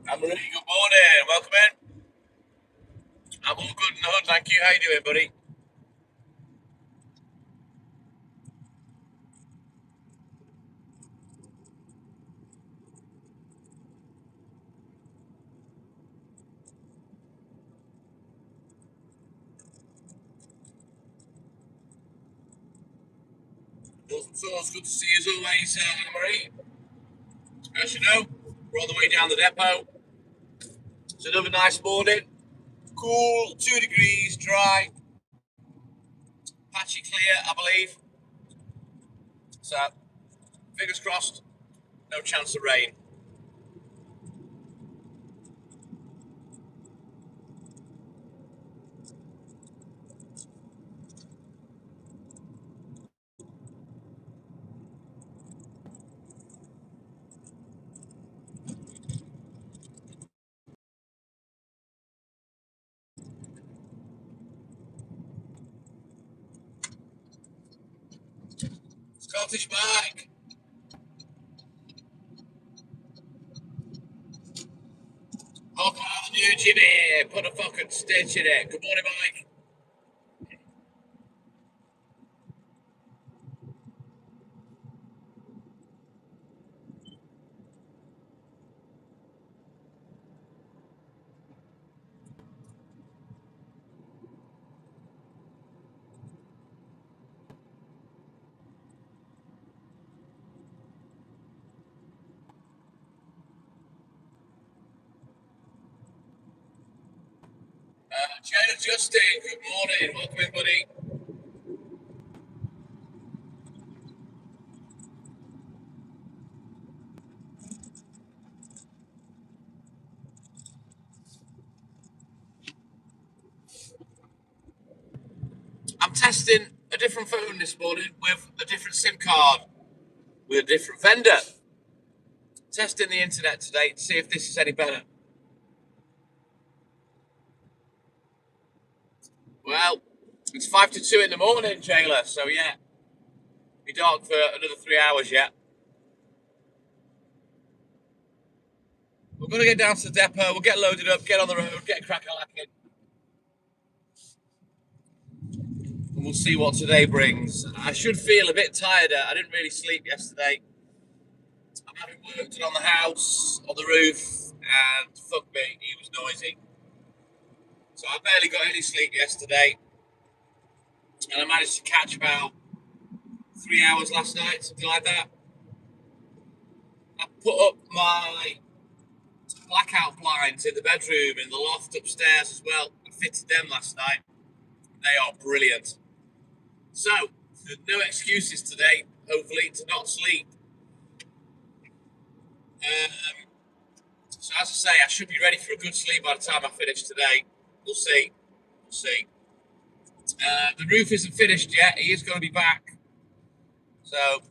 I'm really good morning. Welcome in. I'm all good in the hood, thank you. How you doing, buddy? Awesome sauce. Good to see you as always, Marie. As you know, we're on the way down the depot. It's another nice morning. Cool, 2 degrees, dry, patchy clear, I believe. So, fingers crossed, no chance of rain. Scottish Mike. Hope out the new Jimmy. Put a fucking stitch in it. Good morning, Mike. China Justin. Good morning. Welcome in, buddy. I'm testing a different phone this morning with a different SIM card with a different vendor. Testing the internet today to see if this is any better. Well, it's 5 to 2 in the morning, Jayla. So yeah, be dark for another 3 hours yet. We're gonna get down to the depot. We'll get loaded up, get on the road, get cracking lacking, and we'll see what today brings. I should feel a bit tired. I didn't really sleep yesterday. I'm having work done on the house, on the roof, and fuck me, he was noisy. So I barely got any sleep yesterday, and I managed to catch about 3 hours last night, something like that. I put up my blackout blinds in the bedroom, in the loft upstairs as well. I fitted them last night. They are brilliant. So, no excuses today, hopefully, to not sleep. Um, so, as I say, I should be ready for a good sleep by the time I finish today. We'll see. We'll see. The roof isn't finished yet. He is going to be back. So,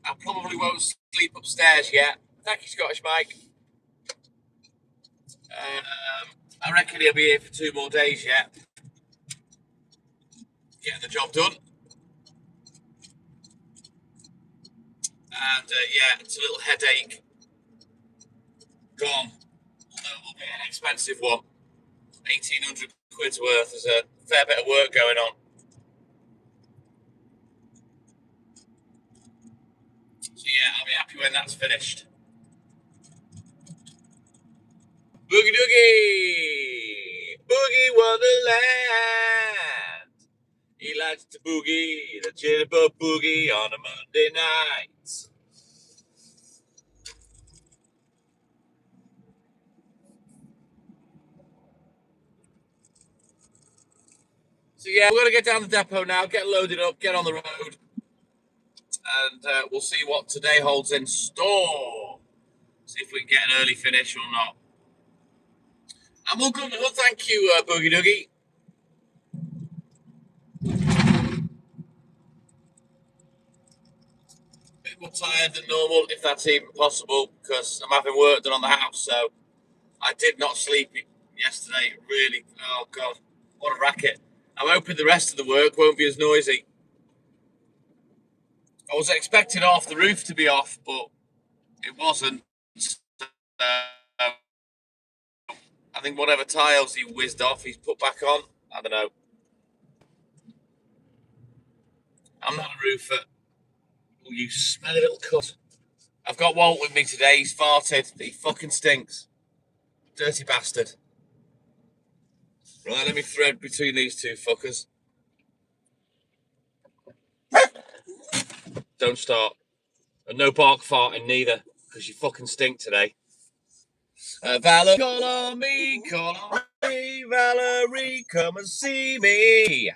I probably won't sleep upstairs yet. Thank you, Scottish Mike. I reckon he'll be here for 2 more days yet. Getting the job done. And yeah, it's a little headache gone. Although it will be an expensive one. 1,800 quid's worth. There's a fair bit of work going on. So yeah, I'll be happy when that's finished. Boogie Doogie! Boogie Wonderland! He likes to boogie, the jitterbug boogie on a Monday night. So yeah, we're gonna get down the depot now, get loaded up, get on the road, and we'll see what today holds in store. See if we can get an early finish or not. I'm all good. Well, thank you, Boogie Doogie. A bit more tired than normal, if that's even possible, because I'm having work done on the house. So I did not sleep yesterday. Really, oh god, what a racket! I'm hoping the rest of the work won't be as noisy. I was expecting half the roof to be off, but It wasn't. I think whatever tiles he whizzed off, he's put back on. I don't know. I'm not a roofer. Oh, you smelly little cunt. I've got Walt with me today. He's farted. He fucking stinks. Dirty bastard. Right, let me thread between these two fuckers. Don't start. And no bark farting neither, because you fucking stink today. Valerie, call on me, Valerie, come and see me.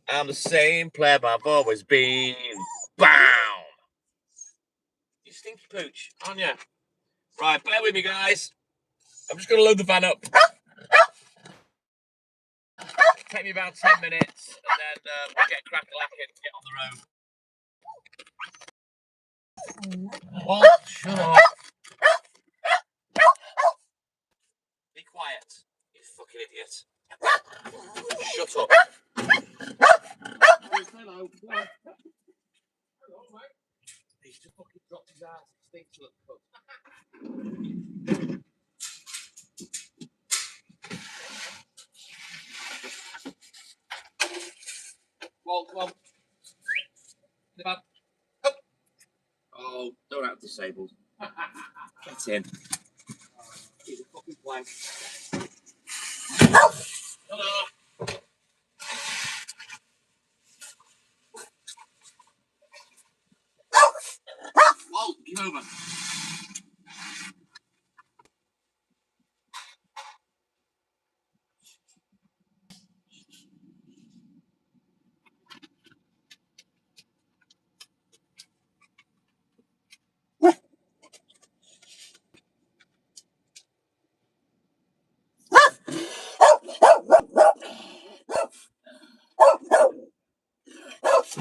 I'm the same pleb I've always been. Bam! You stinky pooch, aren't you? Right, bear with me, guys. I'm just going to load the van up. Take me about 10 minutes, and then we'll get crack-a-lacking and get on the road. What? Shut up. Be quiet, you fucking idiot. Shut up. Hello. He's just fucking dropped his ass. It stinks, look. Well, come on. The van. Oh, don't act disabled. Get in. He's a fucking plank. Hello. Walt, give over.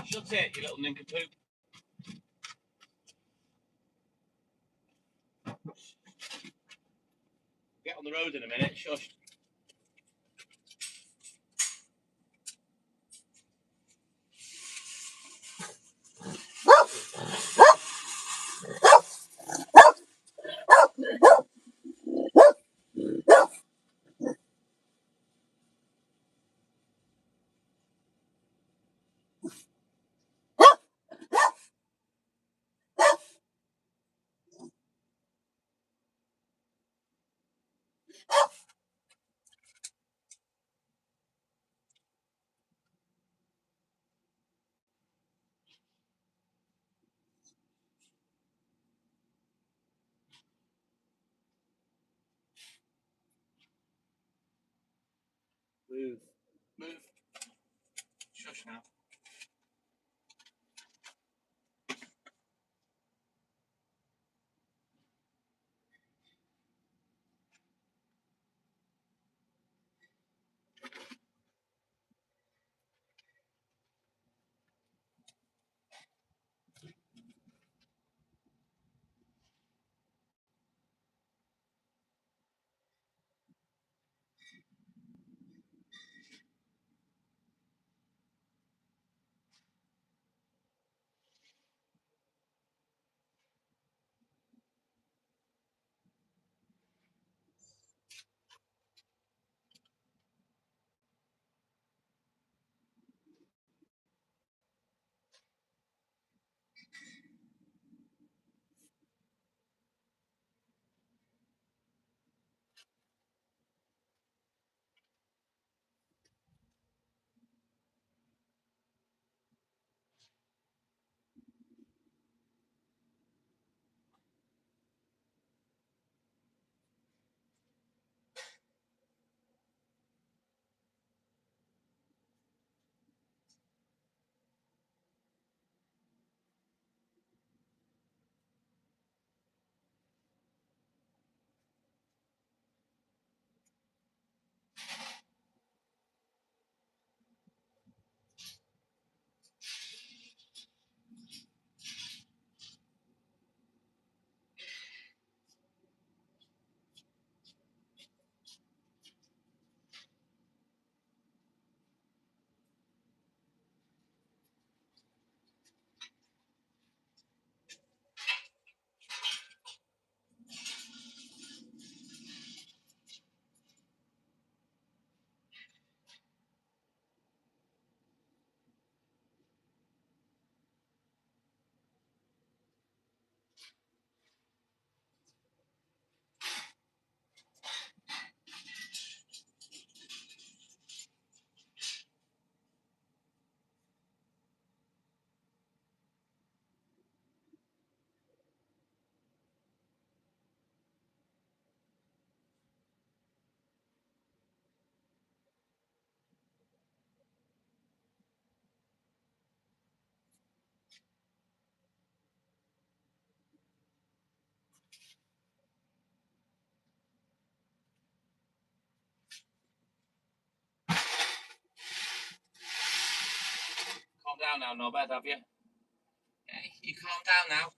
Shut it, you little nincompoop. Get on the road in a minute. Shush. Move. Move. Shush now. down now, Norbert, have you? Hey, you calm down now.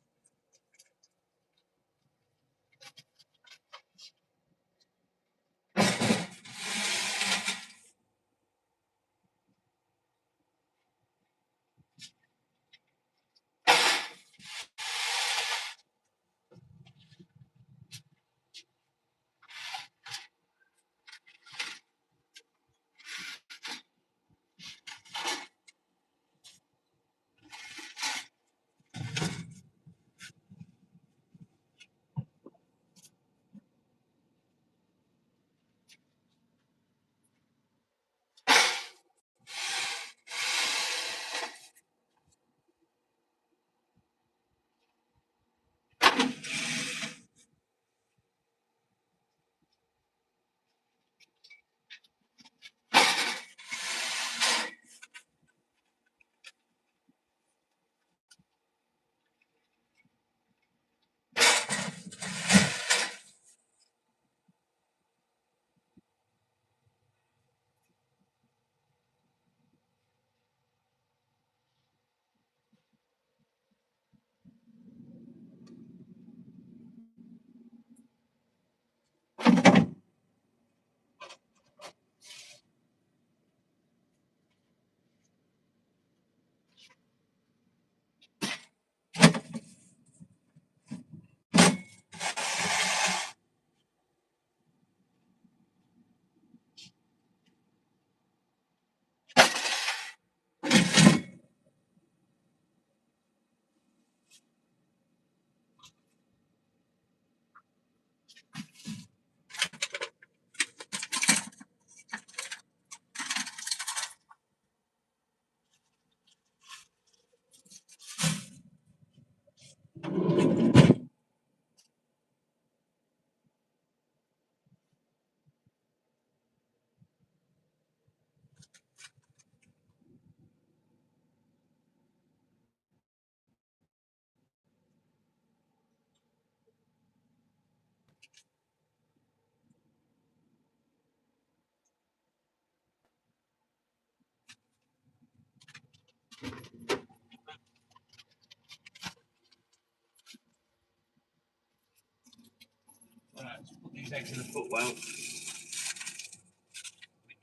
Right, let's put these eggs in the footwell.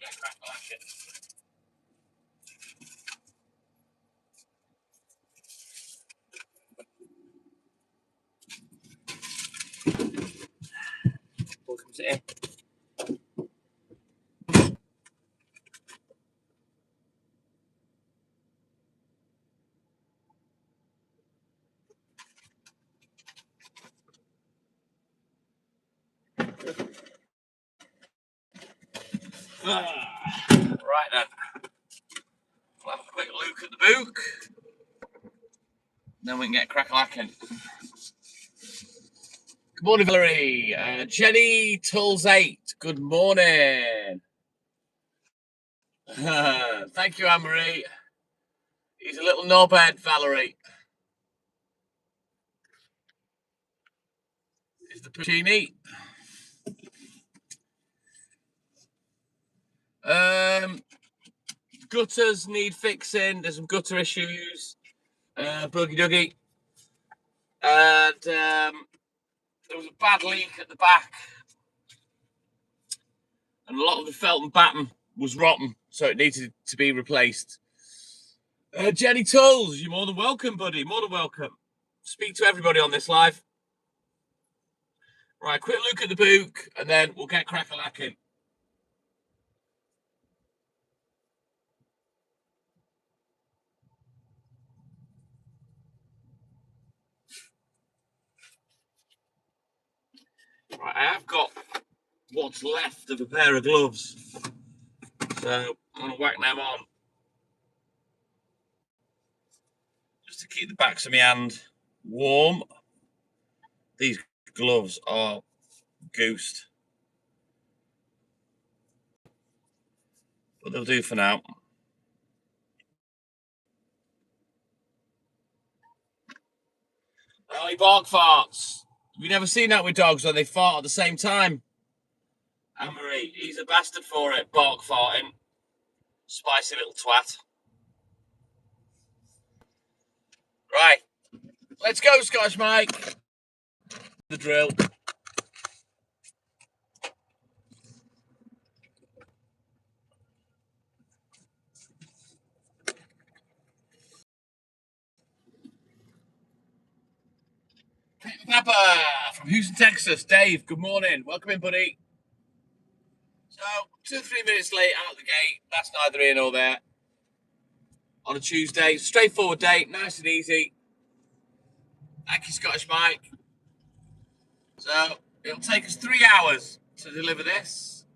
Get crack like it. What comes it in? Right then. We'll have a quick look at the book. Then we can get crack-a-lacking. Good morning, Valerie. Jenny Tulls 8. Good morning. Thank you, Anne-Marie. He's a little knobhead, Valerie. Is the Puccini? Gutters need fixing. There's some gutter issues. Boogie Doogie. And there was a bad leak at the back. And a lot of the felt and batten was rotten, so it needed to be replaced. Jenny Tulls, you're more than welcome, buddy. More than welcome. Speak to everybody on this live. Right, quick look at the book, and then we'll get crack-a-lacking. Right, I have got what's left of a pair of gloves, so I'm going to whack them on just to keep the backs of my hand warm. These gloves are goosed, but they'll do for now. Early bark farts. Have you never seen that with dogs when they fart at the same time? Anne-Marie, he's a bastard for it, bark farting. Spicy little twat. Right, let's go, Scottish Mike. The drill. Papa from Houston, Texas. Dave, good morning. Welcome in, buddy. So, 2 or 3 minutes late out the gate. That's neither here nor there. On a Tuesday, straightforward day, nice and easy. Thank you, Scottish Mike. So, it'll take us 3 hours to deliver this.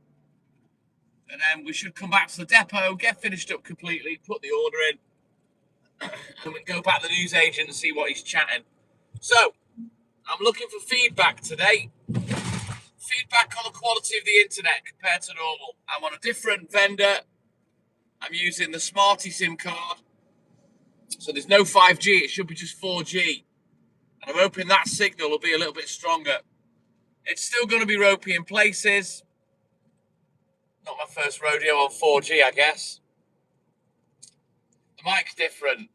And then we should come back to the depot, get finished up completely, put the order in, and we can go back to the newsagent and see what he's chatting. So, I'm looking for feedback today. Feedback on the quality of the internet compared to normal. I'm on a different vendor. I'm using the Smarty SIM card. So there's no 5G, it should be just 4G. And I'm hoping that signal will be a little bit stronger. It's still going to be ropey in places. Not my first rodeo on 4G, I guess. The mic's different.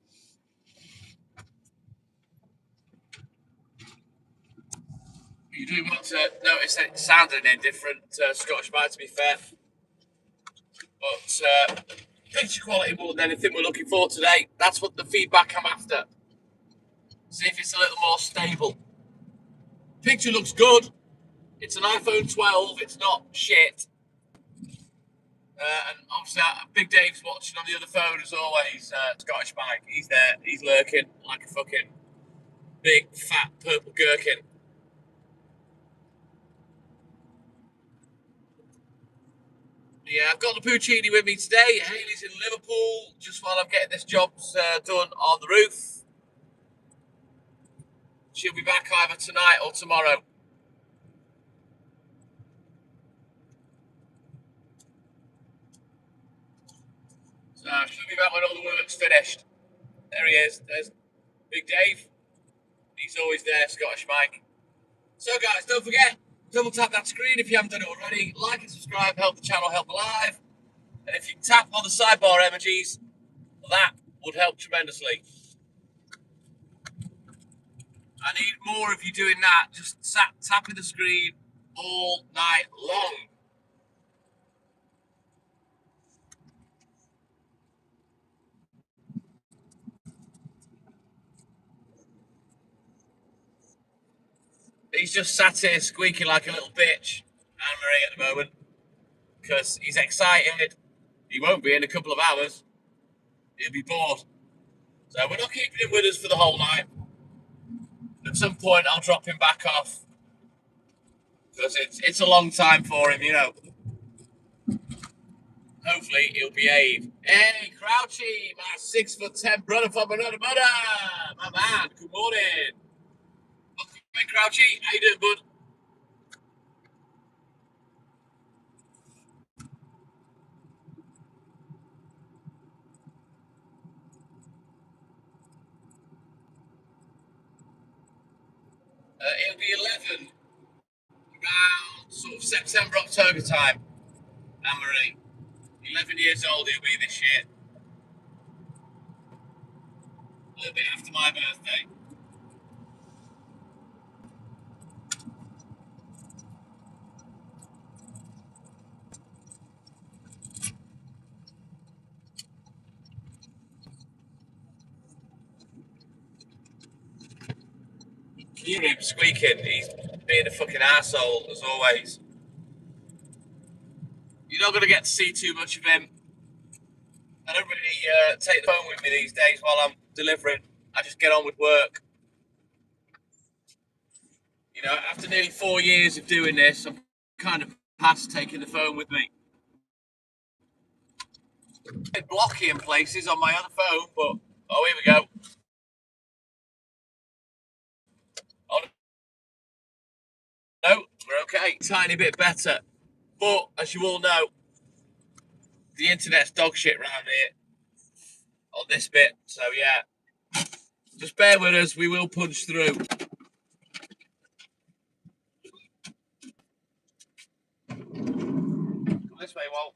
You do want to notice that it sounded different, Scottish mic, to be fair. But picture quality more than anything we're looking for today. That's what the feedback I'm after. See if it's a little more stable. Picture looks good. It's an iPhone 12. It's not shit. And obviously, Big Dave's watching on the other phone as always. Scottish Mike, he's there. He's lurking like a fucking big, fat, purple gherkin. Yeah, I've got the Puccini with me today. Haley's in Liverpool just while I'm getting this job done on the roof. She'll be back either tonight or tomorrow. So she'll be back when all the work's finished. There he is. There's Big Dave. He's always there, Scottish Mike. So guys, don't forget, double tap that screen if you haven't done it already. Like and subscribe, help the channel, help alive. And if you tap on the sidebar emojis, that would help tremendously. I need more of you doing that. Just tapping the screen all night long. He's just sat here squeaking like a little bitch, Anne-Marie, at the moment, because he's excited. He won't be in a couple of hours. He'll be bored. So we're not keeping him with us for the whole night. At some point, I'll drop him back off, because it's a long time for him, you know. Hopefully, he'll behave. Hey, Crouchy, my 6'10" brother from another mother. My man, good morning. Welcome in, Crouchy. How you doing, bud? It'll be 11 around sort of September, October time. Anne-Marie, 11 years old he'll be this year. A little bit after my birthday. Can you hear him squeaking? He's being a fucking asshole as always. You're not going to get to see too much of him. I don't really take the phone with me these days while I'm delivering. I just get on with work. You know, after nearly 4 years of doing this, I'm kind of past taking the phone with me. A bit blocky in places on my other phone, but oh, here we go. Oh, no, we're okay. Tiny bit better. But as you all know, the internet's dog shit around here on this bit. So yeah, just bear with us. We will punch through. This way, Walt.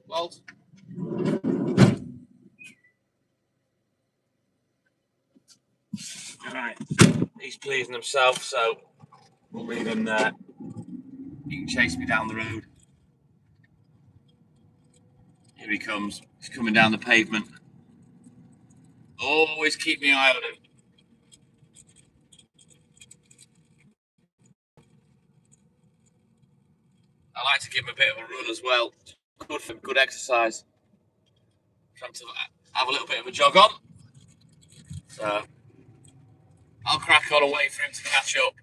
Walt. Alright, he's pleasing himself, so we'll leave him there. He can chase me down the road. Here he comes. He's coming down the pavement. Always keep my eye on him. I like to give him a bit of a run as well. Good for good exercise. Trying to have a little bit of a jog on. So I'll crack on and wait for him to catch up.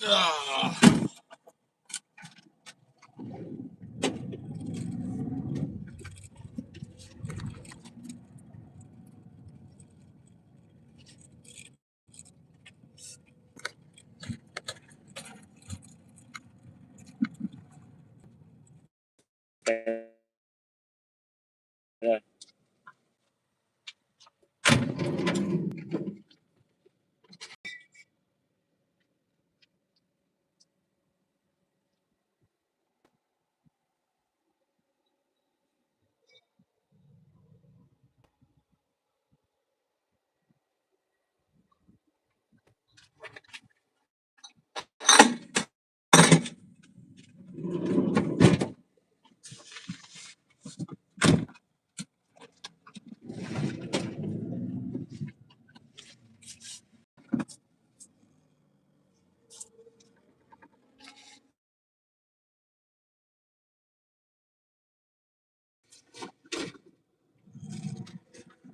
Ah. Yeah.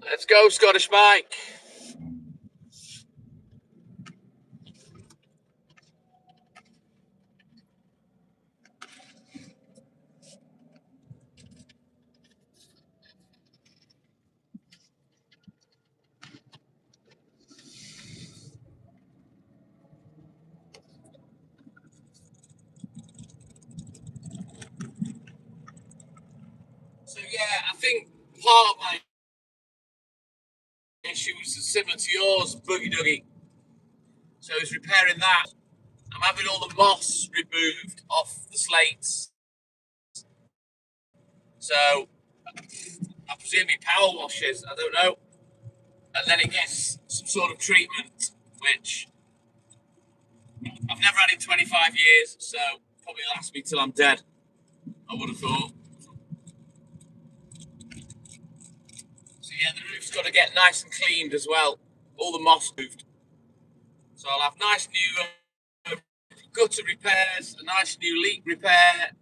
Let's go, Scottish Mike. So yeah, I think part of my issue was similar to yours, Boogie Doogie. So he's repairing that. I'm having all the moss removed off the slates. So I presume he power washes, I don't know. And then it gets some sort of treatment, which I've never had in 25 years, so probably lasts me till I'm dead, I would have thought. So yeah, the roof's got to get nice and cleaned as well. All the moss moved. So I'll have nice new gutter repairs, a nice new leak repair,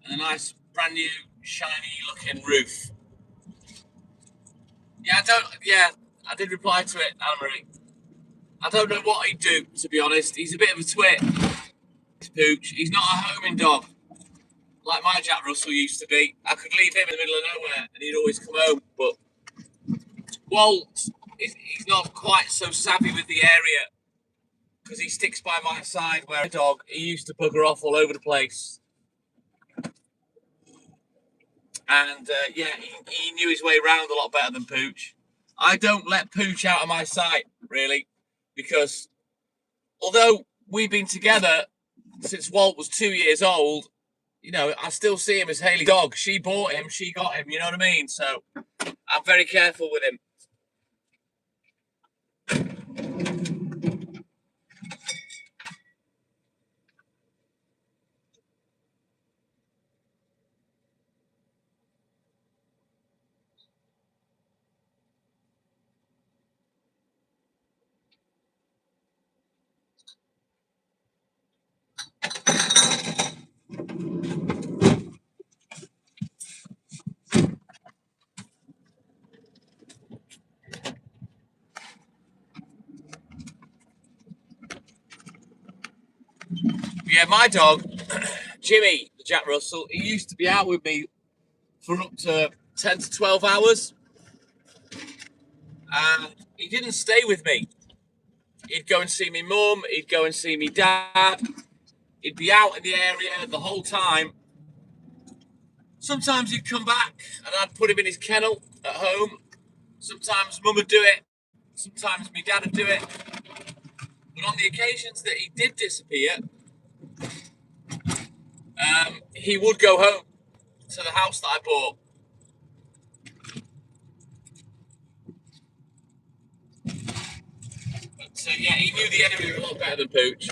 and a nice brand new shiny looking roof. Yeah, I did reply to it, Anna Marie. I don't know what he'd do, to be honest. He's a bit of a twit, this Pooch. He's not a homing dog like my Jack Russell used to be. I could leave him in the middle of nowhere and he'd always come home. But Walt, he's not quite so savvy with the area because he sticks by my side where a dog, he used to bugger off all over the place. And yeah, he knew his way around a lot better than Pooch. I don't let Pooch out of my sight, really, because although we've been together since Walt was 2 years old, you know, I still see him as Haley's dog. She bought him, she got him, you know what I mean? So I'm very careful with him. Yeah, my dog, Jimmy, the Jack Russell, he used to be out with me for up to 10 to 12 hours. And he didn't stay with me. He'd go and see me mum, he'd go and see me dad. He'd be out in the area the whole time. Sometimes he'd come back and I'd put him in his kennel at home. Sometimes mum would do it. Sometimes my dad would do it. But on the occasions that he did disappear, he would go home to the house that I bought. But yeah, he knew the area a lot better than Pooch.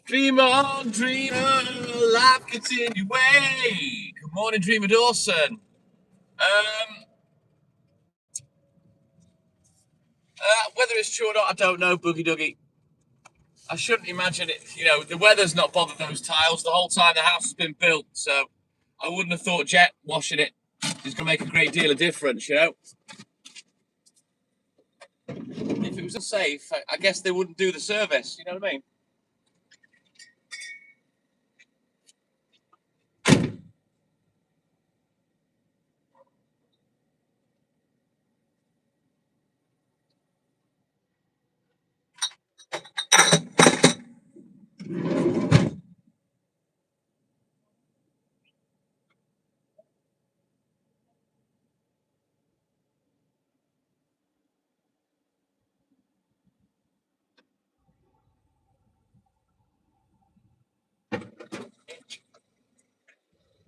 Dreamer, life gets in your way. Good morning, Dreamer Dawson. Whether it's true or not, I don't know, Boogie Doogie. I shouldn't imagine it. You know, the weather's not bothered those tiles the whole time the house has been built, so I wouldn't have thought jet washing it is going to make a great deal of difference, you know. If it was unsafe, I guess they wouldn't do the service, you know what I mean?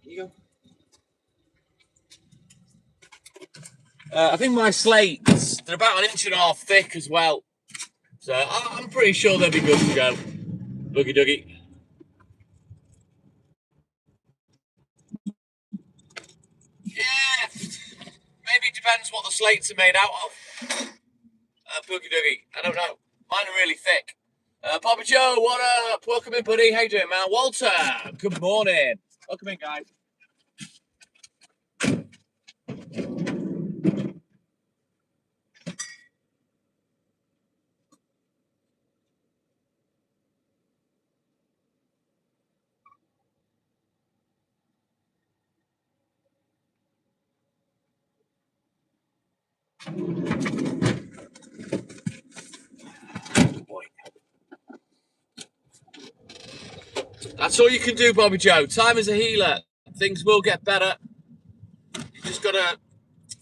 Here you go. I think my slates, they're about 1.5 inches thick as well. So I'm pretty sure they'll be good to go. Boogie Doogie. Yeah, maybe it depends what the slates are made out of. Boogie Doogie. I don't know. Mine are really thick. Papa Joe, what up? Welcome in, buddy. How you doing, man? Walter, good morning. Welcome in, guys. Boy. That's all you can do, Bobby Joe. Time is a healer. Things will get better. You just gotta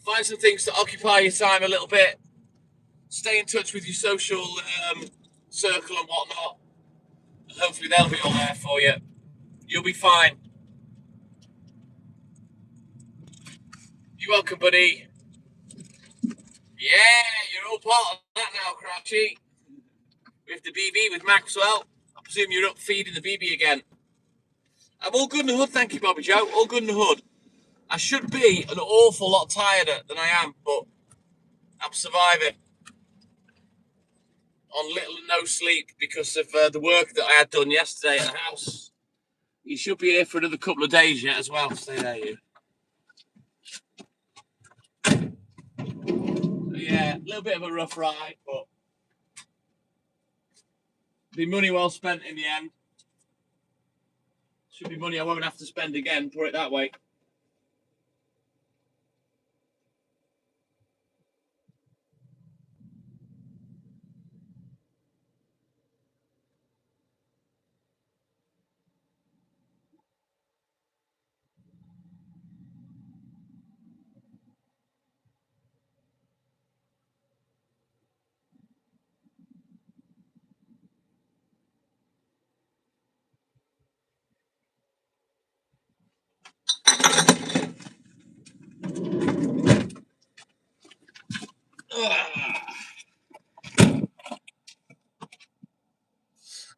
find some things to occupy your time a little bit. Stay in touch with your social circle and whatnot. Hopefully they'll be all there for you. You'll be fine. You're welcome, buddy. Yeah, you're all part of that now, Crouchy. With the BB with Maxwell. I presume you're up feeding the BB again. I'm all good in the hood, thank you, Bobby Joe. All good in the hood. I should be an awful lot tireder than I am, but I'm surviving on little and no sleep because of the work that I had done yesterday at the house. You should be here for another couple of days yet as well. Stay there, you. Yeah, a little bit of a rough ride, but the money well spent in the end. Should be money I won't have to spend again, put it that way.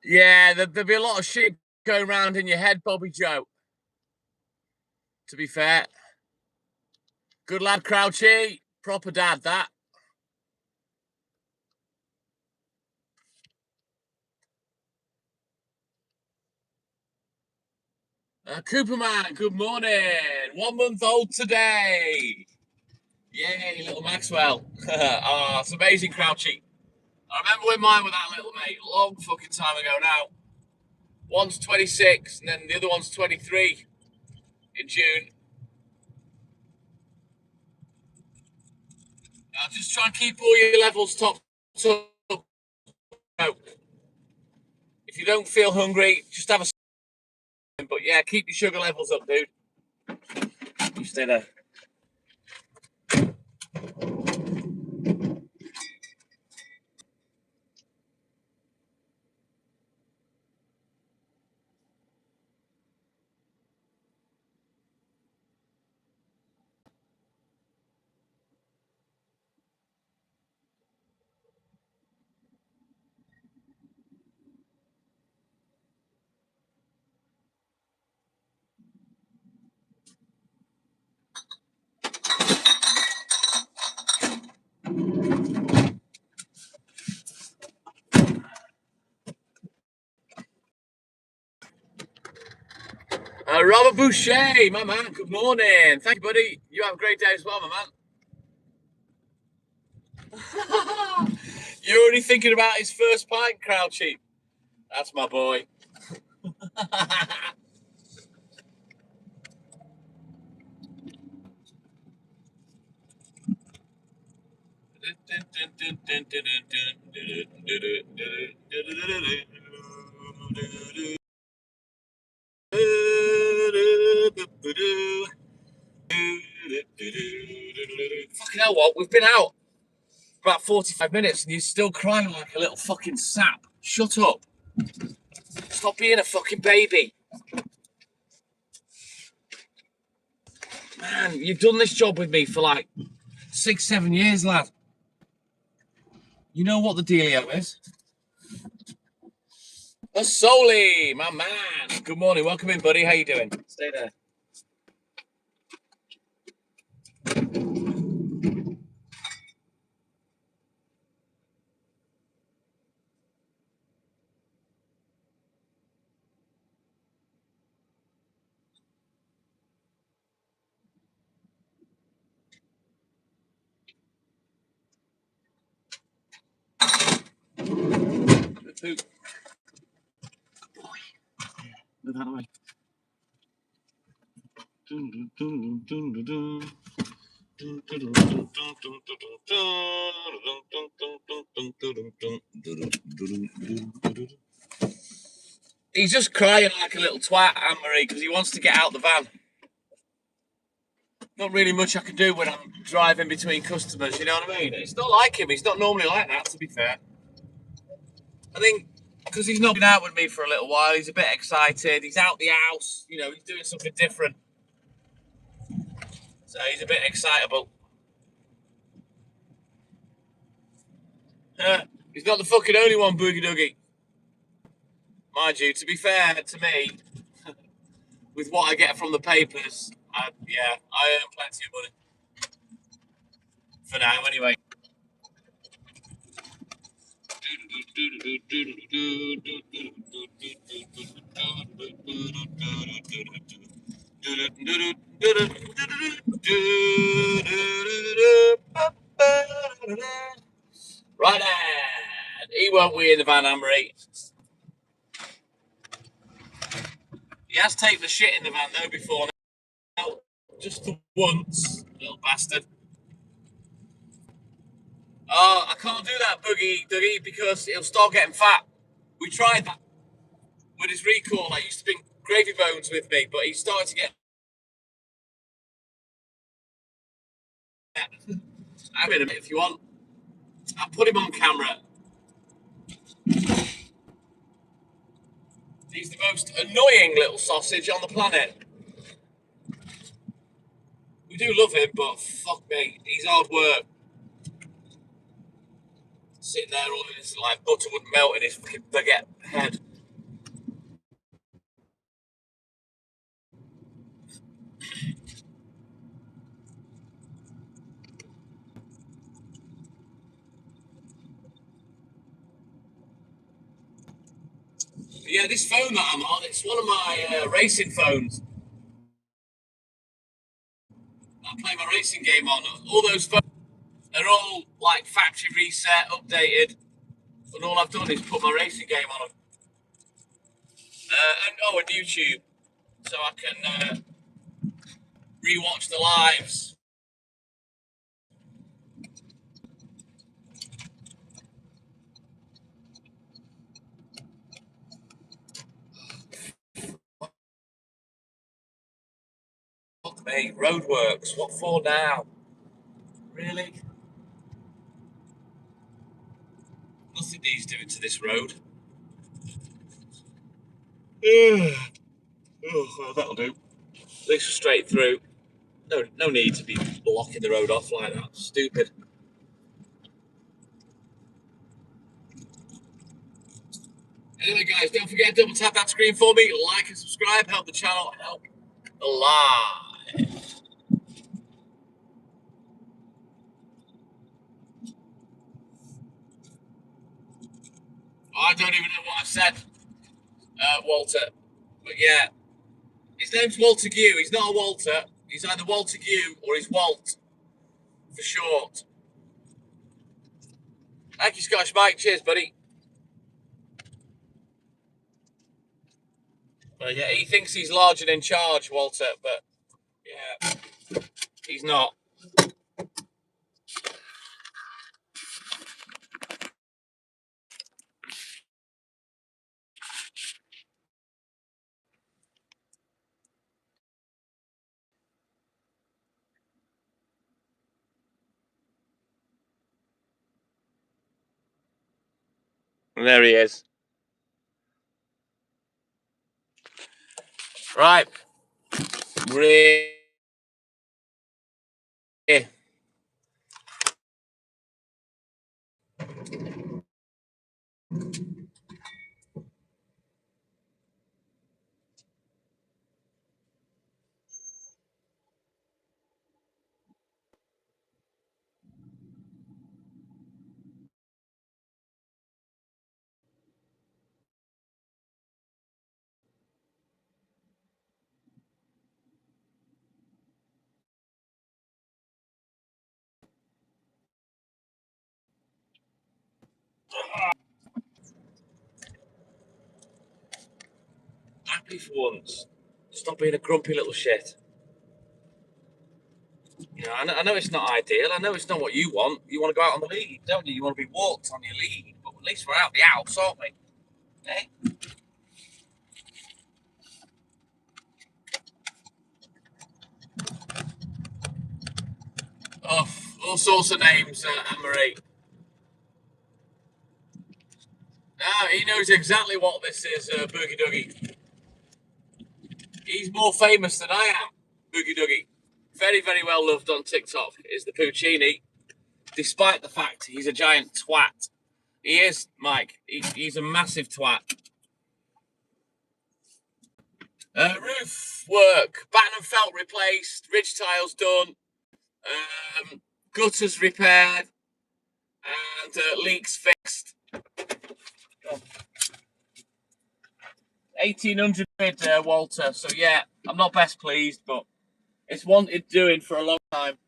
Yeah, there'll be a lot of shit going around in your head, Bobby Joe. To be fair. Good lad, Crouchy. Proper dad, that. Cooperman, good morning. 1 month old today. Yay, little Maxwell. Oh, it's amazing, Crouchy. I remember when mine were that little, mate, long fucking time ago now. One's 26 and then the other one's 23 in June. Just try and keep all your levels top. If you don't feel hungry, just have a. But yeah, keep your sugar levels up, dude. You stay there. Robert Boucher, my man, good morning. Thank you, buddy. You have a great day as well, my man. You're already thinking about his first pint, Crouchy. That's my boy. Fucking hell, what? We've been out for about 45 minutes and you're still crying like a little fucking sap. Shut up. Stop being a fucking baby. Man, you've done this job with me for like 6-7 years, lad. You know what the dealio is. Soli, my man. Good morning. Welcome in, buddy. How you doing? Stay there. Move out of the way. He's just crying like a little twat, Anne-Marie, because he wants to get out the van. Not really much I can do when I'm driving between customers, you know what I mean? It's not like him. He's not normally like that, to be fair. I think because he's not been out with me for a little while, he's a bit excited. He's out the house, you know, he's doing something different. So he's a bit excitable. He's not the fucking only one, Boogie Doogie. Mind you, to be fair to me, with what I get from the papers, I earn plenty of money. For now, anyway. Right, he won't be in the van, Anne-Marie. He has taken the shit in the van though before now, just the once, little bastard. Oh, I can't do that, Boogie Doogie, because he'll start getting fat. We tried that with his recall. I used to bring gravy bones with me, but he started to get. I'm in a bit if you want. I'll put him on camera. He's the most annoying little sausage on the planet. We do love him, but fuck me, he's hard work. Sitting there all in his like butter wouldn't melt in his fucking baguette head. Yeah, this phone that I'm on, it's one of my racing phones. I play my racing game on. All those phones are all like factory reset, updated, and all I've done is put my racing game on them. And YouTube, so I can rewatch the lives. Fuck me, roadworks. What for now? Really? Nothing needs doing to this road. Oh, well, that'll do. At least we're straight through. No need to be blocking the road off like that. Stupid. Anyway, guys, don't forget to double tap that screen for me. Like and subscribe. Help the channel. Help the live. I don't even know what I said, Walter. But yeah, his name's Walter Gue. He's not a Walter. He's either Walter Gue or he's Walt for short. Thank you, Scottish Mike. Cheers, buddy. But yeah, he thinks he's large and in charge, Walter. But yeah, he's not. And there he is. Right. Really. Happy for once. Stop being a grumpy little shit. You know, I know it's not ideal. I know it's not what you want. You want to go out on the lead, don't you? You want to be walked on your lead. But at least we're out the house, aren't we? Eh? Oh, all sorts of names, Anne-Marie. Ah, he knows exactly what this is, Boogie Doogie. He's more famous than I am, Boogie Doogie. Very, very well loved on TikTok is the Puccini, despite the fact he's a giant twat. He is, Mike. He's a massive twat. Roof work, batten and felt replaced, ridge tiles done, gutters repaired, and leaks fixed. 1,800 quid, Walter. So yeah, I'm not best pleased, but it's wanted doing for a long time.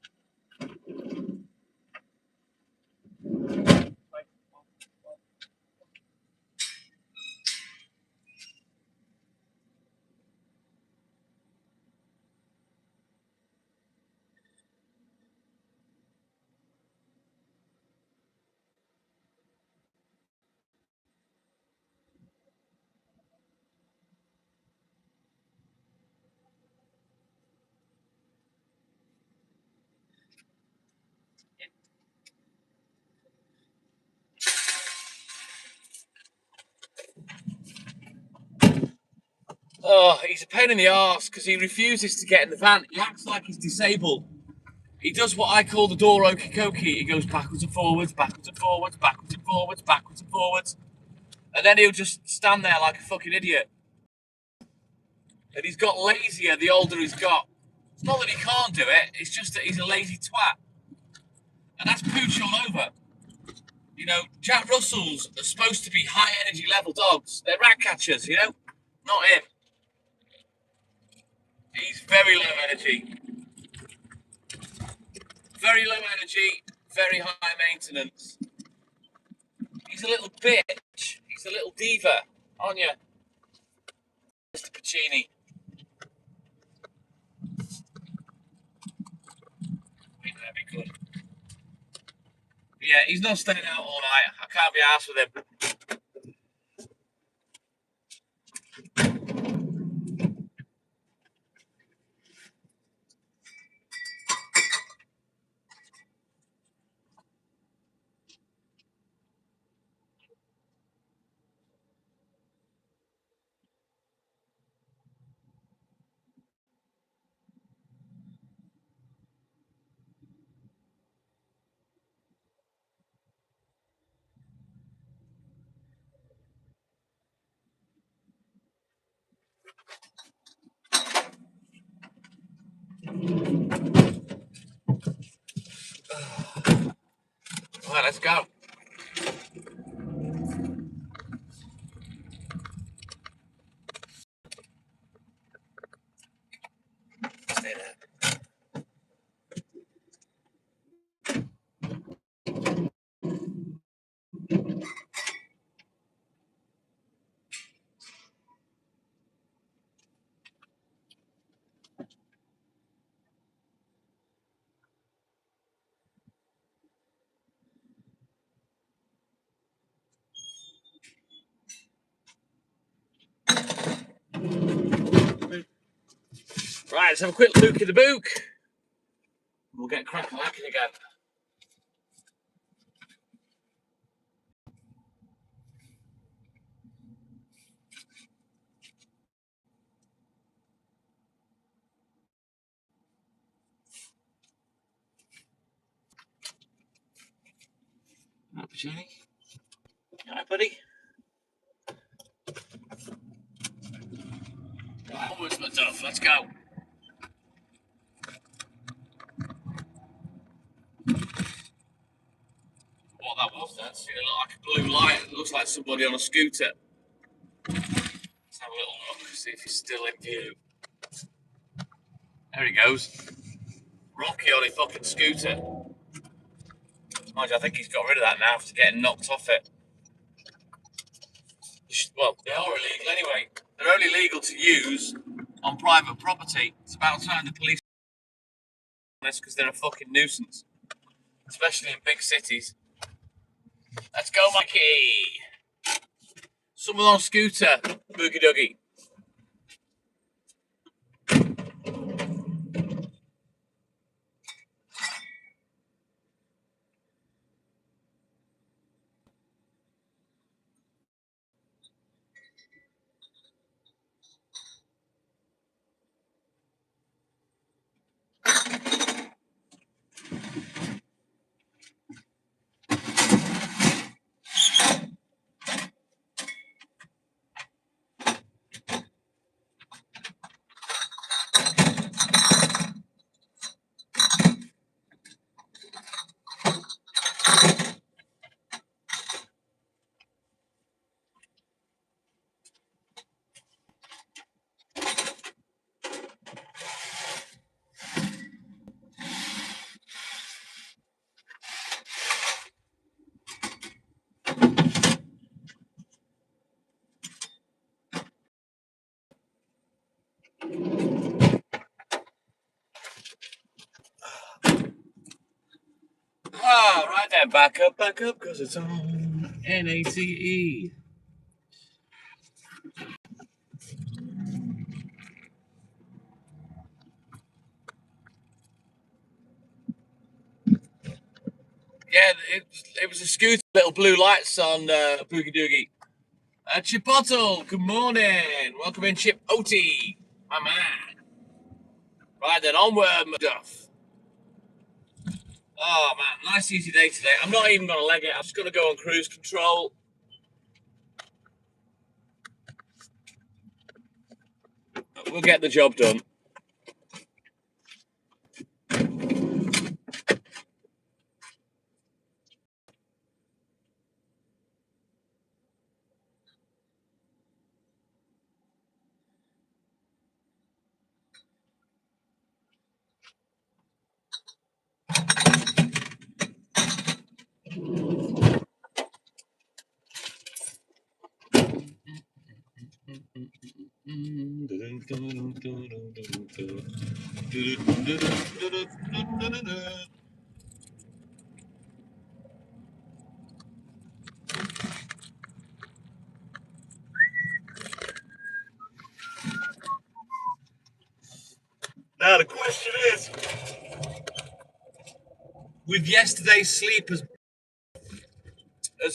Oh, he's a pain in the arse because he refuses to get in the van. He acts like he's disabled. He does what I call the door okie dokie. He goes backwards and forwards, backwards and forwards, backwards and forwards, backwards and forwards. And then he'll just stand there like a fucking idiot. And he's got lazier the older he's got. It's not that he can't do it, it's just that he's a lazy twat. And that's pooch all over. You know, Jack Russells are supposed to be high energy level dogs. They're rat catchers, you know? Not him. He's very low energy. Very low energy, very high maintenance. He's a little bitch. He's a little diva, aren't you, Mr. Pacini? I think that'd be good. Yeah, he's not staying out all night. I can't be arsed with him. All right, let's go. Stay there. Right, let's have a quick look at the book. We'll get cracking again. All right, Pacini. All right, buddy. Onwards, my duff. Let's go. What that was, that's it looked like a blue light. It looks like somebody on a scooter. Let's have a little look, see if he's still in view. There he goes. Rocky on a fucking scooter. Mind you, I think he's got rid of that now after getting knocked off it. Well, they are illegal anyway. They're only legal to use on private property. It's about time the police on this because they're a fucking nuisance, especially in big cities. Let's go, Mikey. Someone on a scooter, boogie doogie. Ah, right then, back up, because it's on NACE. Yeah, it was a scooter, little blue lights on Boogie Doogie. Chipotle, good morning. Welcome in, Chip Oti, my man. Right then, onward, Duff. Oh man, nice easy day today. I'm not even going to leg it. I'm just going to go on cruise control. We'll get the job done. Now the question is, with yesterday's sleep as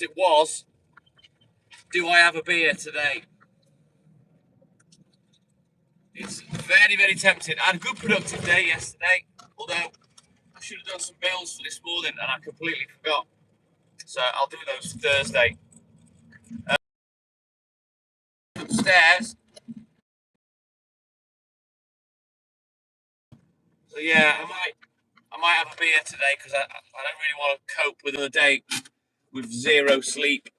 it was, do I have a beer today? It's very, very tempting. I had a good productive day yesterday, although I should have done some bills for this morning and I completely forgot. So I'll do those Thursday. Upstairs. So yeah, I might have a beer today because I don't really want to cope with another day with zero sleep.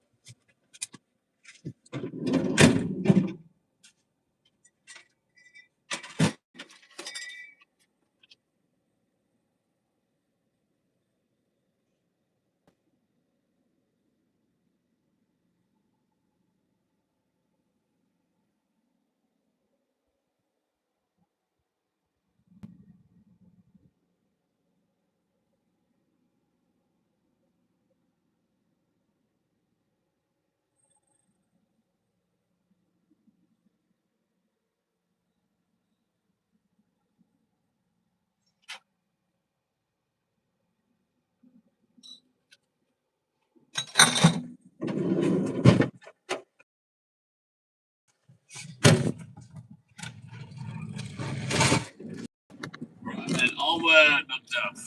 Right, then onward, not duff.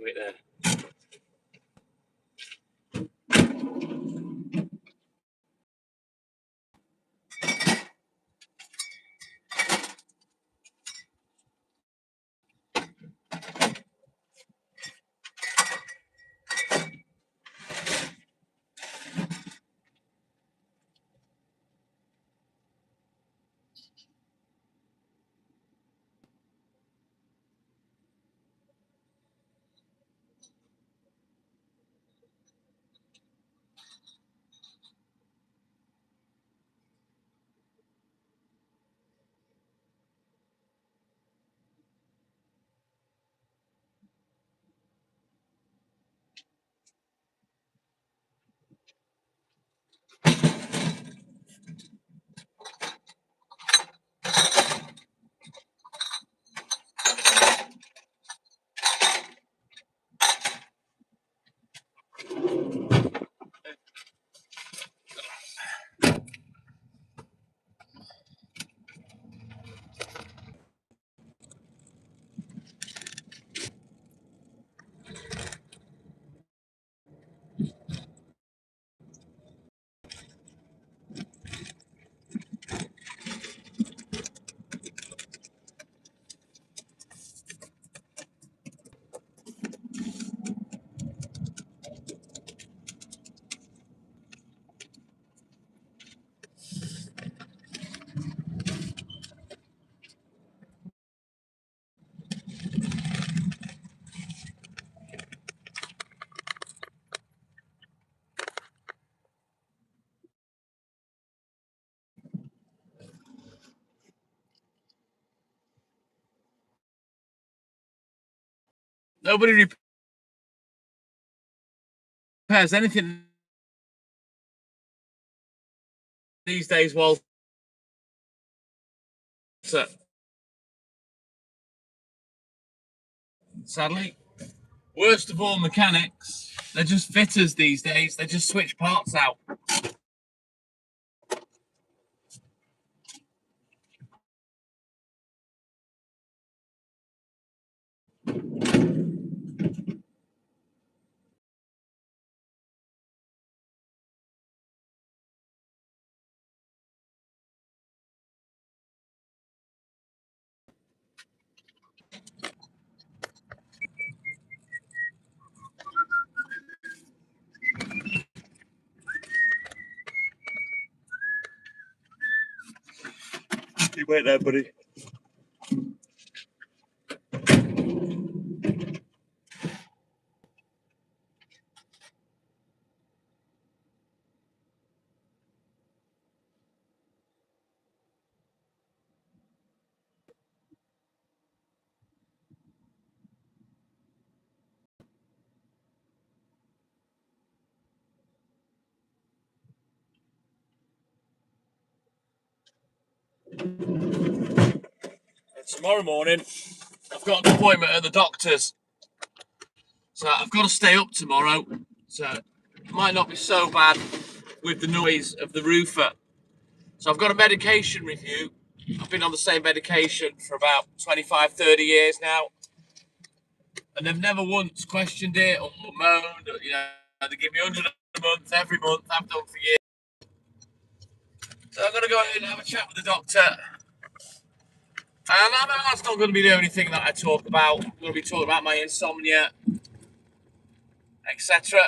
Wait there. Nobody repairs anything these days, Walter. Sadly. Worst of all, mechanics. They're just fitters these days. They just switch parts out. You wait there, buddy. Tomorrow morning, I've got an appointment at the doctor's, so I've got to stay up tomorrow. So it might not be so bad with the noise of the roofer. So I've got a medication review. I've been on the same medication for about 25, 30 years now, and they've never once questioned it or moaned. Or, they give me 100 a month every month. I've done for years. So I'm going to go in and have a chat with the doctor. And I know that's not going to be the only thing that I talk about. I'm going to be talking about my insomnia, etc.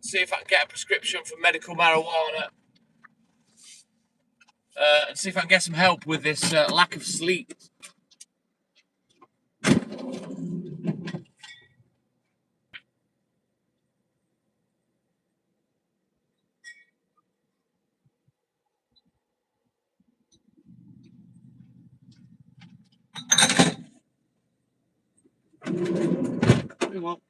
See if I can get a prescription for medical marijuana. And see if I can get some help with this lack of sleep. Well,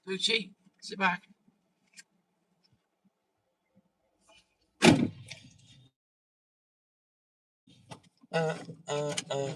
Poochie, sit back. Uh, uh, uh.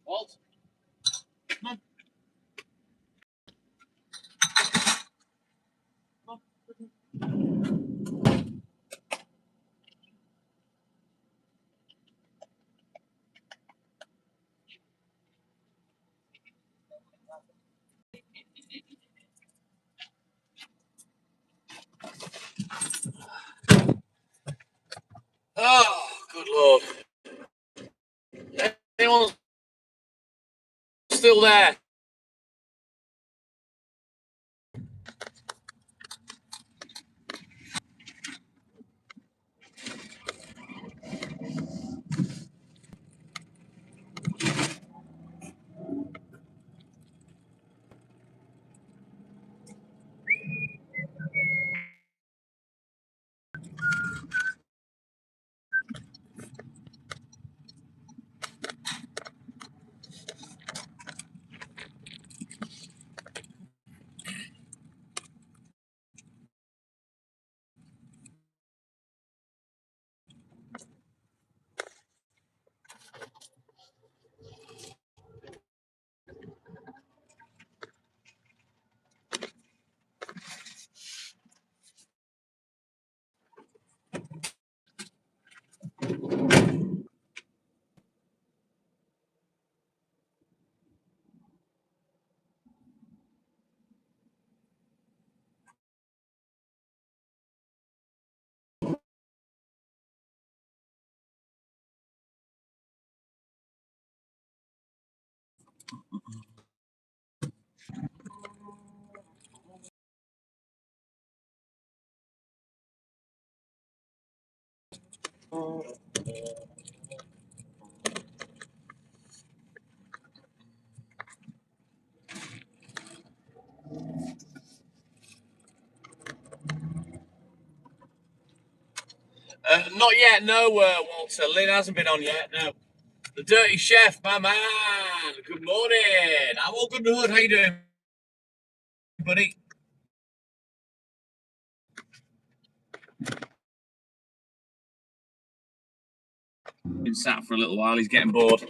Walt, come on. Oh, good lord. Anyone still there? Not yet, no, Walter. Lynn hasn't been on yet, no. The Dirty Chef, my man. Good morning. I'm all good and hood. How you doing, buddy? Been sat for a little while. He's getting bored.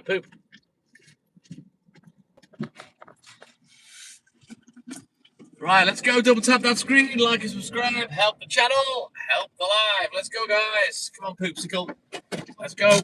Poop. Right, let's go. Double tap that screen, like and subscribe, help the channel, help the live. Let's go, guys. Come on, Poopsicle. Let's go.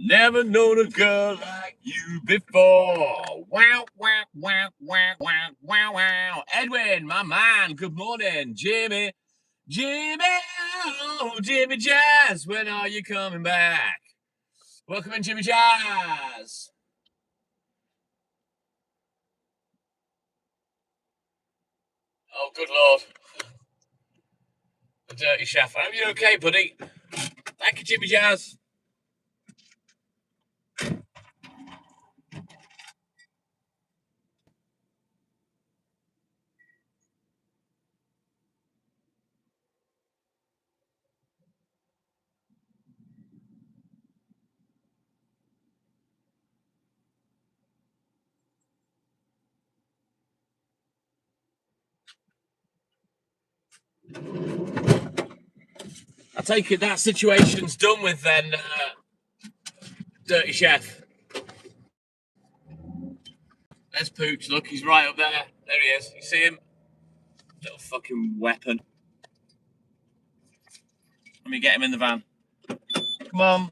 Never known a girl like you before. Wow, wow, wow, wow, wow, wow, wow. Edwin, my man, good morning. Jimmy, oh, Jimmy Jazz, when are you coming back? Welcome in, Jimmy Jazz. Oh, good Lord. The Dirty Chef. Are you okay, buddy? Thank you, Jimmy Jazz. I take it that situation's done with then, Dirty Chef. There's Pooch. Look, he's right up there. There he is. You see him? Little fucking weapon. Let me get him in the van. Come on.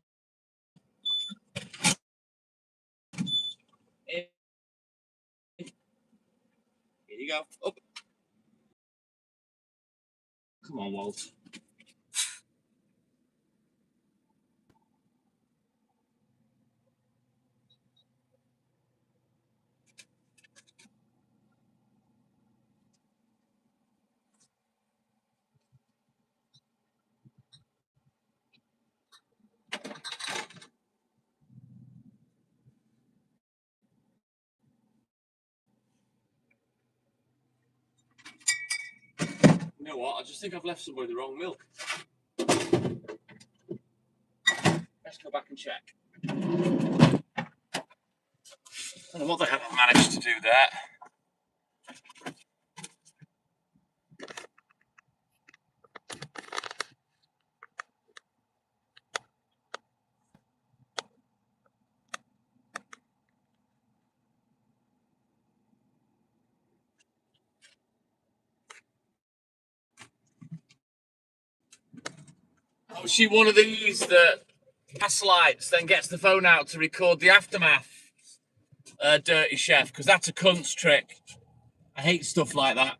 Here you go. Up. Come on, Walt. You know what? I just think I've left somewhere the wrong milk. Let's go back and check. I don't know what the hell I've managed to do there. Oh, is she one of these that gaslights, then gets the phone out to record the aftermath? Dirty chef, because that's a cunt's trick. I hate stuff like that.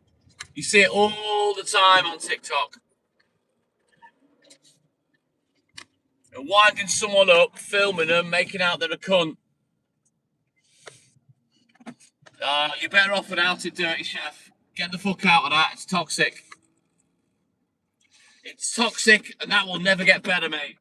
You see it all the time on TikTok. And winding someone up, filming them, making out they're a cunt. You're better off without it, dirty chef. Get the fuck out of that. It's toxic. It's toxic, and that will never get better, mate.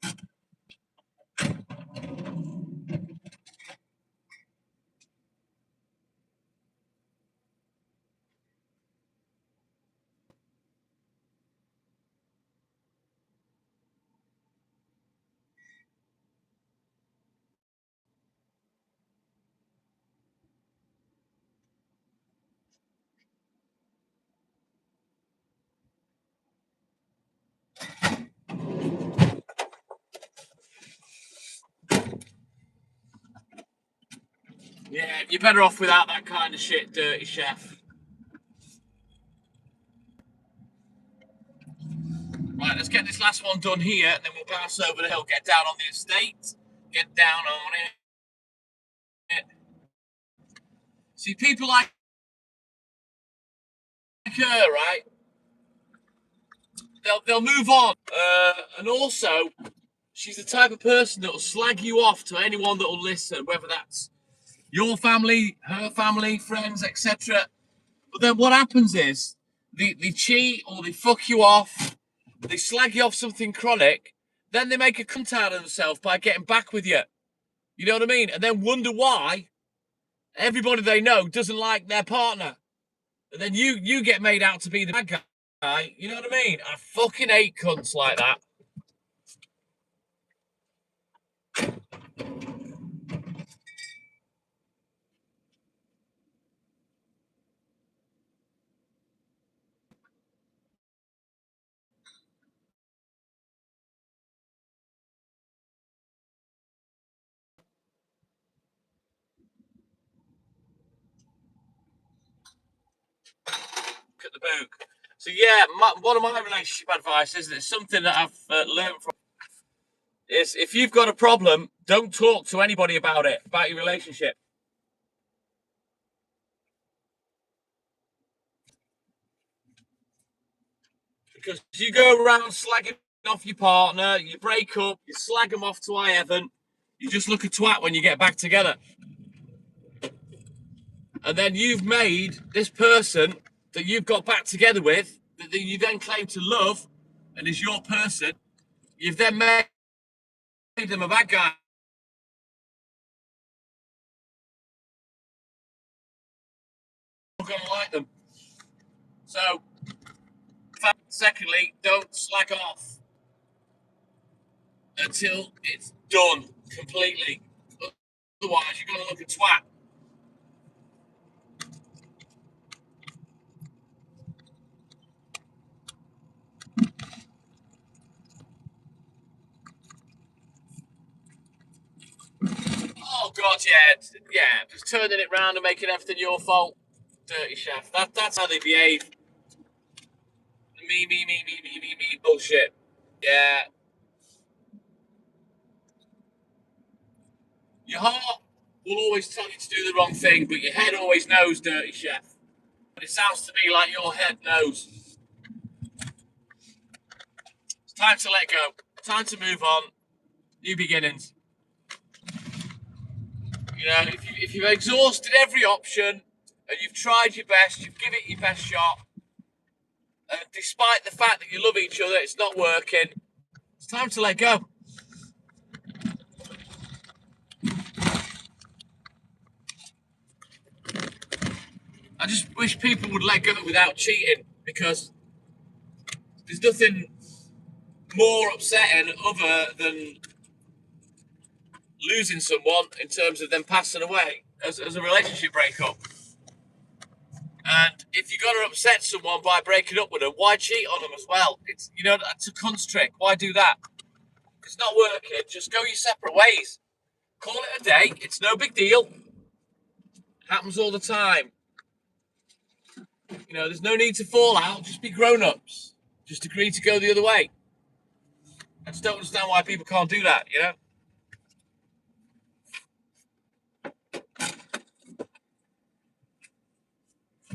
Yeah, you're better off without that kind of shit, dirty chef. Right, let's get this last one done here, and then we'll bounce over the hill, get down on the estate, get down on it. See, people like her, right? They'll move on. And also, she's the type of person that will slag you off to anyone that will listen, whether that's your family, her family, friends, etc. But then what happens is they cheat or they fuck you off, they slag you off something chronic, then they make a cunt out of themselves by getting back with you. You know what I mean? And then wonder why everybody they know doesn't like their partner. And then you get made out to be the bad guy. You know what I mean? I fucking hate cunts like that. At the book. So yeah, one of my relationship advice is something that I've learned from is if you've got a problem, don't talk to anybody about it, about your relationship. Because you go around slagging off your partner, you break up, you slag them off to high heaven, you just look a twat when you get back together. And then you've made this person that you've got back together with, that you then claim to love, and is your person, you've then made them a bad guy. You're not going to like them. So, secondly, don't slag off until it's done completely. Otherwise, you're going to look a twat. Oh God, yeah, just turning it round and making everything your fault. Dirty chef. That's how they behave. Me, bullshit. Yeah. Your heart will always tell you to do the wrong thing, but your head always knows, dirty chef. But it sounds to me like your head knows. It's time to let go. Time to move on. New beginnings. You know, if you've exhausted every option and you've tried your best, you've given it your best shot, and despite the fact that you love each other, it's not working, it's time to let go. I just wish people would let go without cheating, because there's nothing more upsetting other than losing someone in terms of them passing away as a relationship breakup. And if you're going to upset someone by breaking up with them, why cheat on them as well? It's, you know, that's a cunt's trick. Why do that? If it's not working, just go your separate ways. Call it a day. It's no big deal. Happens all the time. You know, there's no need to fall out. Just be grown-ups. Just agree to go the other way. I just don't understand why people can't do that, you know?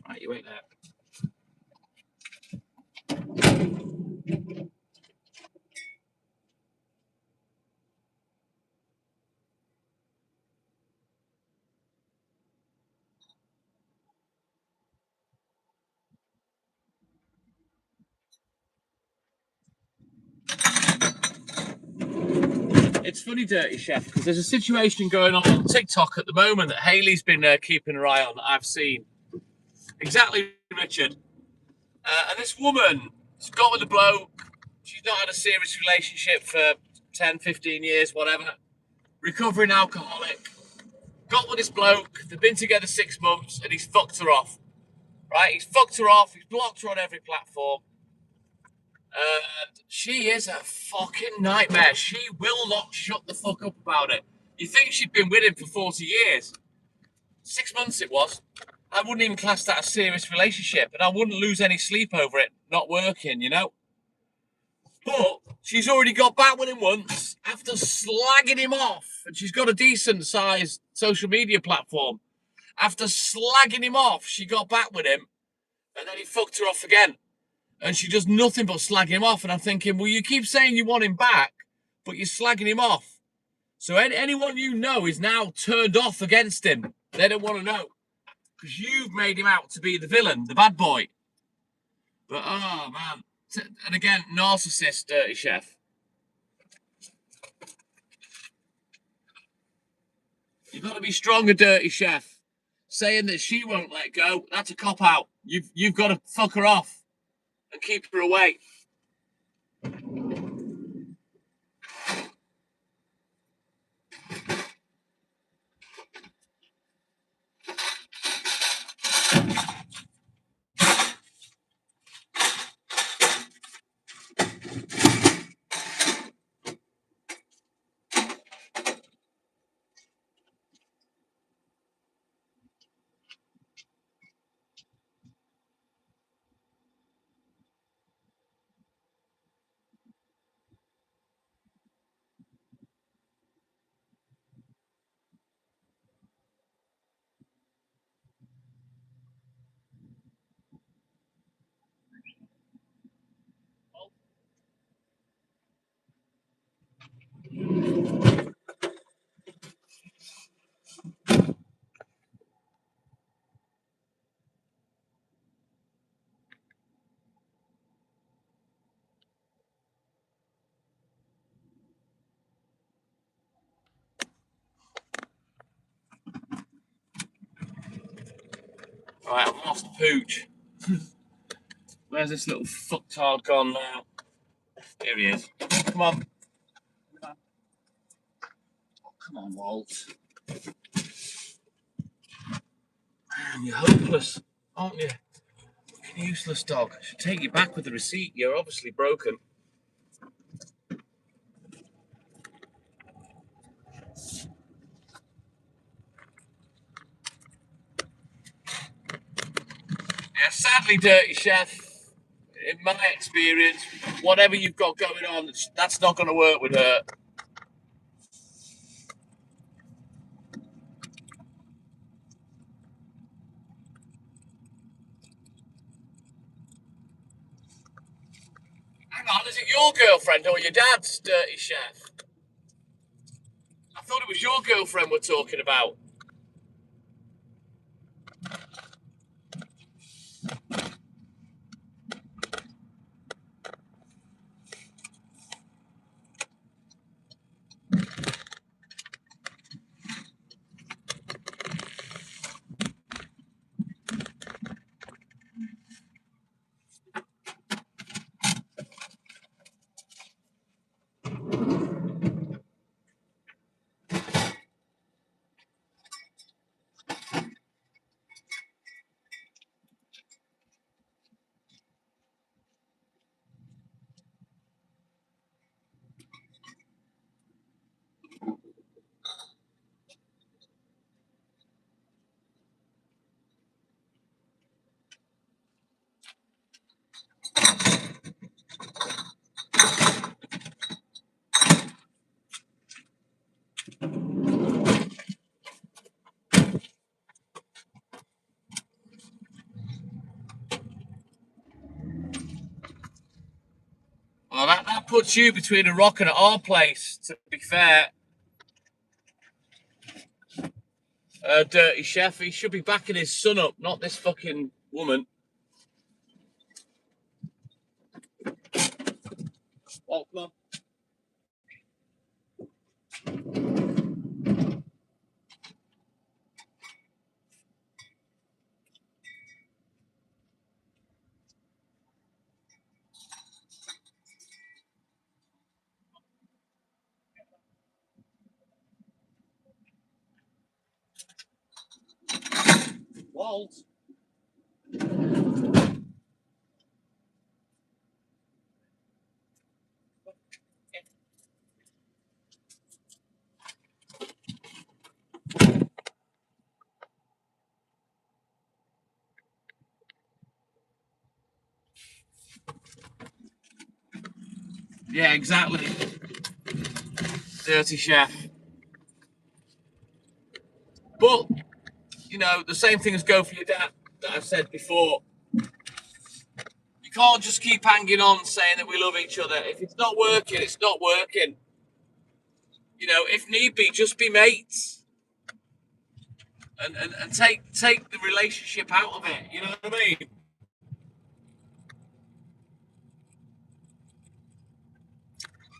Right, you wait there. It's funny, Dirty Chef, because there's a situation going on TikTok at the moment that Hayley's been keeping her eye on that I've seen. Exactly, Richard. And this woman has got with a bloke. She's not had a serious relationship for 10, 15 years, whatever. Recovering alcoholic. Got with this bloke. They've been together 6 months and he's fucked her off. Right? He's fucked her off. He's blocked her on every platform. And she is a fucking nightmare. She will not shut the fuck up about it. You think she'd been with him for 40 years? 6 months it was. I wouldn't even class that a serious relationship, and I wouldn't lose any sleep over it not working, you know? But she's already got back with him once after slagging him off, and she's got a decent sized social media platform. After slagging him off, she got back with him, and then he fucked her off again. And she does nothing but slag him off. And I'm thinking, well, you keep saying you want him back, but you're slagging him off. So anyone you know is now turned off against him. They don't want to know. Because you've made him out to be the villain, the bad boy. But, oh, man. And again, narcissist, Dirty Chef. You've got to be stronger, Dirty Chef. Saying that she won't let go, that's a cop-out. You've got to fuck her off and keep her away. Right, I've lost Pooch. Where's this little fucktard gone now? Here he is. Come on. Oh, come on, Walt. Man, you're hopeless, aren't you? Fucking useless dog. I should take you back with the receipt. You're obviously broken. Yeah, sadly, Dirty Chef, in my experience, whatever you've got going on, that's not going to work with her. Hang on, is it your girlfriend or your dad's, Dirty Chef? I thought it was your girlfriend we're talking about. puts you between a rock and a hard place, to be fair. Dirty chef, he should be backing his son up, not this fucking woman. Oh, come on. Walt. Yeah, exactly. Dirty chef. But, you know, the same things go for your dad that I've said before. You can't just keep hanging on saying that we love each other. If it's not working, it's not working. You know, if need be, just be mates. And take the relationship out of it. You know what I mean?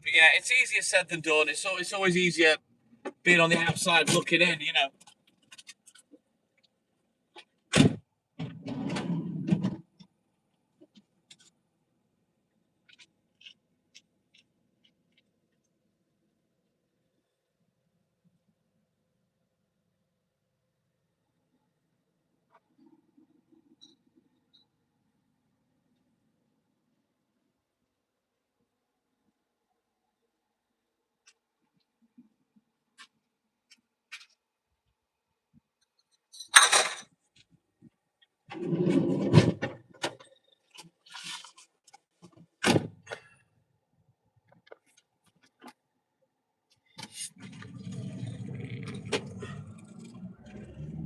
But yeah, it's easier said than done. It's always easier being on the outside looking in, you know.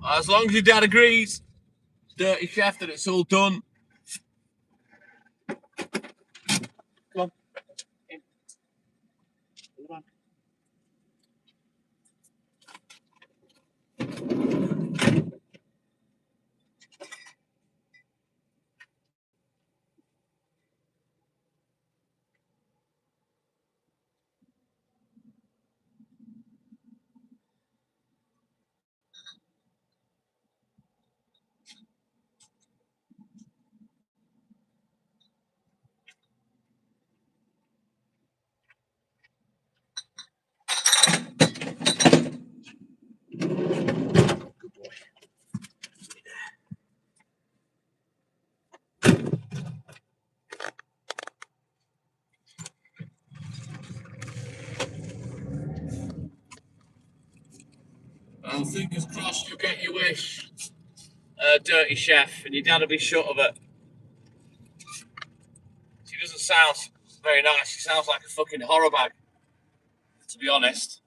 As long as your dad agrees, dirty chef, that it's all done. Come on. In. Come on. Good boy. Well, fingers crossed you'll get your wish, dirty chef, and your dad will be shut of it. She doesn't sound very nice. She sounds like a fucking horror bag, to be honest.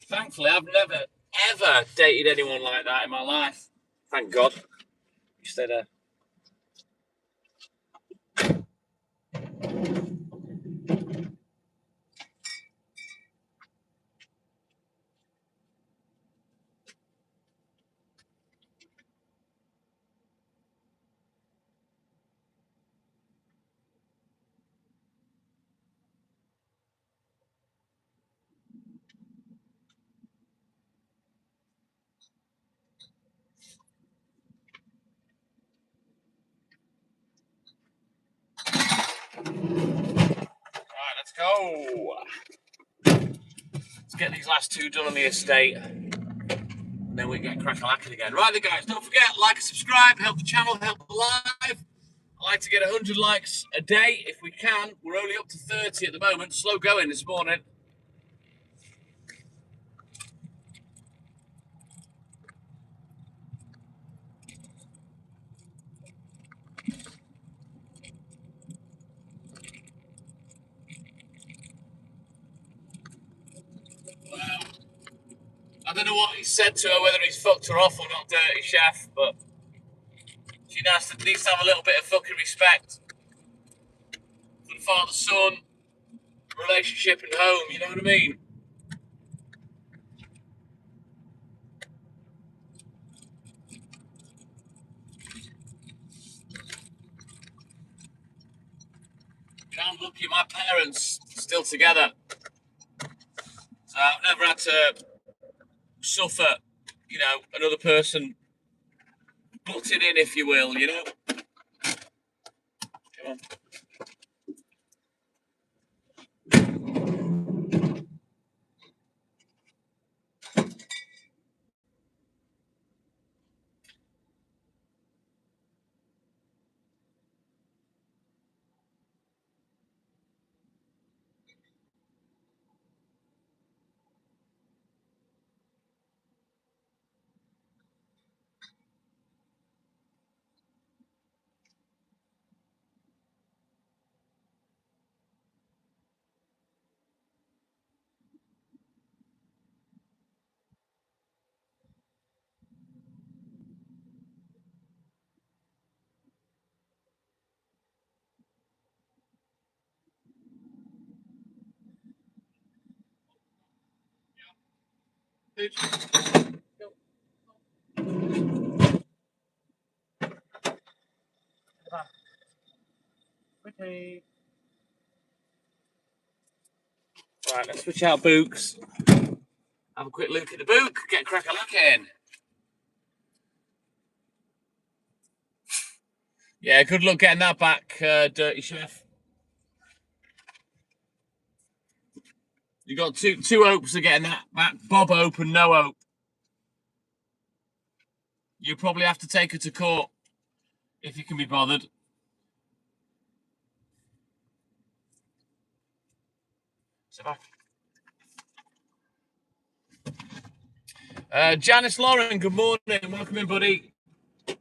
Thankfully, I've never, ever dated anyone like that in my life. Thank God. Instead of... Right, let's go. Let's get these last two done on the estate. And then we get crack-a-lacking again. Right then, guys, don't forget, like and subscribe, help the channel, help the live. I like to get 100 likes a day if we can. We're only up to 30 at the moment. Slow going this morning. I don't know what he said to her, whether he's fucked her off or not, dirty chef, but she needs to have a little bit of fucking respect for the father-son relationship and home, you know what I mean? You know, I'm lucky my parents are still together. So I've never had to suffer, you know, another person butting in, if you will, you know? Come on. Okay. Right, let's switch out Books. Have a quick look at the book. Get crack-a-lacking. Yeah, good luck getting that back, Dirty Chef. You got two hopes of getting that back. Bob Hope and No Hope. You probably have to take her to court if you can be bothered. Janice Lauren, good morning. Welcome in, buddy. Right,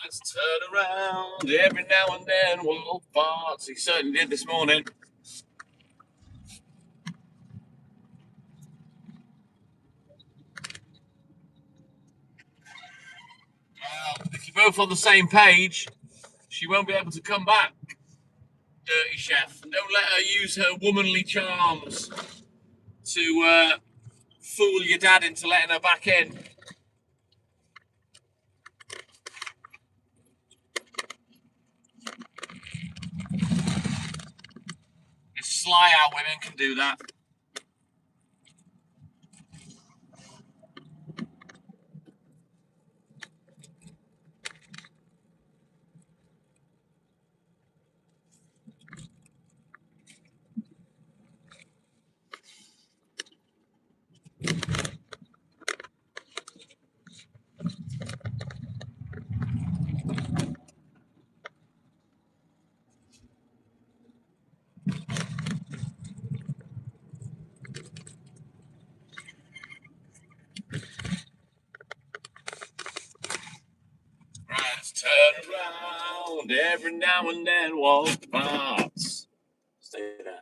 let's turn around every now and then. Wolf farts. He certainly did this morning. If you're both on the same page, she won't be able to come back. Dirty Chef. Don't let her use her womanly charms to fool your dad into letting her back in. It's sly how women can do that. Right, let's turn around every now and then. Wolf farts. Stay there.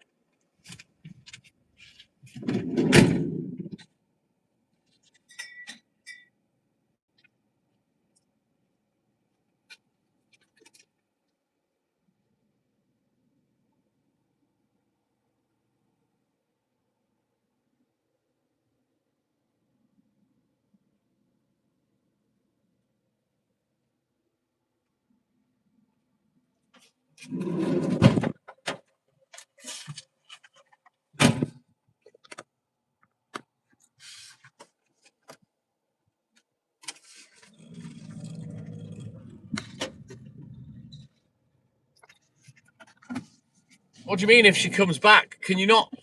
What do you mean if she comes back? Can you not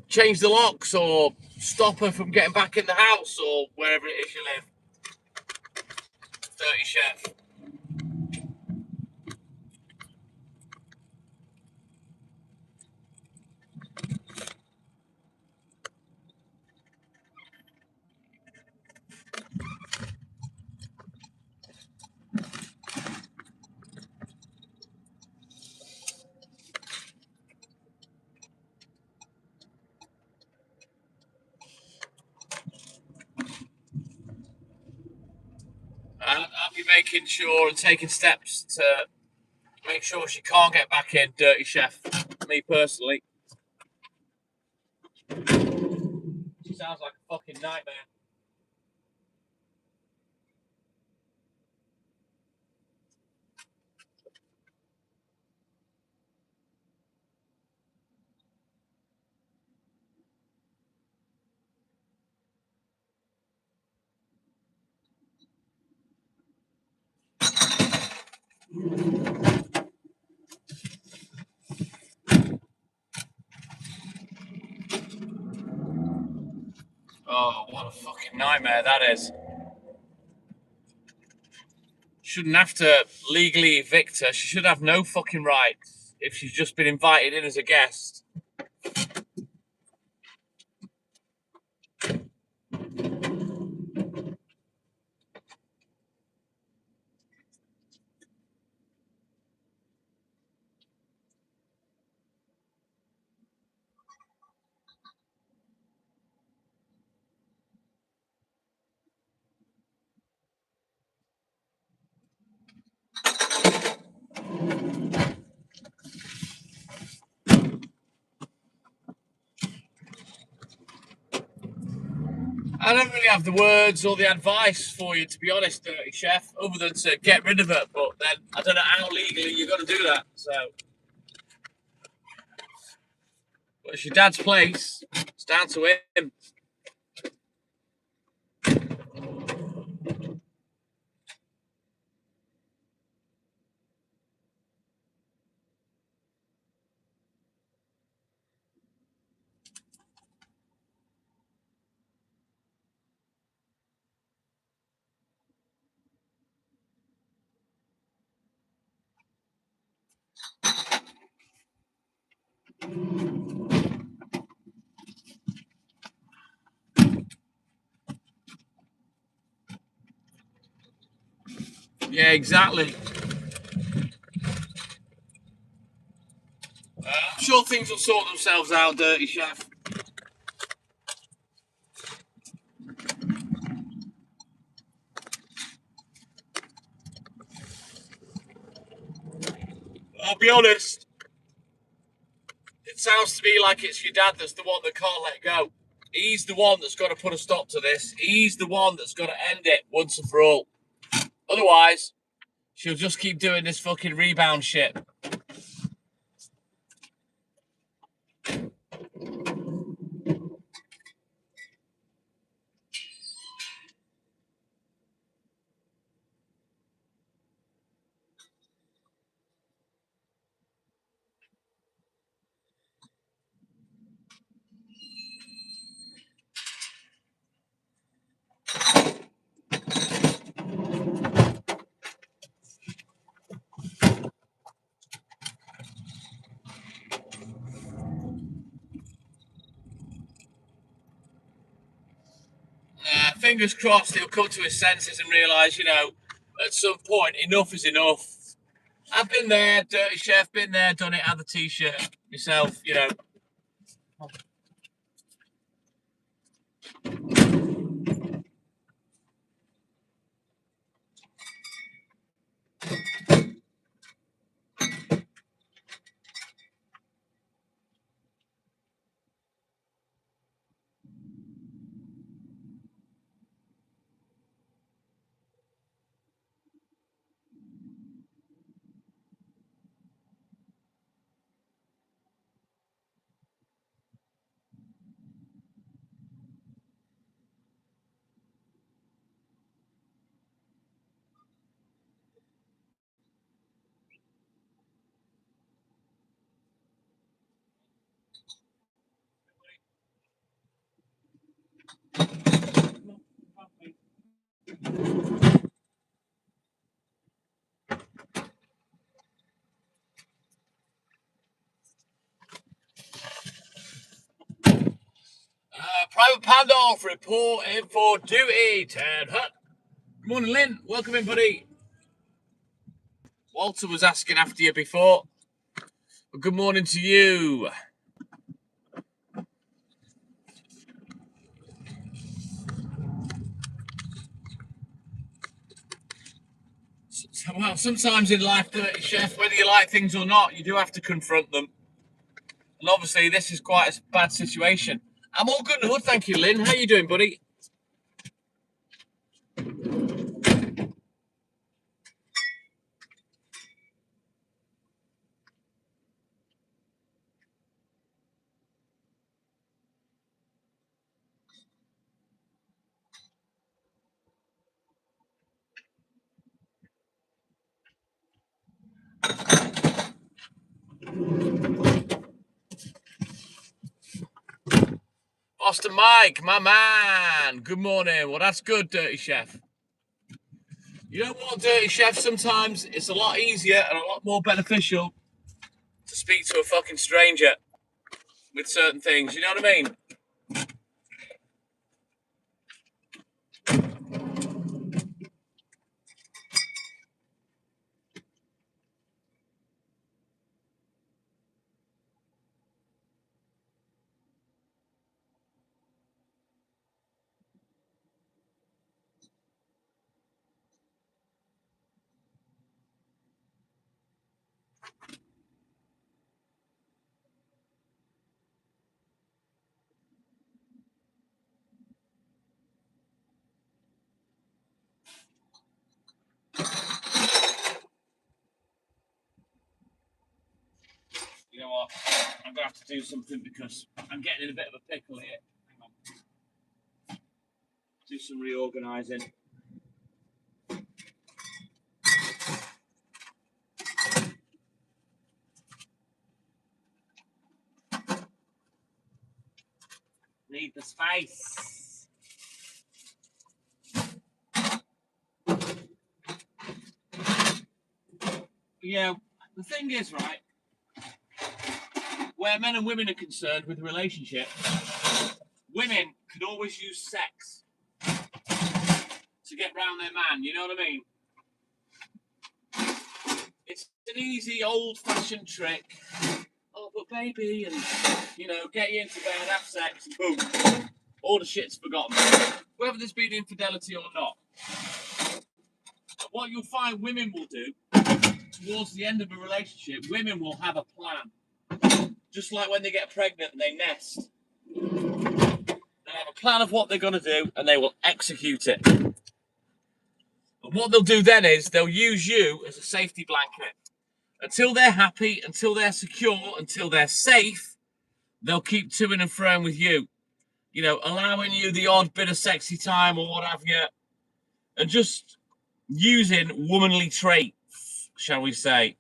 change the locks or stop her from getting back in the house or wherever it is you live? Dirty Chef. be making sure and taking steps to make sure she can't get back in, Dirty Chef. Me personally. She sounds like a fucking nightmare. Oh, what a fucking nightmare that is. Shouldn't have to legally evict her. She should have no fucking rights if she's just been invited in as a guest. I don't really have the words or the advice for you, to be honest, Dirty Chef, other than to get rid of her. But then I don't know how legally you're going to do that. So, but it's your dad's place. It's down to him. Yeah, exactly. I'm sure things will sort themselves out, Dirty Chef. I'll be honest. It sounds to me like it's your dad that's the one that can't let go. He's the one that's got to put a stop to this. He's the one that's got to end it once and for all. Otherwise, she'll just keep doing this fucking rebound shit. Fingers crossed he'll come to his senses and realise, at some point, enough is enough. I've been there, Dirty Chef, been there, done it, had the t-shirt myself. Private Pandolph reporting for duty. Ted Hut. Good morning, Lynn. Welcome in, buddy. Walter was asking after you before. Well, good morning to you. Well, sometimes in life, Dirty Chef, whether you like things or not, you do have to confront them. And obviously, this is quite a bad situation. I'm all good and good, thank you, Lynn. How you doing, buddy? Boston Mike, my man. Good morning. Well, that's good, Dirty Chef. You know what, Dirty Chef? Sometimes it's a lot easier and a lot more beneficial to speak to a fucking stranger with certain things. You know what I mean? You know what? I'm gonna have to do something because I'm getting in a bit of a pickle here. Hang on. Do some reorganising. Need the space. Yeah, the thing is, right, where men and women are concerned with a relationship, women could always use sex to get round their man, you know what I mean? It's an easy, old-fashioned trick. Oh, but baby, and, you know, get you into bed, have sex, and boom, all the shit's forgotten. Whether there's been infidelity or not. But what you'll find women will do, towards the end of a relationship, women will have a plan. Just like when they get pregnant and they nest. They have a plan of what they're going to do and they will execute it. And what they'll do then is they'll use you as a safety blanket. Until they're happy, until they're secure, until they're safe, they'll keep toing and froing with you. You know, allowing you the odd bit of sexy time or what have you. And just using womanly traits, shall we say.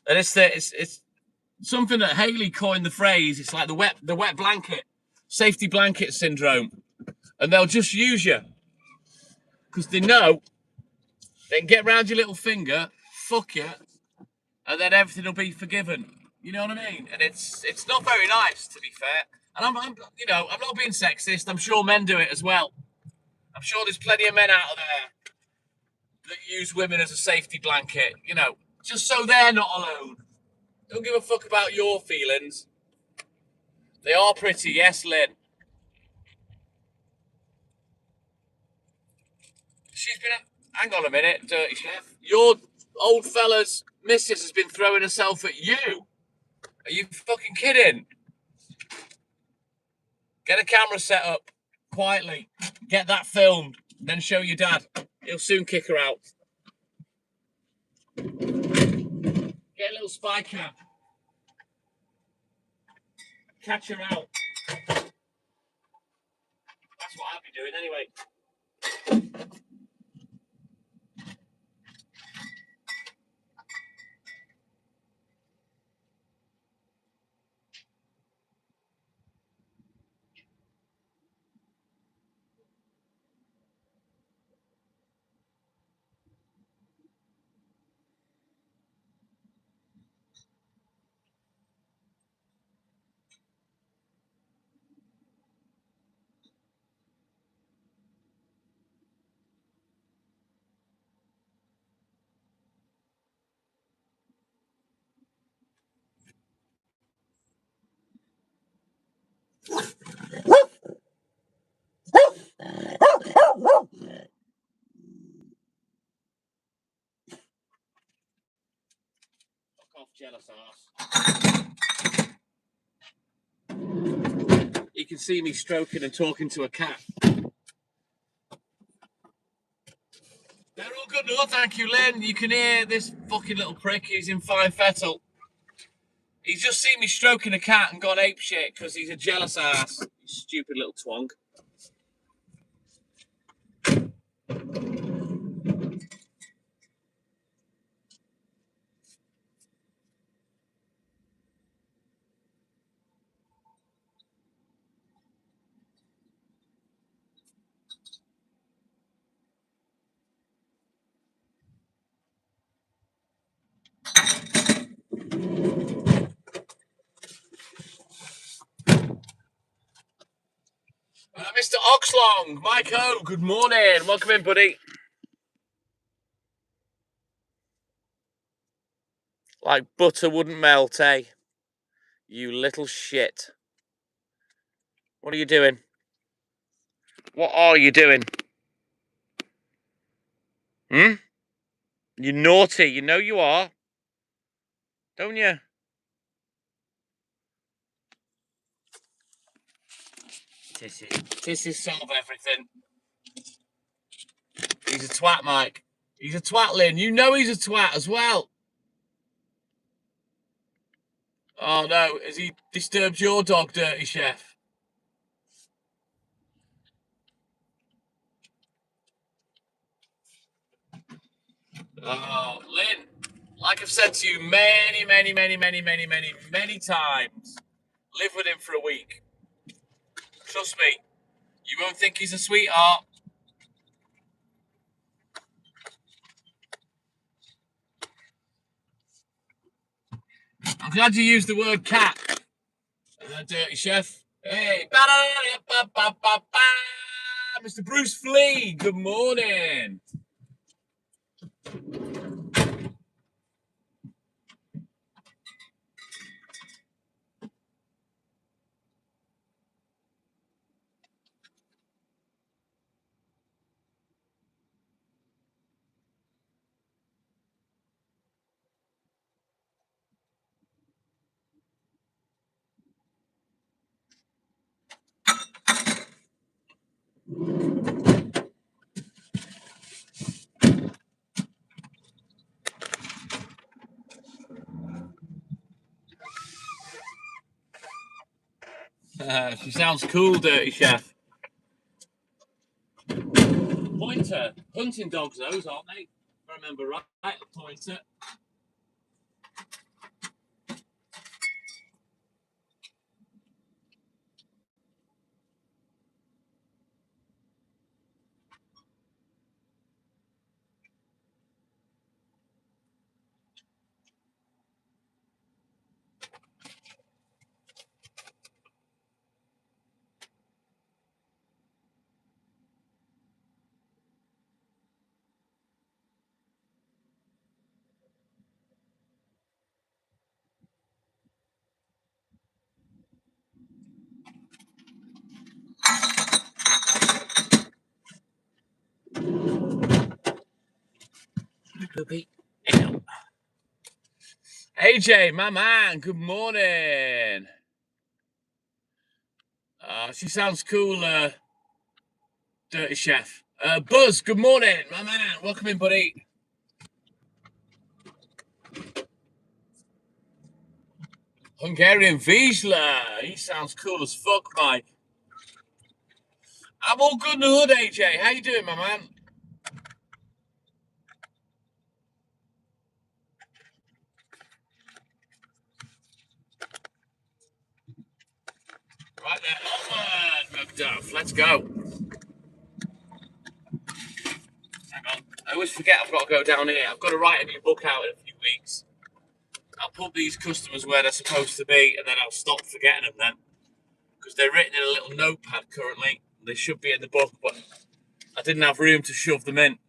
And it's something that Haley coined the phrase. It's like the wet blanket, safety blanket syndrome, and they'll just use you because they know they can get round your little finger, fuck you, and then everything will be forgiven. You know what I mean? And it's not very nice, to be fair. And I'm I'm not being sexist. I'm sure men do it as well. I'm sure there's plenty of men out there that use women as a safety blanket. You know, just so they're not alone. Don't give a fuck about your feelings. They are pretty, yes, Lynn. She's been. Hang on a minute, Dirty Chef. Your old fella's missus has been throwing herself at you. Are you fucking kidding? Get a camera set up quietly. Get that filmed. Then show your dad. He'll soon kick her out. Get a little spy cam. Catch her out. That's what I'd be doing anyway. Jealous ass. You can see me stroking and talking to a cat. They're all good. No, thank you, Lynn. You can hear this fucking little prick. He's in fine fettle. He's just seen me stroking a cat and gone apeshit because he's a jealous ass. You stupid little twonk. Mr. Oxlong, Mike O, good morning. Welcome in, buddy. Like butter wouldn't melt, eh? You little shit. What are you doing? What are you doing? You're naughty. You know you are. Don't you? Tissy solve everything. He's a twat, Mike. He's a twat, Lynn. You know he's a twat as well. Oh, no. Has he disturbed your dog, Dirty Chef? Oh, Lynn. Like I've said to you many times, live with him for a week. Trust me, you won't think he's a sweetheart. I'm glad you used the word cat, Dirty Chef. Hey, Mr. Bruce Flea, good morning. She sounds cool, Dirty Chef. Pointer. Hunting dogs, those, aren't they? If I remember right, a pointer. AJ, my man, good morning. She sounds cool, Dirty Chef. Buzz, good morning, my man. Welcome in, buddy. Hungarian Wiesler. He sounds cool as fuck, Mike. I'm all good in the hood, AJ. How you doing, my man? Right there, onward, McDuff. Let's go. Hang on. I always forget I've got to go down here. I've got to write a new book out in a few weeks. I'll put these customers where they're supposed to be, and then I'll stop forgetting them then. Because they're written in a little notepad currently. They should be in the book, but I didn't have room to shove them in.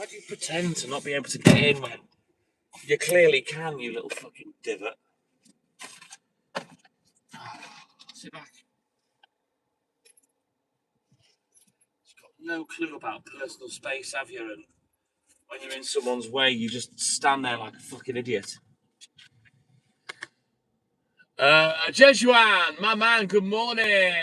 Why do you pretend to not be able to get in when you clearly can, you little fucking divot? Sit back. You've got no clue about personal space, have you? And when you're in someone's way, you just stand there like a fucking idiot. Jesuan, my man, good morning.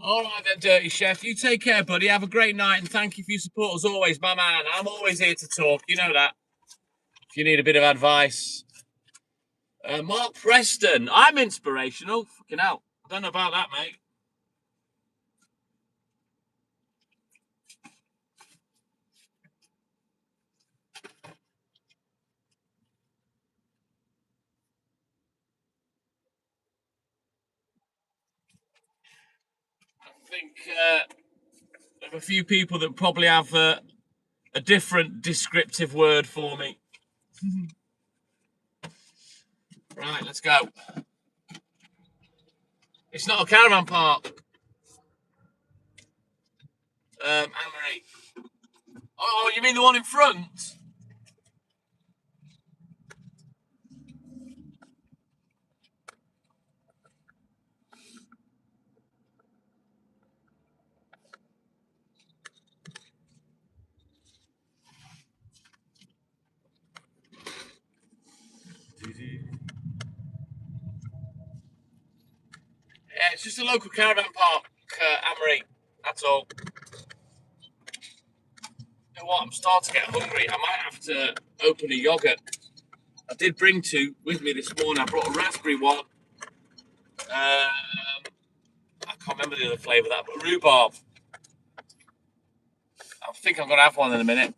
All right then, Dirty Chef. You take care, buddy. Have a great night, and thank you for your support as always, my man. I'm always here to talk. You know that. If you need a bit of advice. Mark Preston. I'm inspirational. Fucking hell. I don't know about that, mate. I think there's a few people that probably have a different descriptive word for me. Right, let's go. It's not a caravan park. Amory. Oh, you mean the one in front? Yeah, it's just a local caravan park, Amory. That's all. You know what? I'm starting to get hungry. I might have to open a yogurt. I did bring two with me this morning. I brought a raspberry one. I can't remember the other flavour of that, but rhubarb. I think I'm going to have one in a minute.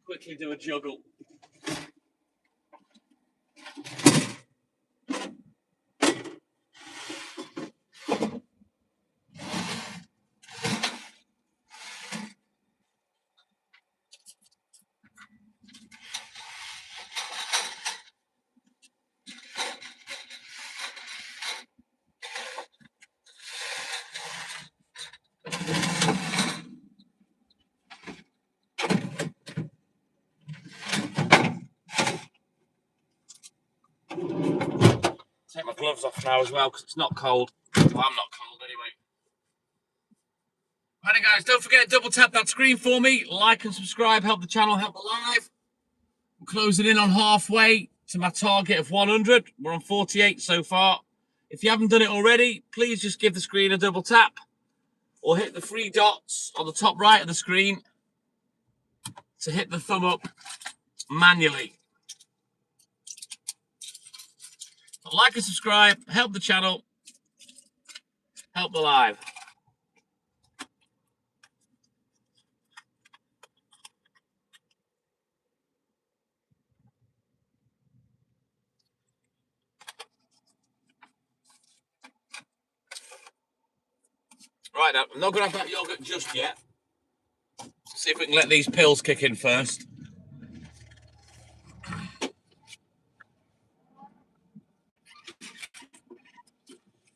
Let's quickly do a juggle. Take my gloves off now as well because it's not cold. Well, I'm not cold anyway. Right, guys, don't forget to double tap that screen for me. Like and subscribe, help the channel, help the live. We're closing in on halfway to my target of 100. We're on 48 so far. If you haven't done it already, please just give the screen a double tap or hit the three dots on the top right of the screen to hit the thumb up manually. Like and subscribe, help the channel, help the live. Right now, I'm not going to have that yogurt just yet. See if we can let these pills kick in first.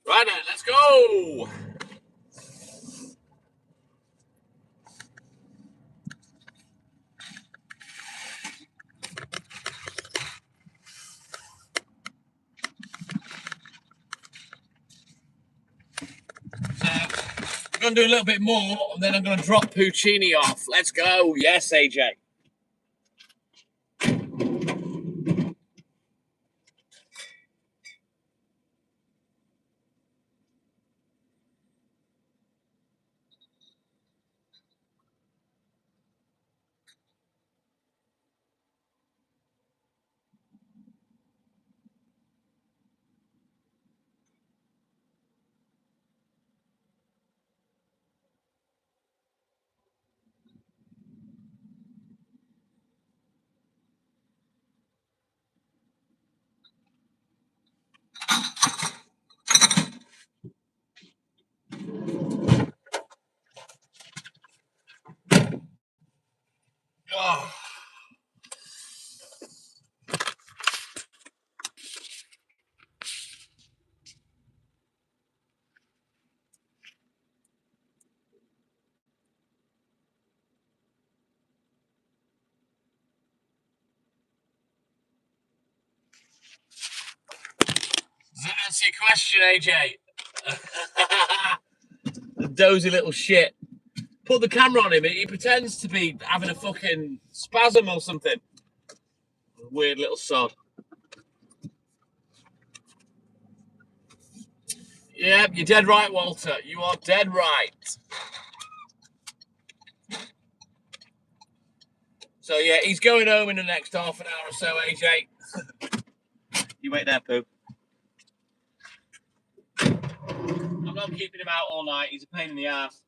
Right now, let's go. So, I'm going to do a little bit more, and then I'm going to drop Puccini off. Let's go. Yes, AJ. your question, AJ. The dozy little shit. Put the camera on him. He pretends to be having a fucking spasm or something. Weird little sod. Yeah, you're dead right, Walter. You are dead right. So, yeah, he's going home in the next half an hour or so, AJ. You wait there, Pooh. I'm not keeping him out all night. He's a pain in the ass.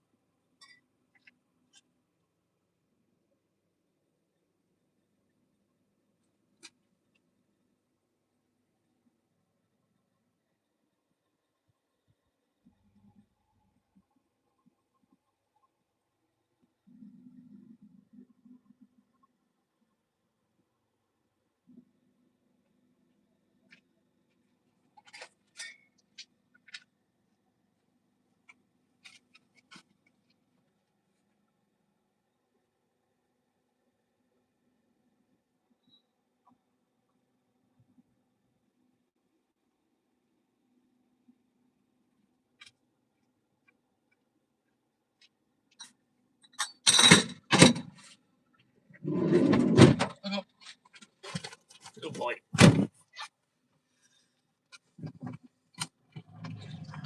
Good boy.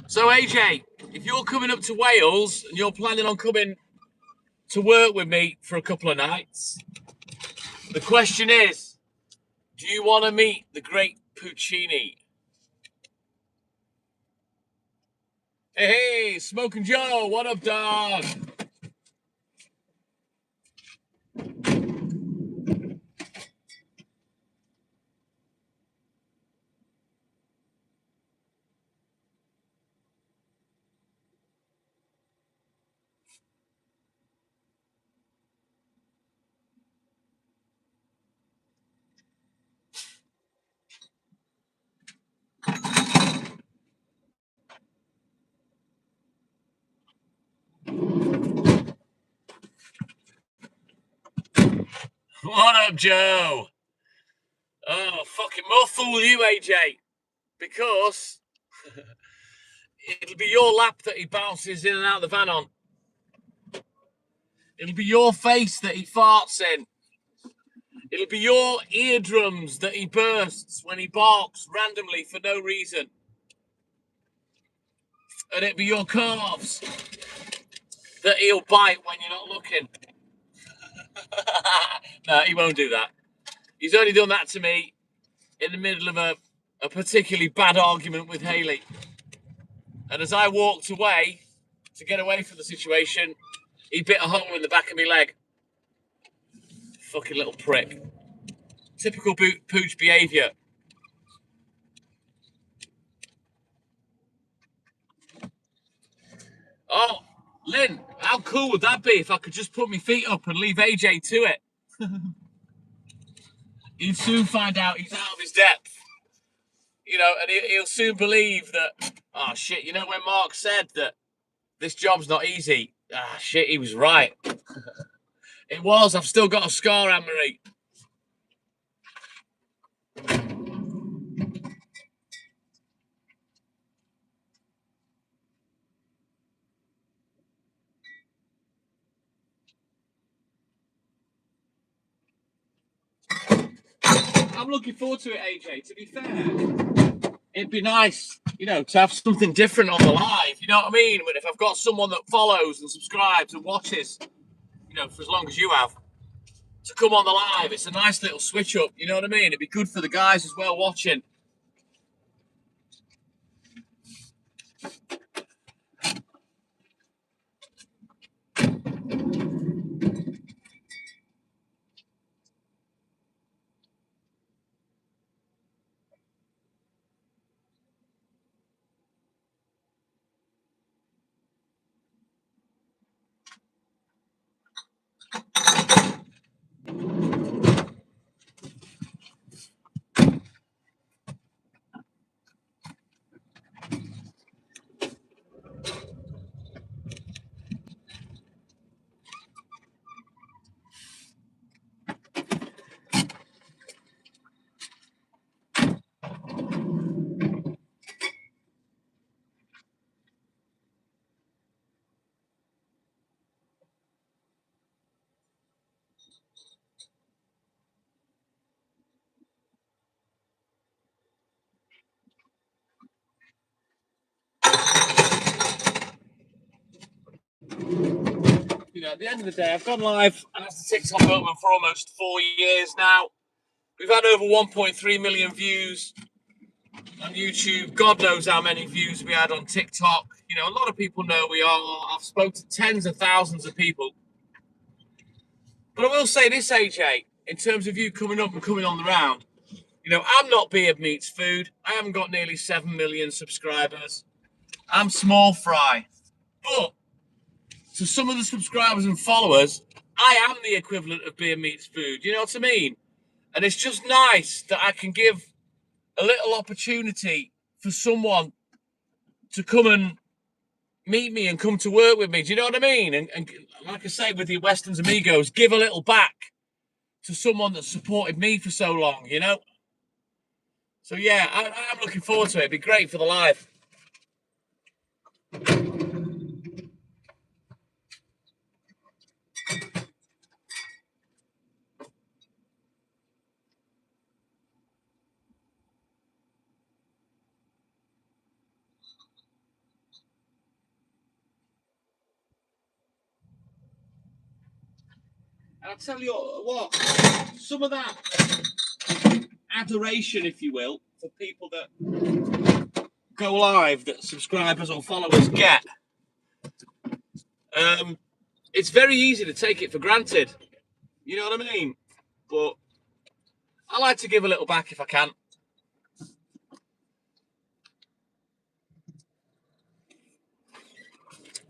So, AJ, if you're coming up to Wales and you're planning on coming to work with me for a couple of nights, the question is, do you want to meet the great Puccini? Hey, Smoking Joe, what up, dog? What up, Joe? Oh, fucking more fool you, AJ, because it'll be your lap that he bounces in and out of the van on. It'll be your face that he farts in. It'll be your eardrums that he bursts when he barks randomly for no reason. And it'll be your calves that he'll bite when you're not looking. No, he won't do that. He's only done that to me in the middle of a particularly bad argument with Haley. And as I walked away to get away from the situation, he bit a hole in the back of my leg. Fucking little prick. Typical pooch behaviour. Oh, Lynn, how cool would that be if I could just put my feet up and leave AJ to it? He'd soon find out he's out of his depth. You know, and he'll soon believe that, oh shit, you know when Mark said that this job's not easy? Ah shit, he was right. It was. I've still got a scar, Anne-Marie. I'm looking forward to it, AJ. To be fair, it'd be nice, you know, to have something different on the live. You know what I mean? But if I've got someone that follows and subscribes and watches, you know, for as long as you have, to come on the live, it's a nice little switch up. You know what I mean? It'd be good for the guys as well watching. at the end of the day, I've gone live as the TikTok Boatman for almost 4 years now. We've had over 1.3 million views on YouTube. God knows how many views we had on TikTok. You know, a lot of people know we are. I've spoken to tens of thousands of people. But I will say this, AJ, in terms of you coming up and coming on the round, you know, I'm not Beard Meats Food. I haven't got nearly 7 million subscribers. I'm small fry. But to some of the subscribers and followers, I am the equivalent of Beard Meats Food. You know what I mean? And it's just nice that I can give a little opportunity for someone to come and meet me and come to work with me. Do you know what I mean? And like I say, with the Westerns Amigos, give a little back to someone that supported me for so long, you know? So, yeah, I'm looking forward to it. It'd be great for the live. And I'll tell you what, some of that adoration, if you will, for people that go live, that subscribers or followers get, it's very easy to take it for granted. You know what I mean? But I like to give a little back if I can.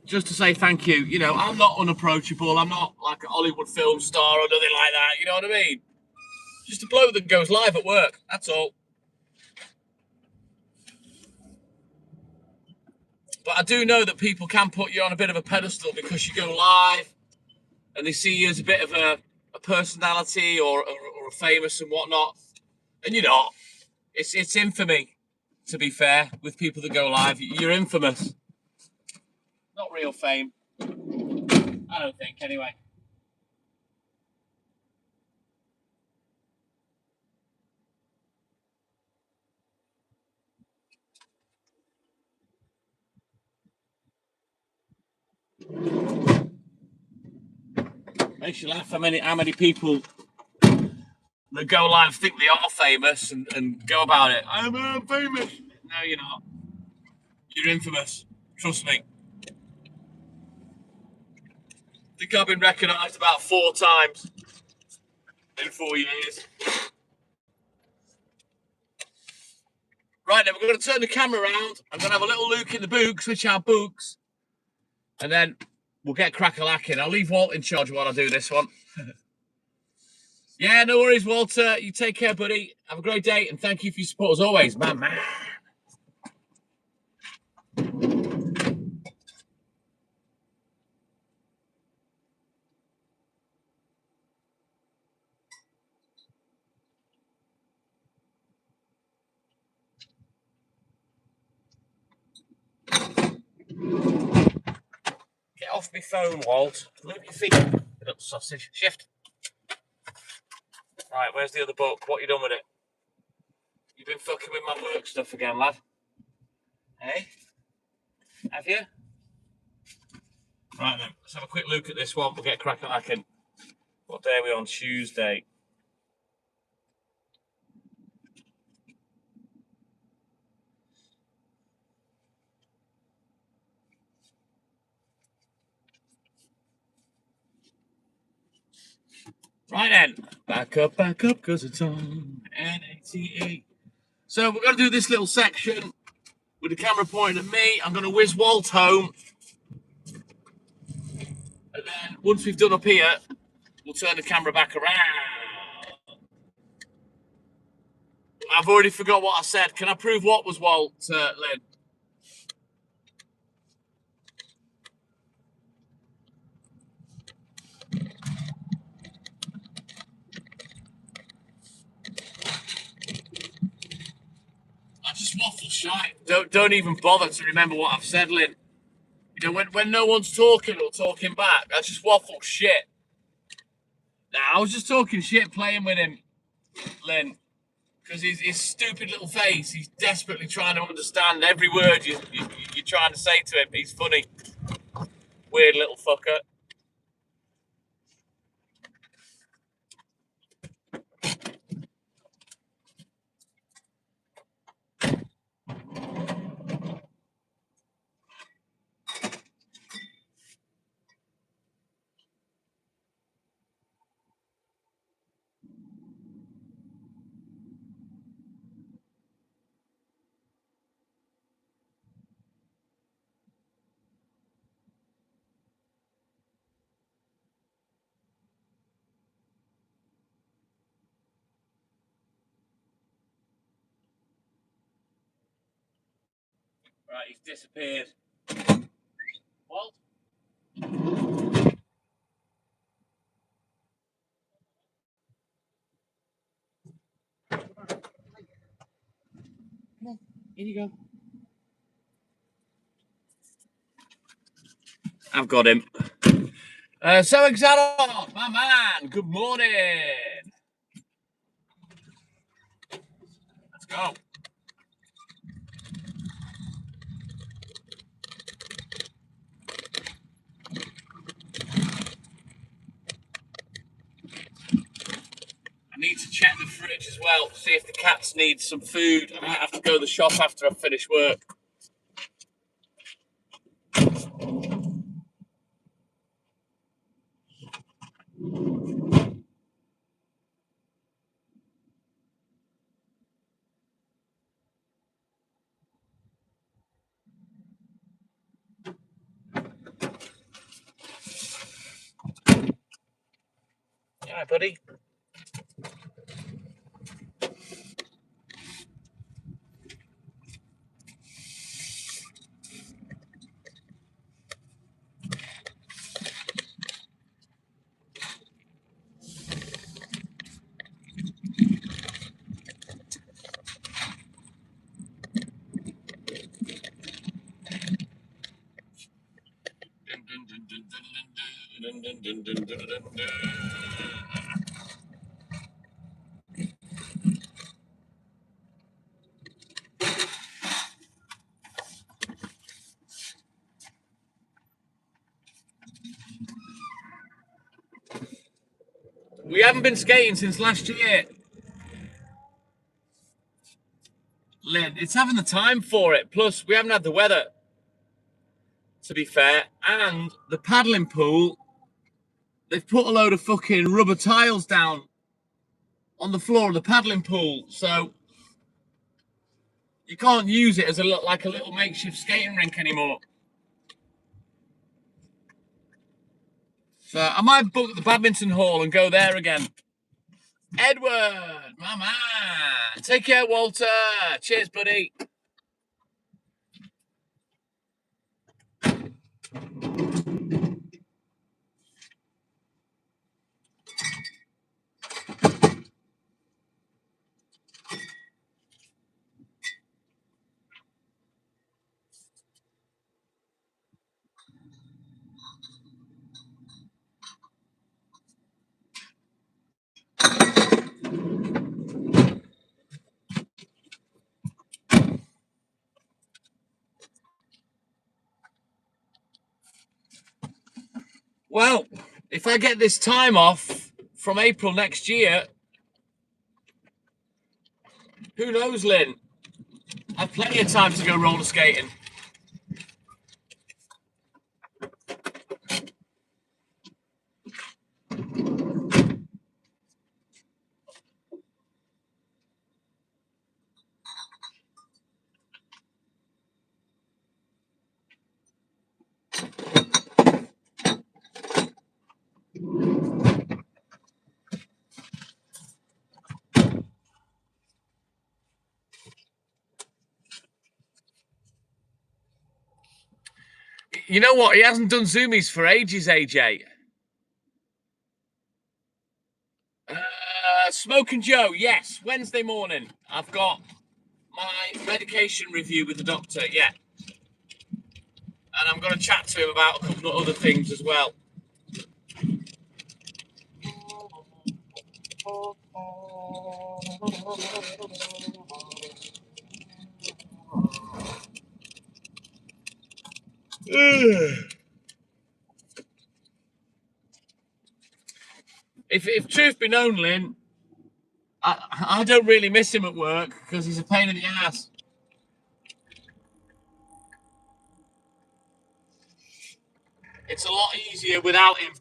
Just to say thank you. You know, I'm not unapproachable. I'm not like a Hollywood film star or nothing like that. You know what I mean? Just a bloke that goes live at work. That's all. But I do know that people can put you on a bit of a pedestal because you go live and they see you as a bit of a personality or a famous and whatnot. And you're not. It's infamy, to be fair, with people that go live. You're infamous. Not real fame. I don't think, anyway. Makes you laugh how many people that go live think they are famous and go about it. I'm famous. No, you're not. You're infamous. Trust me. I think I've been recognised about 4 times in 4 years. Right then, we're going to turn the camera around. I'm going to have a little look in the book, switch our books, and then we'll get crack-a-lacking. I'll leave Walt in charge while I do this one. Yeah, no worries, Walter. You take care, buddy. Have a great day, and thank you for your support as always, man. Get off my phone, Walt. Move your feet. Little sausage. Shift. Right, where's the other book? What you done with it? You've been fucking with my work stuff again, lad. Hey? Have you? Right then, let's have a quick look at this one. We'll get crack-a-lacking. What day are we on? Tuesday. Right then, back up, because it's on NATE. So we're going to do this little section with the camera pointing at me. I'm going to whiz Walt home. And then once we've done up here, we'll turn the camera back around. I've already forgot what I said. Can I prove what was Walt, Lynn? I just waffle shite. Don't even bother to remember what I've said, Lynn. You know, when no one's talking or talking back, I just waffle shit. Nah, I was just talking shit playing with him, Lynn. Because his stupid little face, he's desperately trying to understand every word you're trying to say to him. He's funny. Weird little fucker. Right, he's disappeared. What? Come on, here you go. I've got him. So Exalon, my man, good morning. Let's go. I need to check the fridge as well, see if the cats need some food. I might have to go to the shop after I finish work. Yeah, buddy. We haven't been skating since last year. Lynn, it's having the time for it. Plus, we haven't had the weather, to be fair. And the paddling pool, they've put a load of fucking rubber tiles down on the floor of the paddling pool. So you can't use it as a like a little makeshift skating rink anymore. So I might book the badminton hall and go there again. Edward, my man. Take care, Walter. Cheers, buddy. Well, if I get this time off from April next year, who knows, Lynn? I've plenty of time to go roller skating. You know what? He hasn't done Zoomies for ages, AJ. Smoke and Joe, yes, Wednesday morning. I've got my medication review with the doctor, yeah. And I'm going to chat to him about a couple of other things as well. If truth be known, Lynn, I don't really miss him at work because he's a pain in the ass. It's a lot easier without him.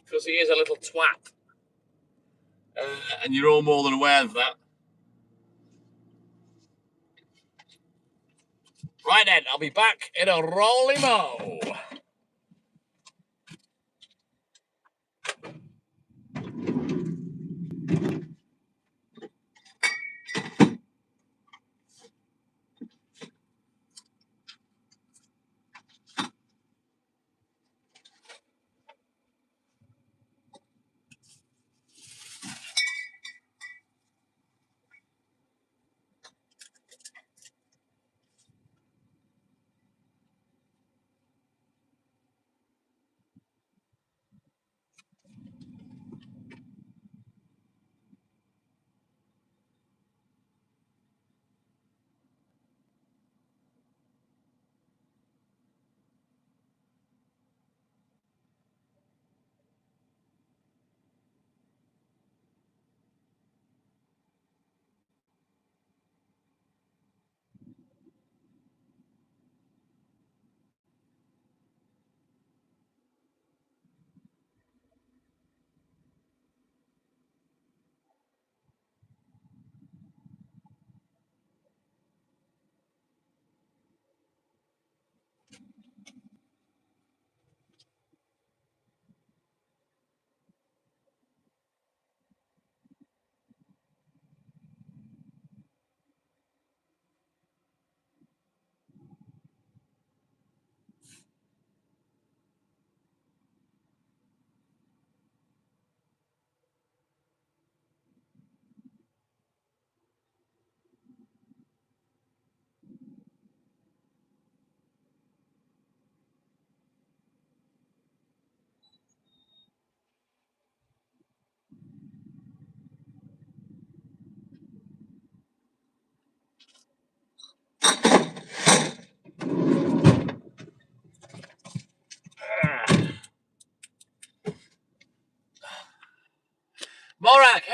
Because he is a little twat. And you're all more than aware of that. Right then, I'll be back in a roly-mo.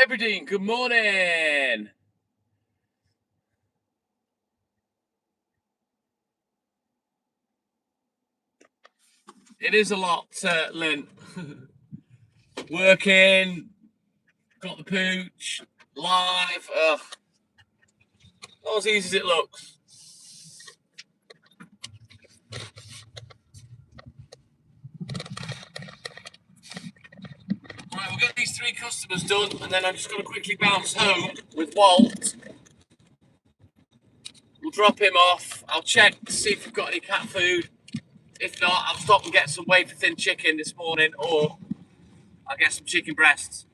Hebridean, good morning. It is a lot, Lynn. Working, got the pooch, live. Ugh, not as easy as it looks. Right, we'll get these 3 customers done, and then I'm just going to quickly bounce home with Walt. We'll drop him off. I'll check to see if we've got any cat food. If not, I'll stop and get some wafer thin chicken this morning, or I'll get some chicken breasts.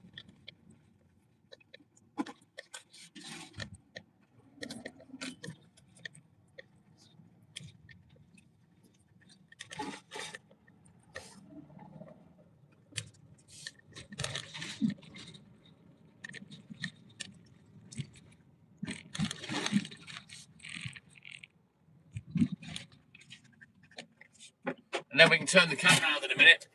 And then we can turn the camera around in a minute.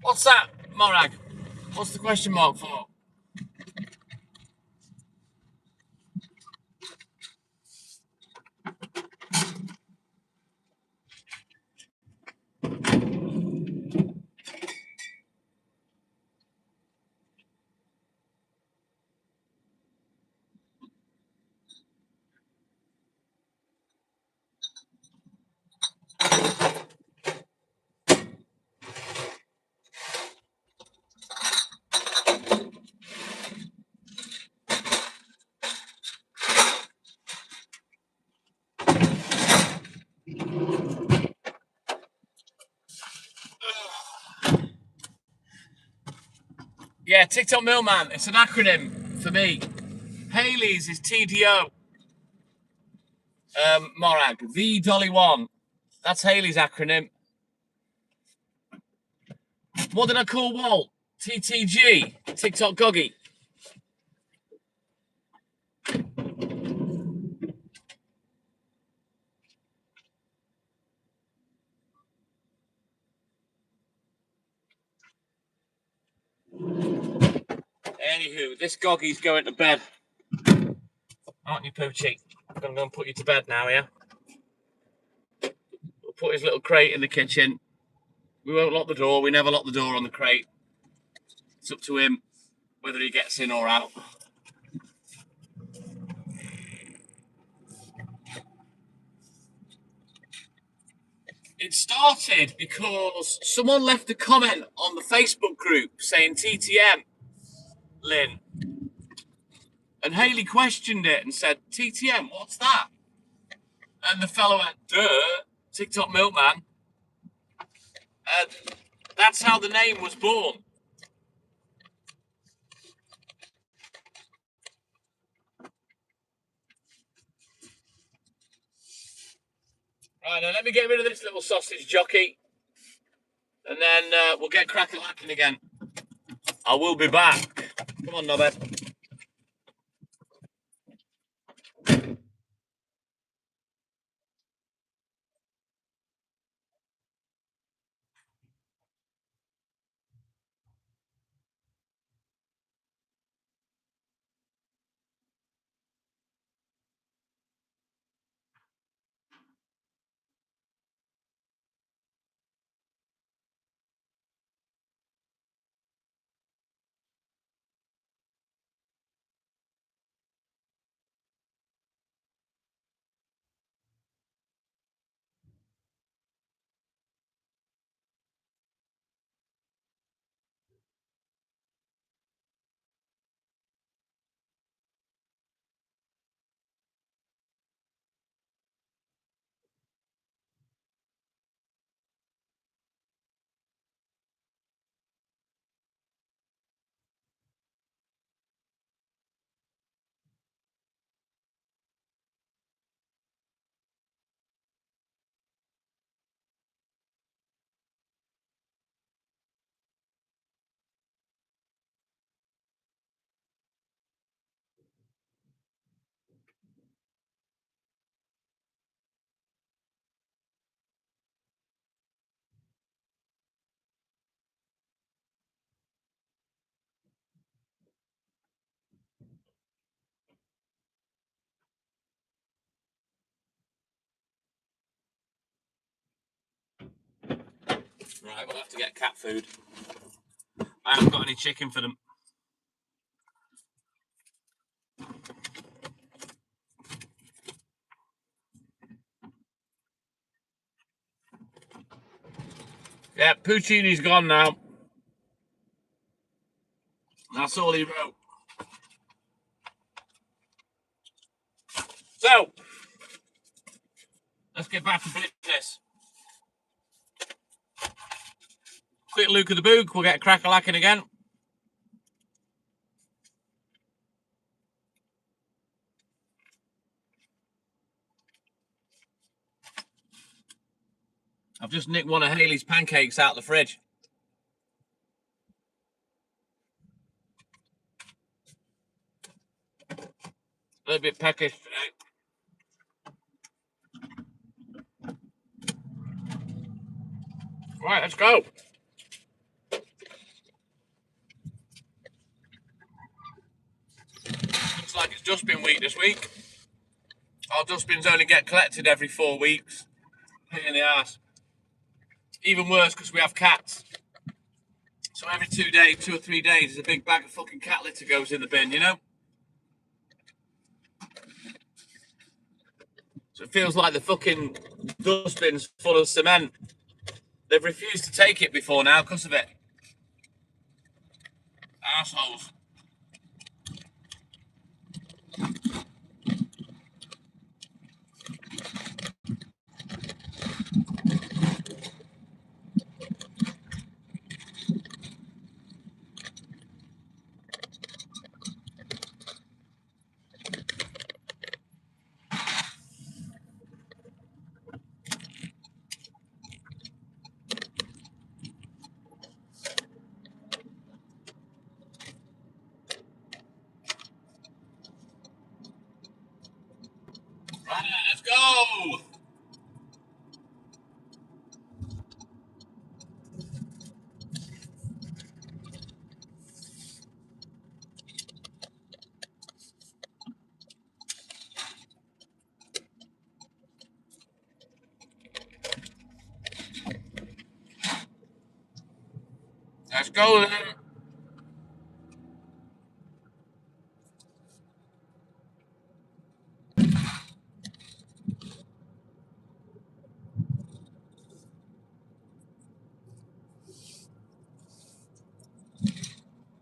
What's that, Morag? What's the question mark for? Yeah, TikTok Millman. It's an acronym for me. Haley's is TDO. Morag, the Dolly One. That's Haley's acronym. What did I call Walt? TTG. TikTok Goggy. Anywho, this Goggy's going to bed. Aren't you, Poochie? I'm going to go and put you to bed now, yeah? We'll put his little crate in the kitchen. We won't lock the door. We never lock the door on the crate. It's up to him whether he gets in or out. It started because someone left a comment on the Facebook group saying TTM, Lynn. And Haley questioned it and said, TTM, what's that? And the fellow went, duh, TikTok Milkman. And that's how the name was born. Right, now let me get rid of this little sausage jockey. And then we'll get cracking again. I will be back. Come on, Nobbet. Right, we'll have to get cat food. I haven't got any chicken for them. Yeah, Puccini's gone now. That's all he wrote. So, let's get back to business. Quick look at the book. We'll get crack-a-lacking again. I've just nicked one of Hayley's pancakes out of the fridge. A little bit peckish today. Right, let's go. Looks like it's dustbin week this week. Our dustbins only get collected every 4 weeks. Pain in the ass. Even worse because we have cats. So every 2 or 3 days, there's a big bag of fucking cat litter goes in the bin, you know? So it feels like the fucking dustbin's full of cement. They've refused to take it before now because of it. Assholes. Right, let's go. Let's go then.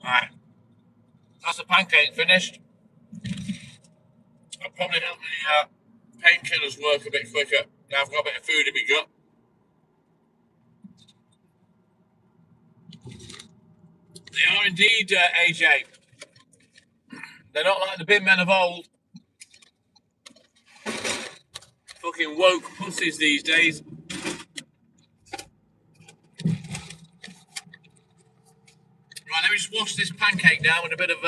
Right. That's the pancake finished. I'll probably help the painkillers work a bit quicker. Now I've got a bit of food in my gut. They are indeed, AJ. They're not like the bin men of old. Fucking woke pussies these days. Right, let me just wash this pancake down with a bit of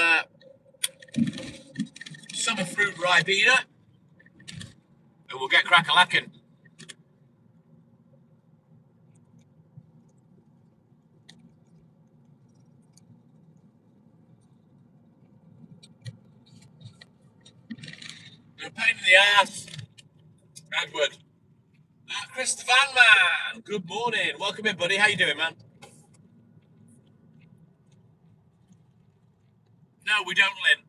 summer fruit ribena. And we'll get crack-a-lacking. They're a pain in the ass. Edward. Chris the Van Man. Good morning. Welcome in, buddy. How you doing, man? No, we don't, Lynn.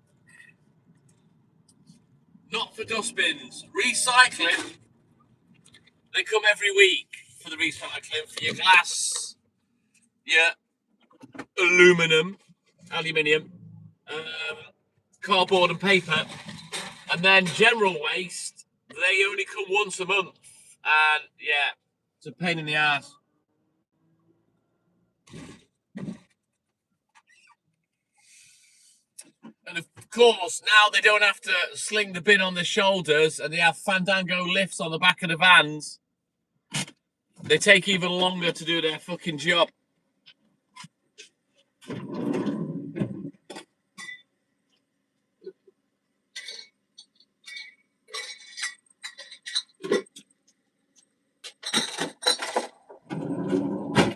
Not for dustbins. Recycling. They come every week for the recycling for your glass, your aluminium, cardboard and paper, and then general waste. They only come once a month, and yeah, it's a pain in the ass. And of course, now they don't have to sling the bin on their shoulders, and they have Fandango lifts on the back of the vans. They take even longer to do their fucking job.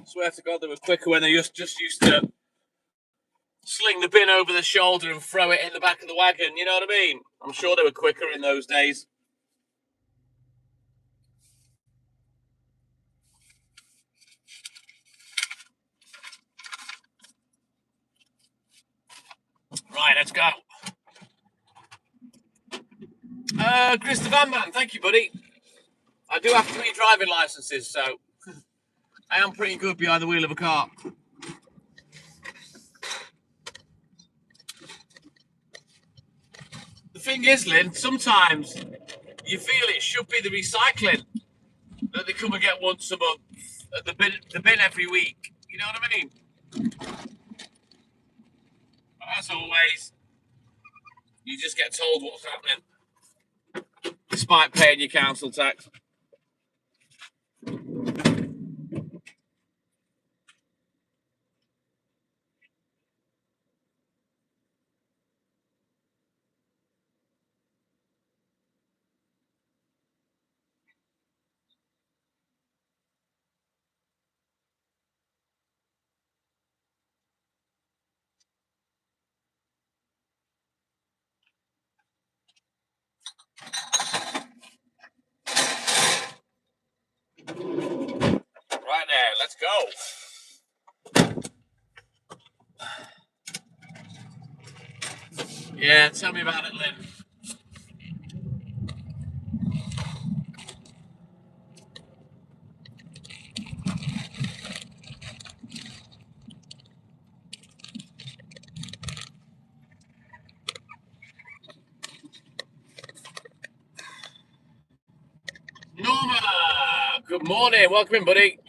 Swear to God, they were quicker when they just used to sling the bin over the shoulder and throw it in the back of the wagon. You know what I mean? I'm sure they were quicker in those days. let's go. Chris the Van Man, thank you, buddy. I do have 3 driving licenses, so I am pretty good behind the wheel of a car. The thing is, Lynn, sometimes you feel it should be the recycling that they come and get once a month, at the bin every week. You know what I mean? But as always, you just get told what's happening, despite paying your council tax. Right there, let's go. Yeah, tell me about it, Lynn. Norma, good morning. Welcome in, buddy.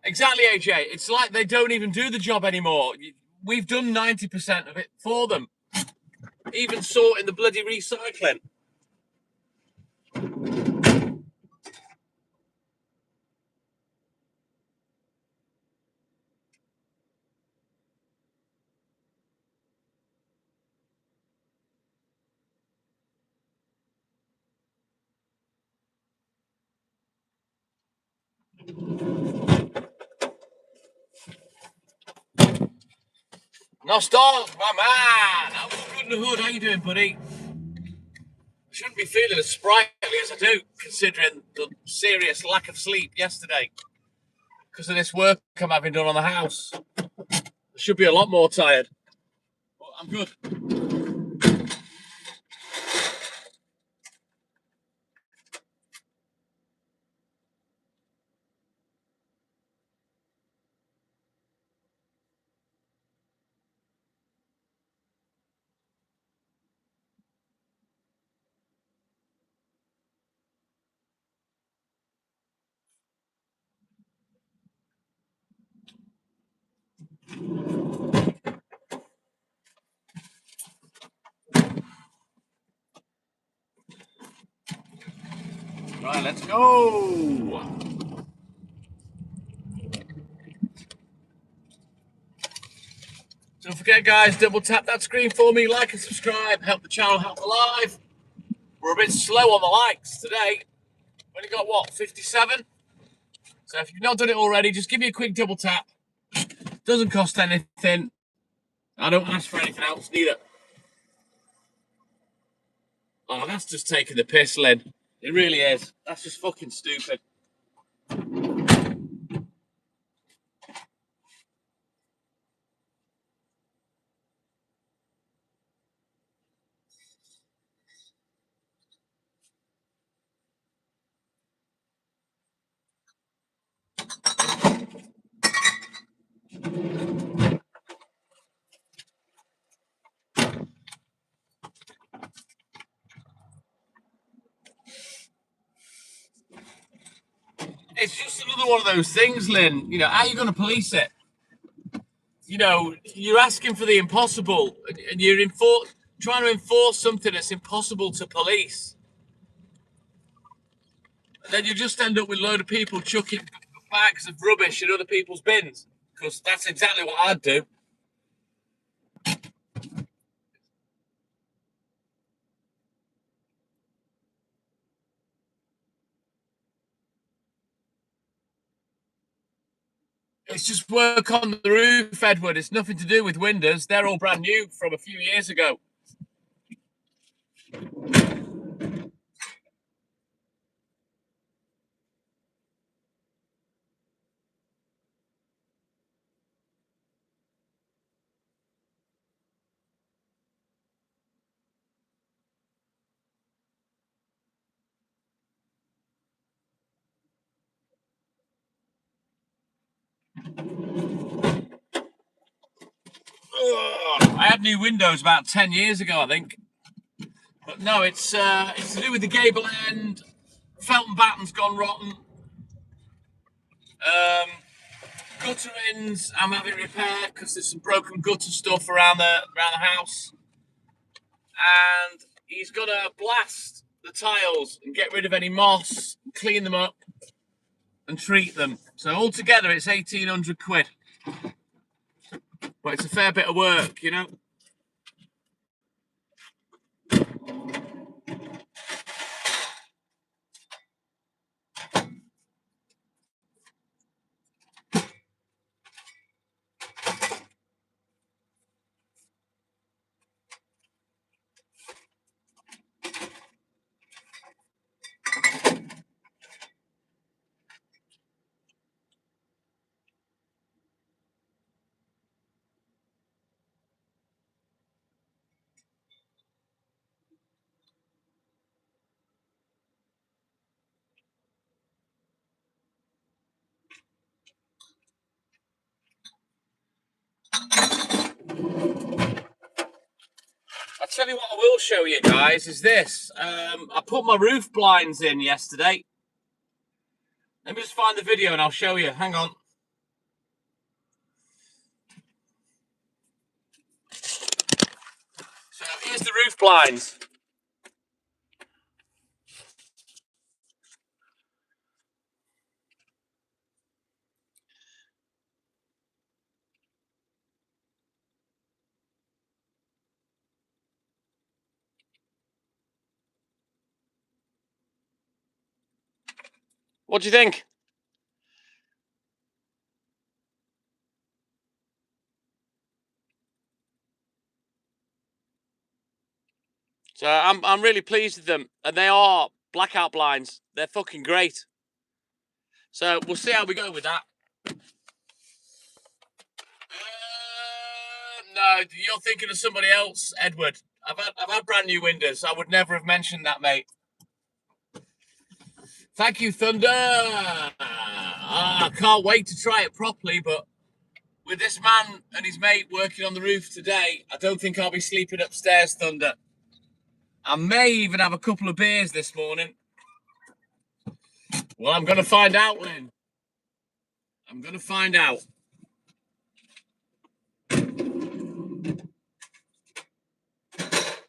Exactly, AJ. It's like they don't even do the job anymore. We've done 90% of it for them. Even sorting the bloody recycling. Nostalgia, my man. That was good in the hood. How you doing, buddy? I shouldn't be feeling as sprightly as I do, considering the serious lack of sleep yesterday. Because of this work I'm having done on the house. I should be a lot more tired. But I'm good. Right, let's go. Don't forget, guys, double tap that screen for me, like and subscribe, help the channel, help the live. We're a bit slow on the likes today. Only got, what, 57? So if you've not done it already, just give me a quick double tap. Doesn't cost anything. I don't ask for anything else neither. Oh, that's just taking the piss, Lynn. It really is. That's just fucking stupid. It's just another one of those things, Lynn. You know, how are you going to police it? You know, you're asking for the impossible, and you're trying to enforce something that's impossible to police. And then you just end up with a load of people chucking bags of rubbish in other people's bins, because that's exactly what I'd do. It's just work on the roof, Edward. It's nothing to do with windows. They're all brand new from a few years ago. I had new windows about 10 years ago, I think. But no, it's to do with the gable end. Felton batten's gone rotten. Gutter ends I'm having repaired because there's some broken gutter stuff around the house. And he's gonna blast the tiles and get rid of any moss, clean them up, and treat them. So altogether, it's 1,800 quid. But it's a fair bit of work, you know. I'll tell you what I will show you guys is this. I put my roof blinds in yesterday. Let me just find the video and I'll show you. Hang on. So here's the roof blinds. What do you think? So I'm really pleased with them, and they are blackout blinds. They're fucking great. So we'll see how we go with that. No, you're thinking of somebody else, Edward. I've had brand new windows. I would never have mentioned that, mate. Thank you, Thunder. I can't wait to try it properly, but with this man and his mate working on the roof today, I don't think I'll be sleeping upstairs, Thunder. I may even have a couple of beers this morning. Well, I'm going to find out, Lynn. I'm going to find out.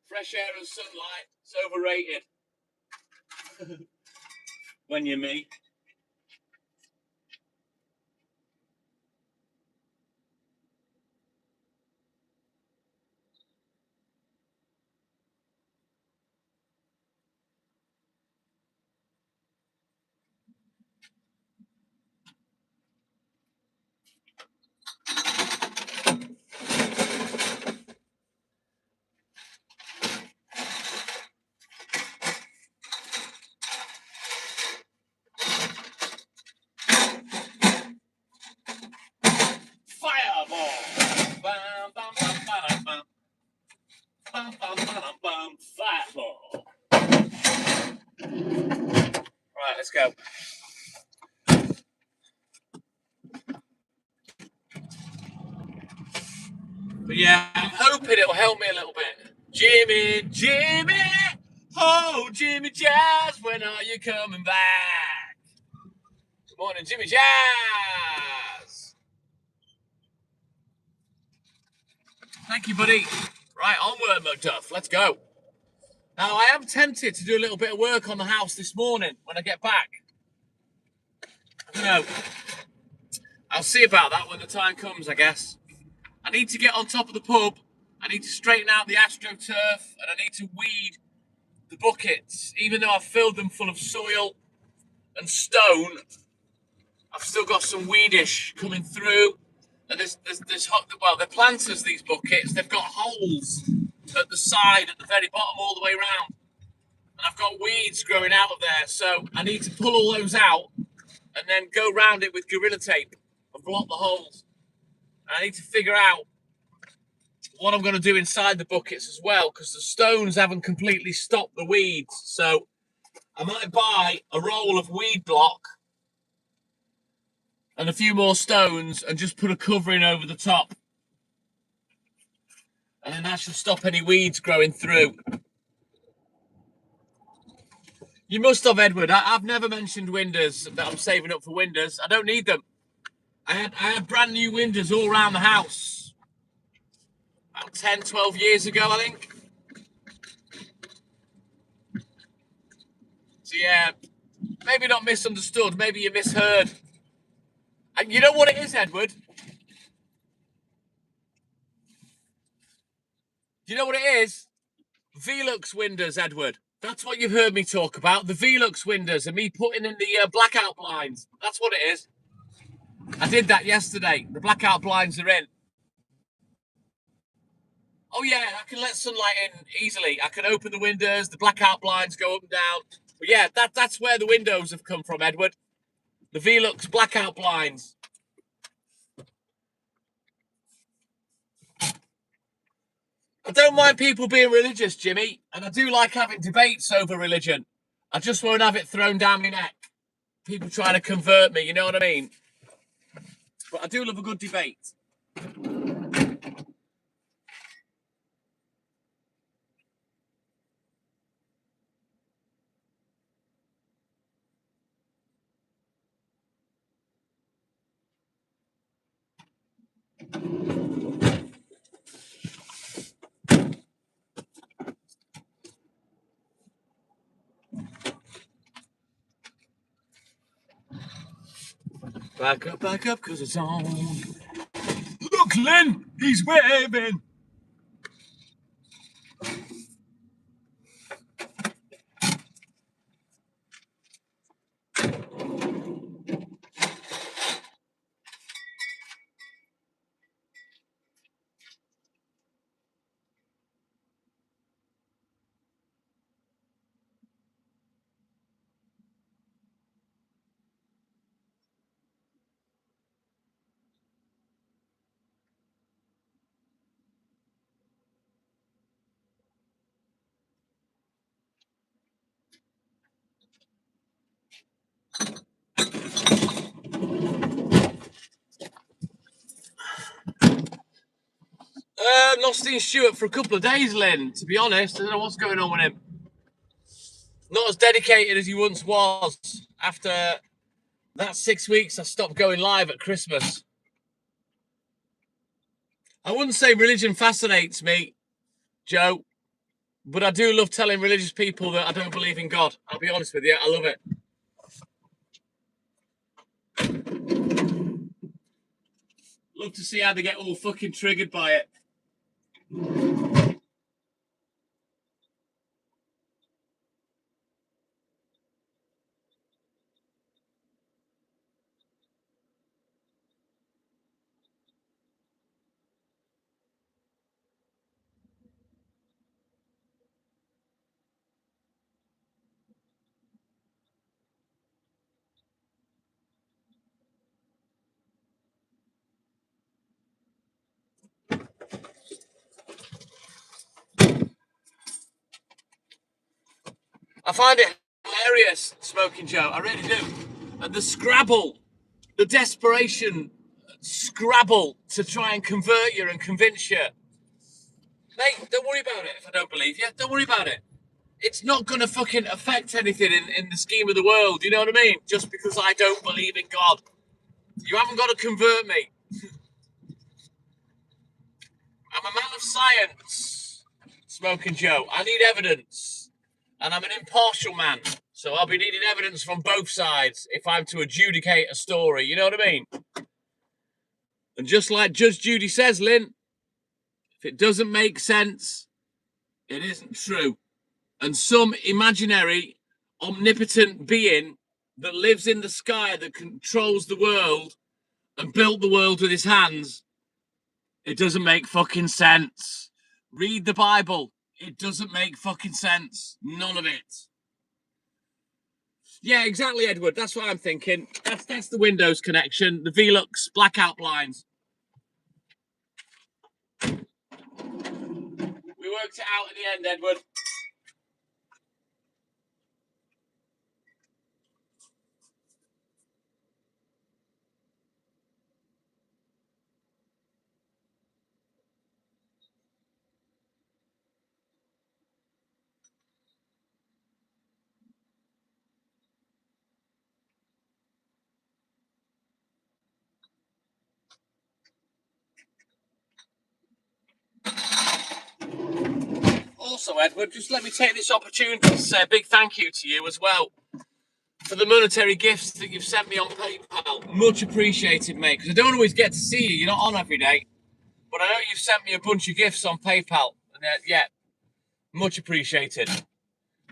Fresh air and sunlight, it's overrated. When you're me. Fireball. Right, let's go. But yeah, I'm hoping it'll help me a little bit. Jimmy, oh, Jimmy Jazz, when are you coming back? Good morning, Jimmy Jazz. Thank you, buddy. Right, onward, McDuff. Let's go. Now, I am tempted to do a little bit of work on the house this morning when I get back. You know, I'll see about that when the time comes, I guess. I need to get on top of the pub. I need to straighten out the AstroTurf, and I need to weed the buckets. Even though I've filled them full of soil and stone, I've still got some weedish coming through. And well, they're planters, these buckets. They've got holes at the side, at the very bottom, all the way around. And I've got weeds growing out of there. So I need to pull all those out and then go round it with Gorilla Tape and block the holes. And I need to figure out what I'm going to do inside the buckets as well, because the stones haven't completely stopped the weeds. So I might buy a roll of weed block and a few more stones and just put a covering over the top. And then that should stop any weeds growing through. You must have, Edward. I've never mentioned windows, that I'm saving up for windows. I don't need them. I had brand new windows all around the house. About 10, 12 years ago, I think. So yeah, maybe not misunderstood. Maybe you misheard. And you know what it is, Edward? Do you know what it is? Velux windows, Edward. That's what you've heard me talk about. The Velux windows and me putting in the blackout blinds. That's what it is. I did that yesterday. The blackout blinds are in. Oh yeah, I can let sunlight in easily. I can open the windows, the blackout blinds go up and down. But yeah, that's where the windows have come from, Edward. The Velux blackout blinds. I don't mind people being religious, Jimmy, and I do like having debates over religion. I just won't have it thrown down my neck. People trying to convert me, you know what I mean? But I do love a good debate. Back up, cause it's on. Look, Lynn, he's waving. Not seen Stuart for a couple of days, Lynn, to be honest. I don't know what's going on with him. Not as dedicated as he once was. After that 6 weeks, I stopped going live at Christmas. I wouldn't say religion fascinates me, Joe, but I do love telling religious people that I don't believe in God. I'll be honest with you, I love it. Love to see how they get all fucking triggered by it. I find it hilarious, Smoking Joe. I really do. And the scrabble, the desperation scrabble to try and convert you and convince you. Mate, don't worry about it if I don't believe you. Don't worry about it. It's not going to fucking affect anything in the scheme of the world. You know what I mean? Just because I don't believe in God. You haven't got to convert me. I'm a man of science, Smoking Joe. I need evidence. And I'm an impartial man. So I'll be needing evidence from both sides if I'm to adjudicate a story. You know what I mean? And just like Judge Judy says, Lynn, if it doesn't make sense, it isn't true. And some imaginary, omnipotent being that lives in the sky, that controls the world and built the world with his hands, it doesn't make fucking sense. Read the Bible. It doesn't make fucking sense. None of it. Yeah, exactly, Edward. That's what I'm thinking. That's the Windows connection. The Velux blackout blinds. We worked it out in the end, Edward. also, Edward, just let me take this opportunity to say a big thank you to you as well for the monetary gifts that you've sent me on PayPal. Much appreciated, mate, because I don't always get to see you. You're not on every day. But I know you've sent me a bunch of gifts on PayPal. And yeah, much appreciated.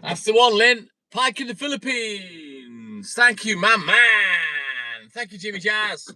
That's the one, Lynn. Pike in the Philippines. Thank you, man. Thank you, Jimmy Jazz.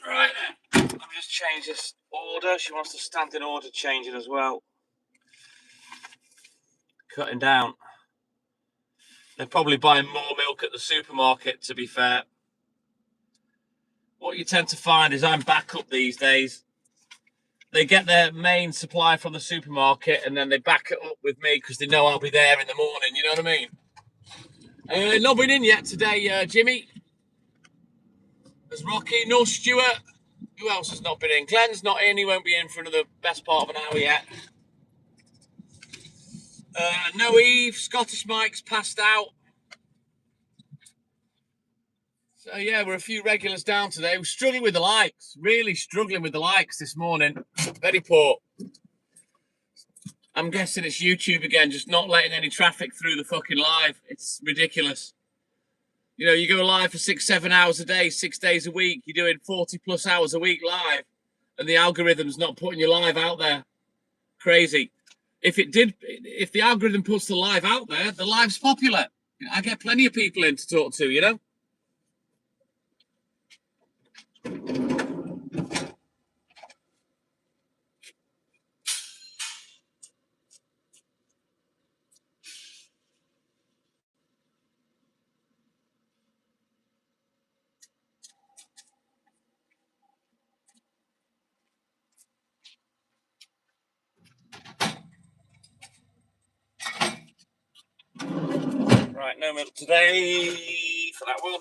Right, let me just change this order. She wants the standing order changing as well. Cutting down. They're probably buying more milk at the supermarket, to be fair. What you tend to find is I'm back up these days. They get their main supply from the supermarket and then they back it up with me because they know I'll be there in the morning. You know what I mean? Not been in yet today, Jimmy. There's Rocky, no Stuart. Who else has not been in? Glenn's not in. He won't be in for another best part of an hour yet. No Eve. Scottish Mike's passed out. So, yeah, we're a few regulars down today. We're struggling with the likes. Really struggling with the likes this morning. Very poor. I'm guessing it's YouTube again, just not letting any traffic through the fucking live. It's ridiculous. You know, you go live for 6-7 hours a day, 6 days a week. You're doing 40+ hours a week live, and the algorithm's not putting your live out there. Crazy. If the algorithm puts the live out there, the live's popular. I get plenty of people in to talk to, you know? Right, no milk today for that one.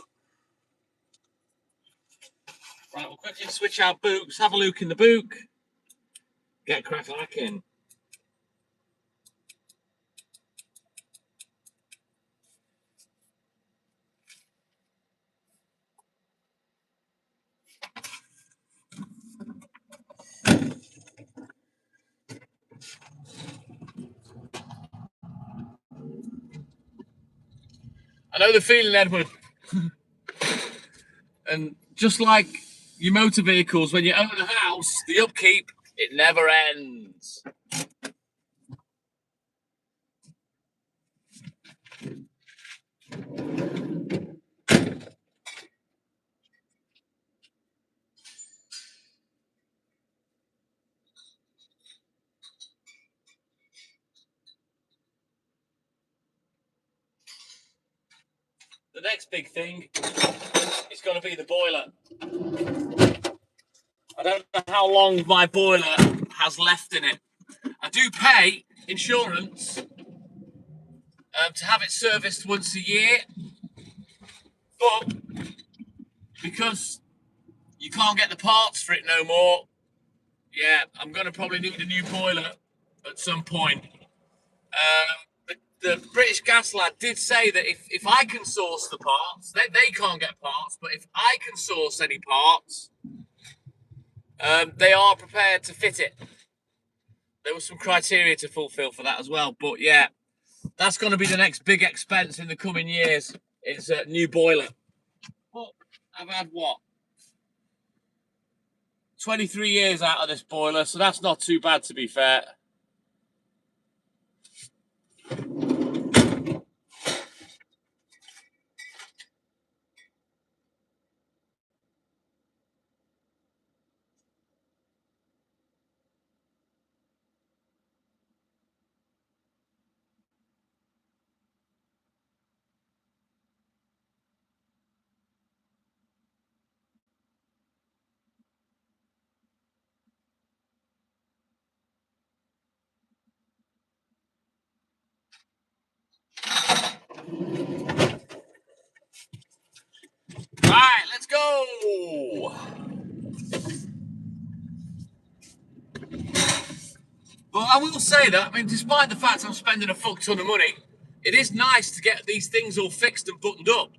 Right, we'll quickly switch out books, have a look in the book, get crack-lacking. I know the feeling, Edward. And just like your motor vehicles, when you own a house, the upkeep, it never ends. The next big thing is going to be the boiler. I don't know how long my boiler has left in it. I do pay insurance to have it serviced once a year, but because you can't get the parts for it no more, yeah, I'm going to probably need a new boiler at some point. The British Gas lad did say that if I can source the parts, they can't get parts, but if I can source any parts, they are prepared to fit it. There was some criteria to fulfill for that as well. But yeah, that's going to be the next big expense in the coming years. It's a new boiler. But I've had what? 23 years out of this boiler, so that's not too bad, to be fair. I will say that, I mean, despite the fact I'm spending a fuck ton of money, it is nice to get these things all fixed and buttoned up.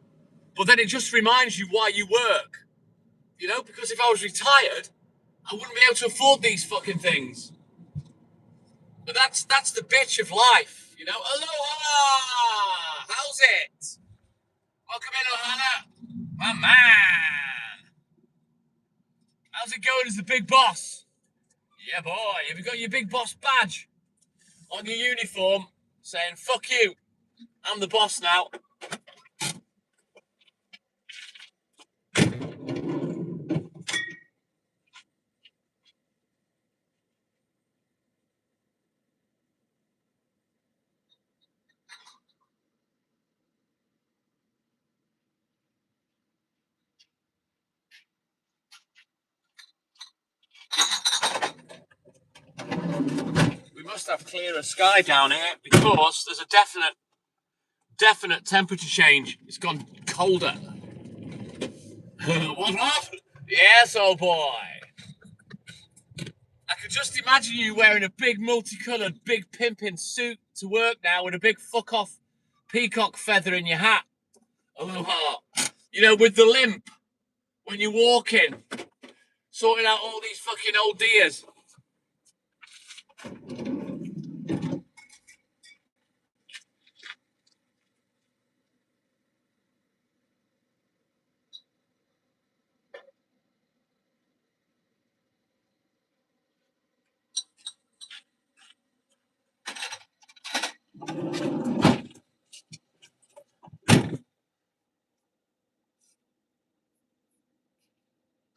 But then it just reminds you why you work. You know, because if I was retired, I wouldn't be able to afford these fucking things. But that's the bitch of life, you know. Aloha! How's it? Welcome in, Ohana. My man. How's it going as the big boss? Yeah, boy. Have you got your big boss badge on your uniform saying, fuck you, I'm the boss now? We must have clearer sky down here because there's a definite temperature change. It's gone colder. What happened? Yes, old boy. I could just imagine you wearing a big multicoloured, big pimping suit to work now with a big fuck off peacock feather in your hat. Aloha. You know, with the limp when you're walking, sorting out all these fucking old deers.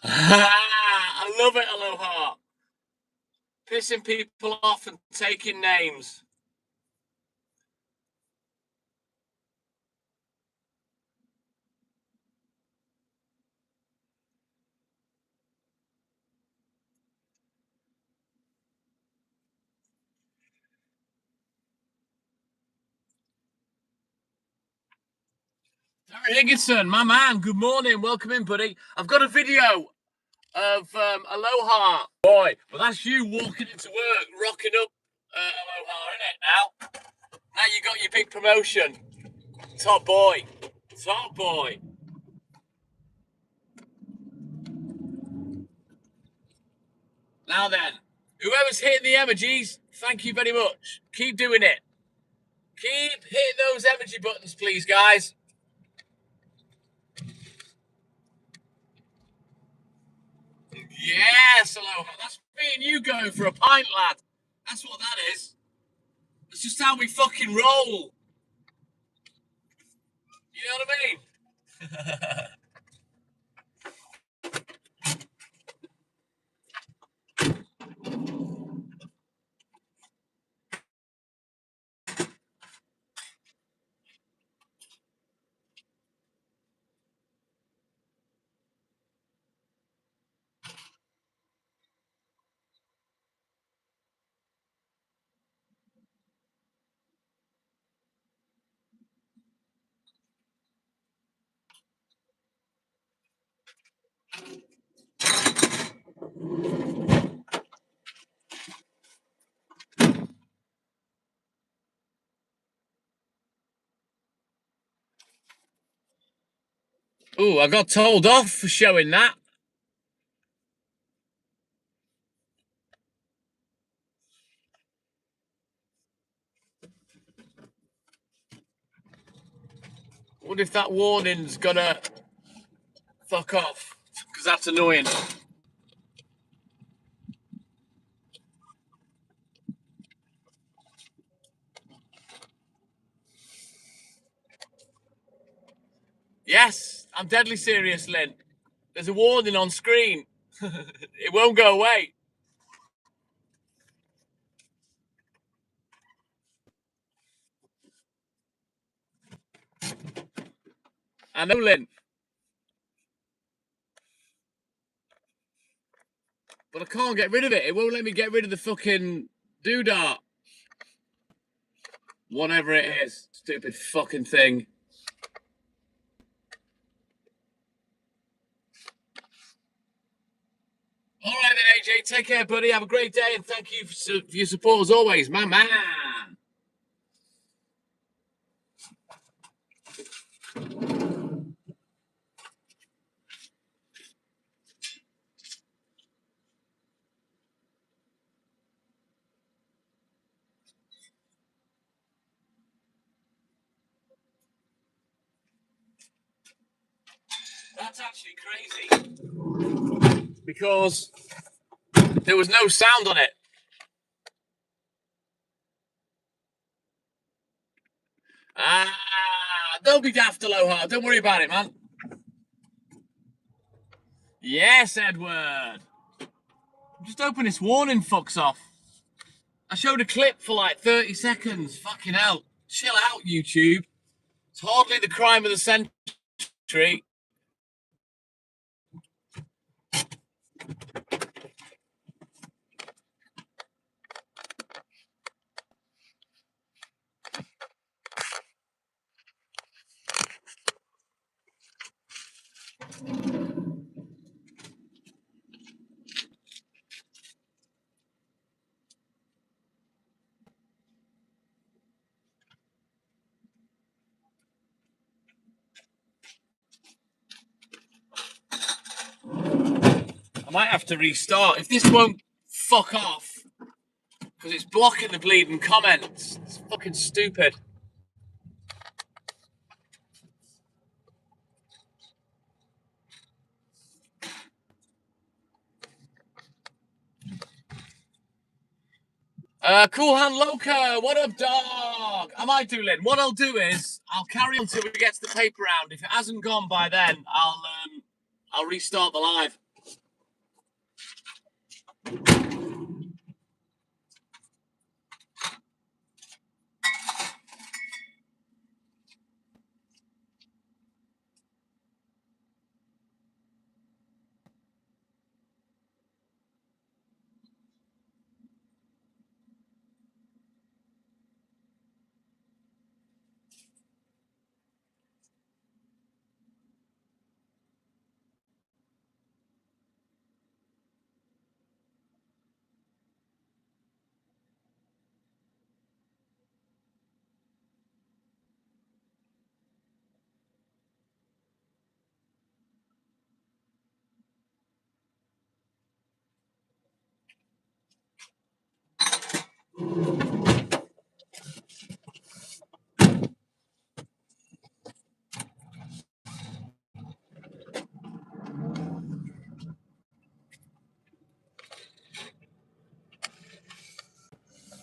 I love it, Aloha. Pissing people off and taking names. Darren Higginson, my man, good morning. Welcome in, buddy. I've got a video of Aloha. Boy, well, that's you walking into work, rocking up Aloha, isn't it, now? Now you got your big promotion. Top boy. Top boy. Now then, whoever's hitting the emojis, thank you very much. Keep doing it. Keep hitting those emoji buttons, please, guys. Yes, Aloha. That's me and you going for a pint, lad. That's what that is. It's just how we fucking roll. You know what I mean? Ooh, I got told off for showing that. What if that warning's gonna fuck off? Because that's annoying. Yes, I'm deadly serious, Lynn. There's a warning on screen. It won't go away. I know, Lynn. But I can't get rid of it. It won't let me get rid of the fucking doodah. Whatever it is. Stupid fucking thing. All right then, AJ. Take care, buddy. Have a great day, and thank you for your support as always, my man. That's actually crazy because there was no sound on it. Don't be daft, Aloha. Don't worry about it, man. Yes, Edward. Just open this warning, fucks off. I showed a clip for like 30 seconds. Fucking hell. Chill out, YouTube. It's hardly the crime of the century. I might have to restart. If this won't fuck off, because it's blocking the bleeding comments. It's fucking stupid. Cool Hand Loca, what up, dog? I might do, Lynn. What I'll do is I'll carry on till we get to the paper round. If it hasn't gone by then, I'll restart the live.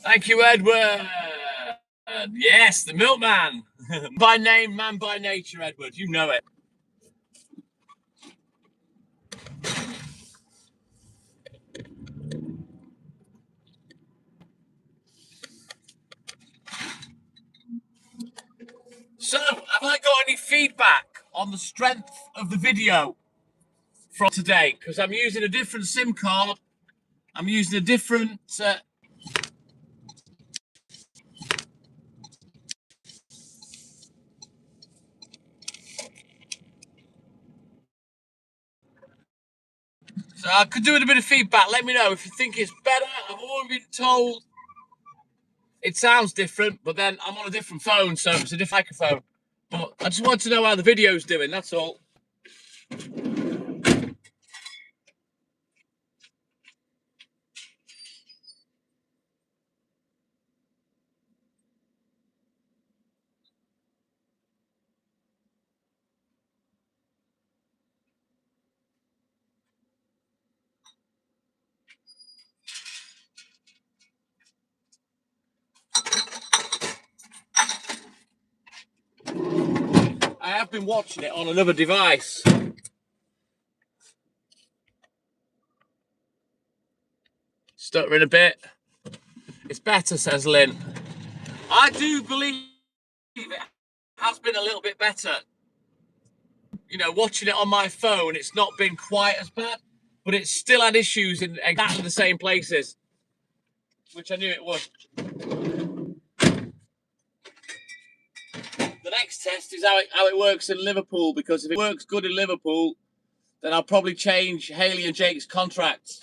Thank you, Edward. Yes, the milkman. By name, man by nature, Edward. You know it. So, have I got any feedback on the strength of the video from today? Because I'm using a different SIM card. I'm using a different... So I could do with a bit of feedback. Let me know if you think it's better. I've already been told it sounds different, but then I'm on a different phone, so it's a different microphone. But I just want to know how the video's doing, that's all. I have been watching it on another device. Stuttering a bit. It's better, says Lynn. I do believe it has been a little bit better. You know, watching it on my phone, it's not been quite as bad, but it's still had issues in exactly the same places, which I knew it would. The next test is how it works in Liverpool, because if it works good in Liverpool, then I'll probably change Haley and Jake's contracts.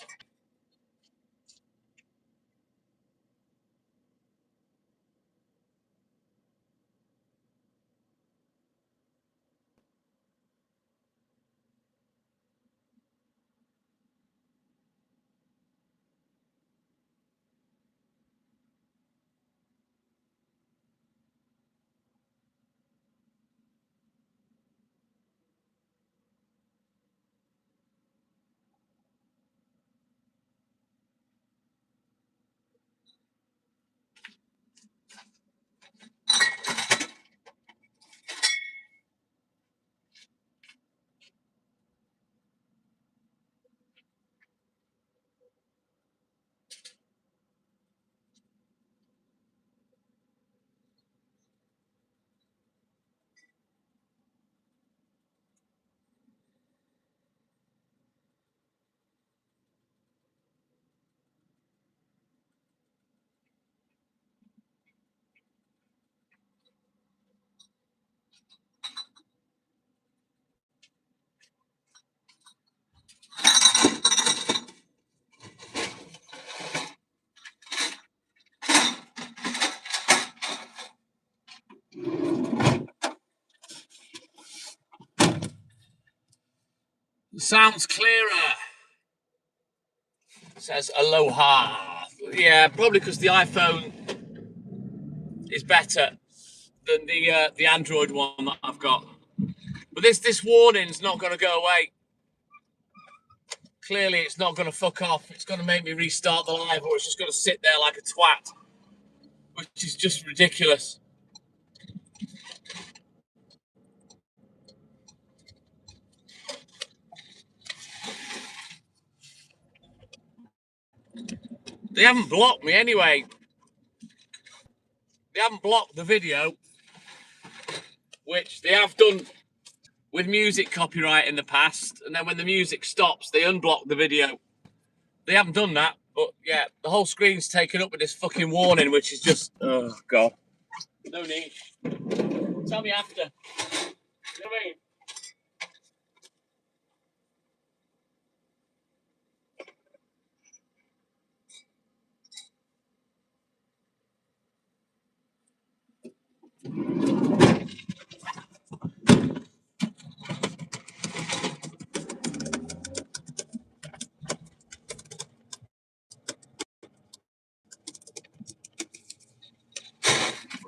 Sounds clearer. Says aloha. Yeah, probably because the iPhone is better than the Android one that I've got. But this warning's not going to go away. Clearly, it's not going to fuck off. It's going to make me restart the live, or it's just going to sit there like a twat, which is just ridiculous. They haven't blocked me anyway. They haven't blocked the video, which they have done with music copyright in the past. And then when the music stops, they unblock the video. They haven't done that, but yeah, the whole screen's taken up with this fucking warning, which is just, oh God. No need. Tell me after. You know what I mean?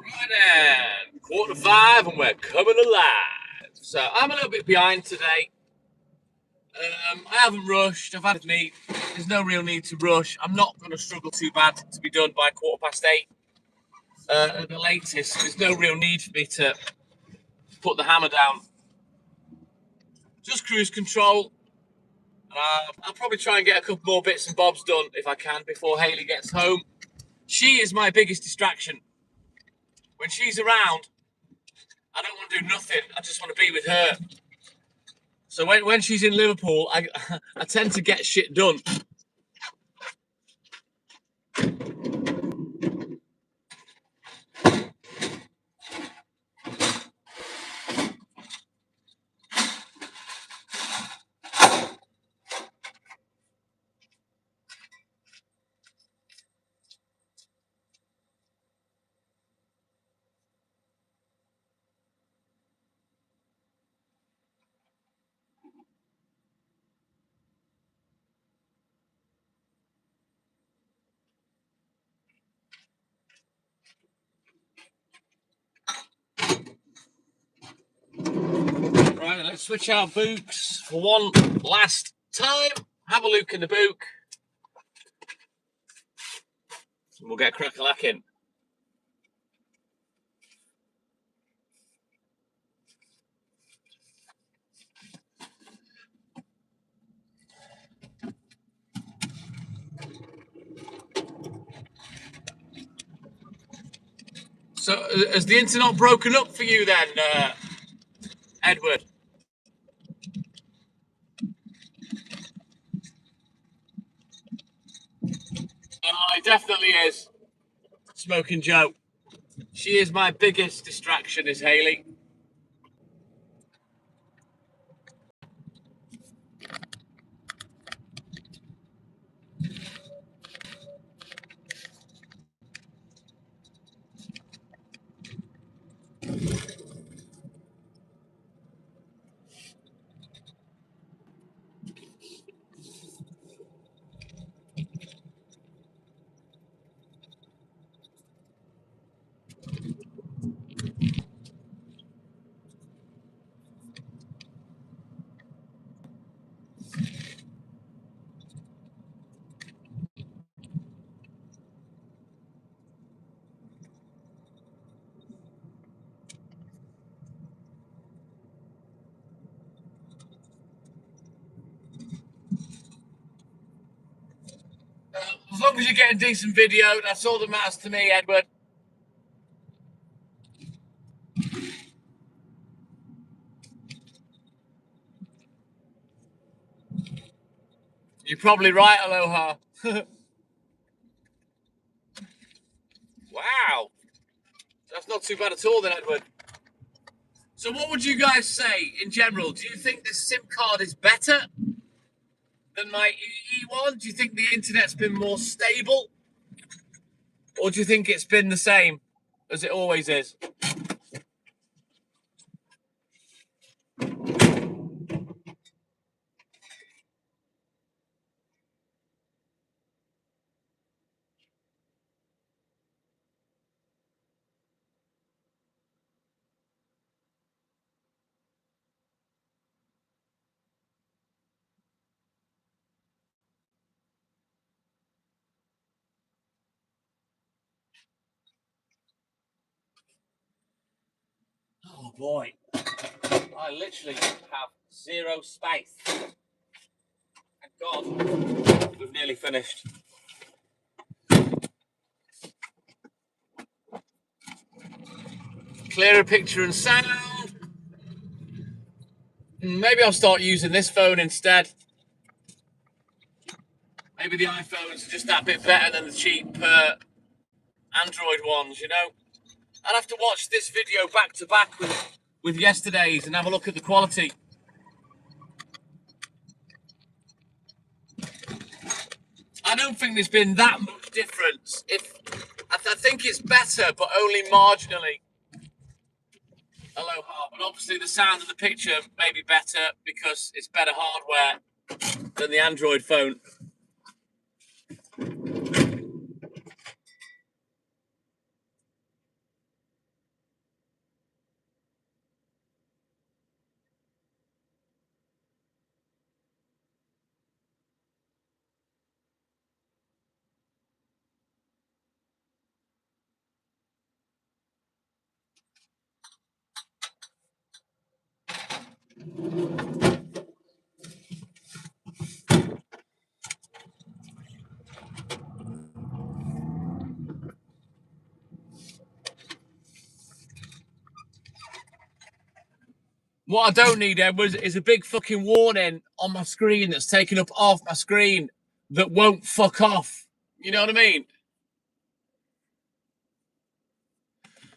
Right then, 4:45, and we're coming alive. So I'm a little bit behind today. I haven't rushed. I've had meat. There's no real need to rush. I'm not going to struggle too bad to be done by 8:15 at the latest. There's no real need for me to put the hammer down. Just cruise control. I'll probably try and get a couple more bits and bobs done if I can before Hayley gets home. She is my biggest distraction. When she's around, I don't want to do nothing. I just want to be with her. So when she's in Liverpool, I tend to get shit done. Right, let's switch our books for one last time. Have a look in the book. And we'll get crack-a-lacking. So, has the internet broken up for you then, Edward? Oh, it definitely is. Smoking Joe. She is my biggest distraction, is Hayley. As long as you're getting decent video, that's all that matters to me, Edward. You're probably right, Aloha. Wow. That's not too bad at all then, Edward. So what would you guys say in general? Do you think this SIM card is better than my EE one? Do you think the internet's been more stable? Or do you think it's been the same as it always is? Oh boy, I literally have zero space. Thank God, we've nearly finished. Clearer picture and sound. Maybe I'll start using this phone instead. Maybe the iPhones are just that bit better than the cheap Android ones, you know? I'll have to watch this video back to back with yesterday's and have a look at the quality. I don't think there's been that much difference. I think it's better, but only marginally. Aloha, but obviously the sound of the picture may be better because it's better hardware than the Android phone. What I don't need, Edwards, is a big fucking warning on my screen that's taken up off my screen that won't fuck off. You know what I mean?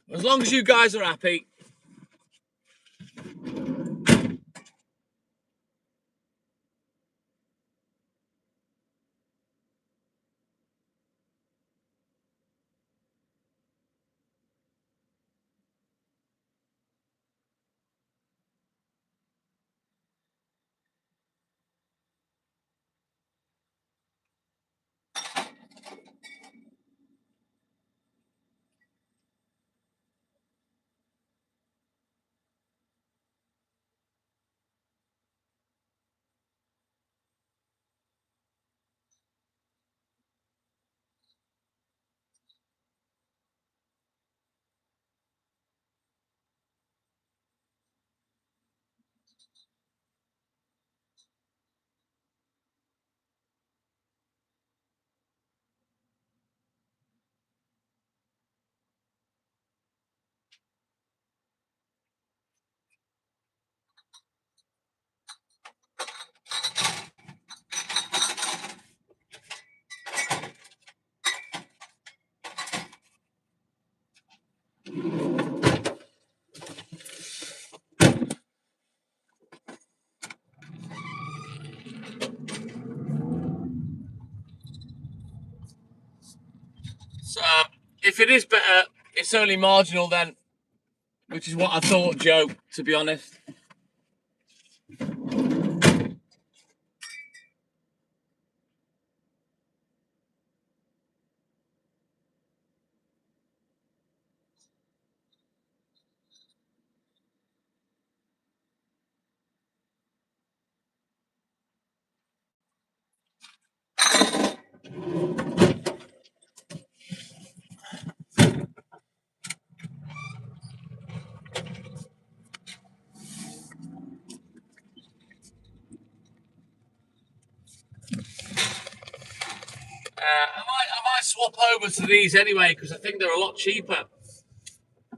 As long as you guys are happy. So if it is better, it's only marginal then, which is what I thought, Joe, to be honest. I might swap over to these anyway because I think they're a lot cheaper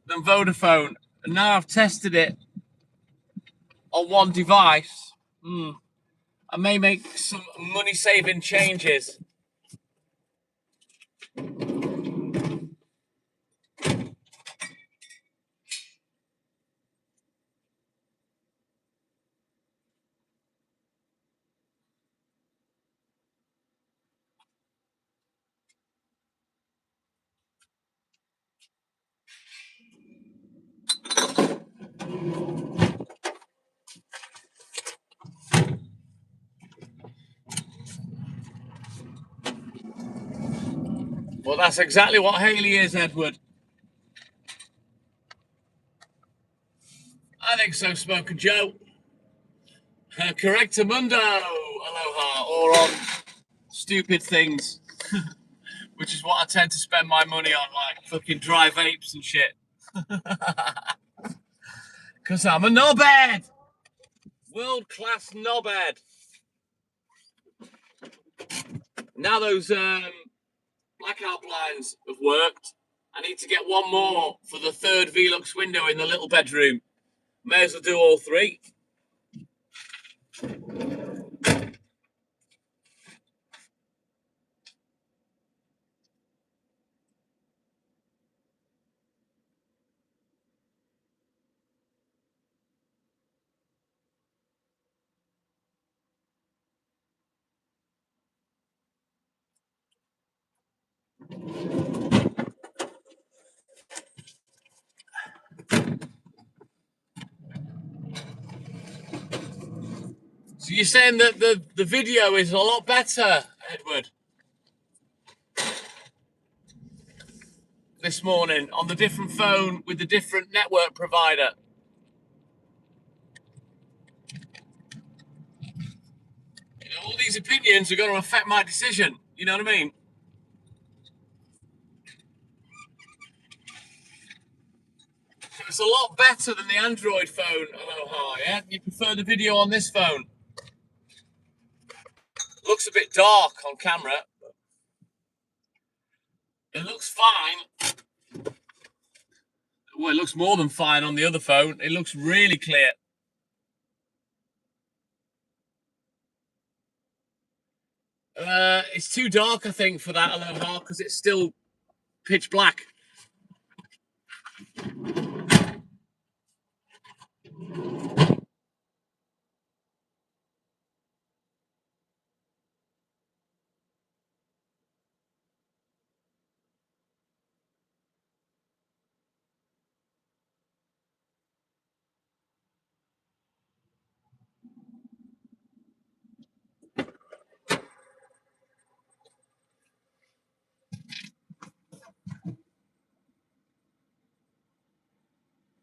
than Vodafone. And now I've tested it on one device, I may make some money-saving changes. Well, that's exactly what Haley is, Edward. I think so, Smoker Joe. Correctamundo, aloha, or on stupid things, which is what I tend to spend my money on, like fucking dry vapes and shit. Because I'm a knobhead. World-class knobhead. Now those blackout blinds have worked. I need to get one more for the third Velux window in the little bedroom. May as well do all three. So you're saying that the video is a lot better, Edward, this morning on the different phone with the different network provider? You know, all these opinions are going to affect my decision. You know what I mean? So it's a lot better than the Android phone, Aloha, yeah? You prefer the video on this phone? Looks a bit dark on camera. It looks fine. Well, it looks more than fine on the other phone. It looks really clear. It's too dark, I think, for that Aloha because it's still pitch black.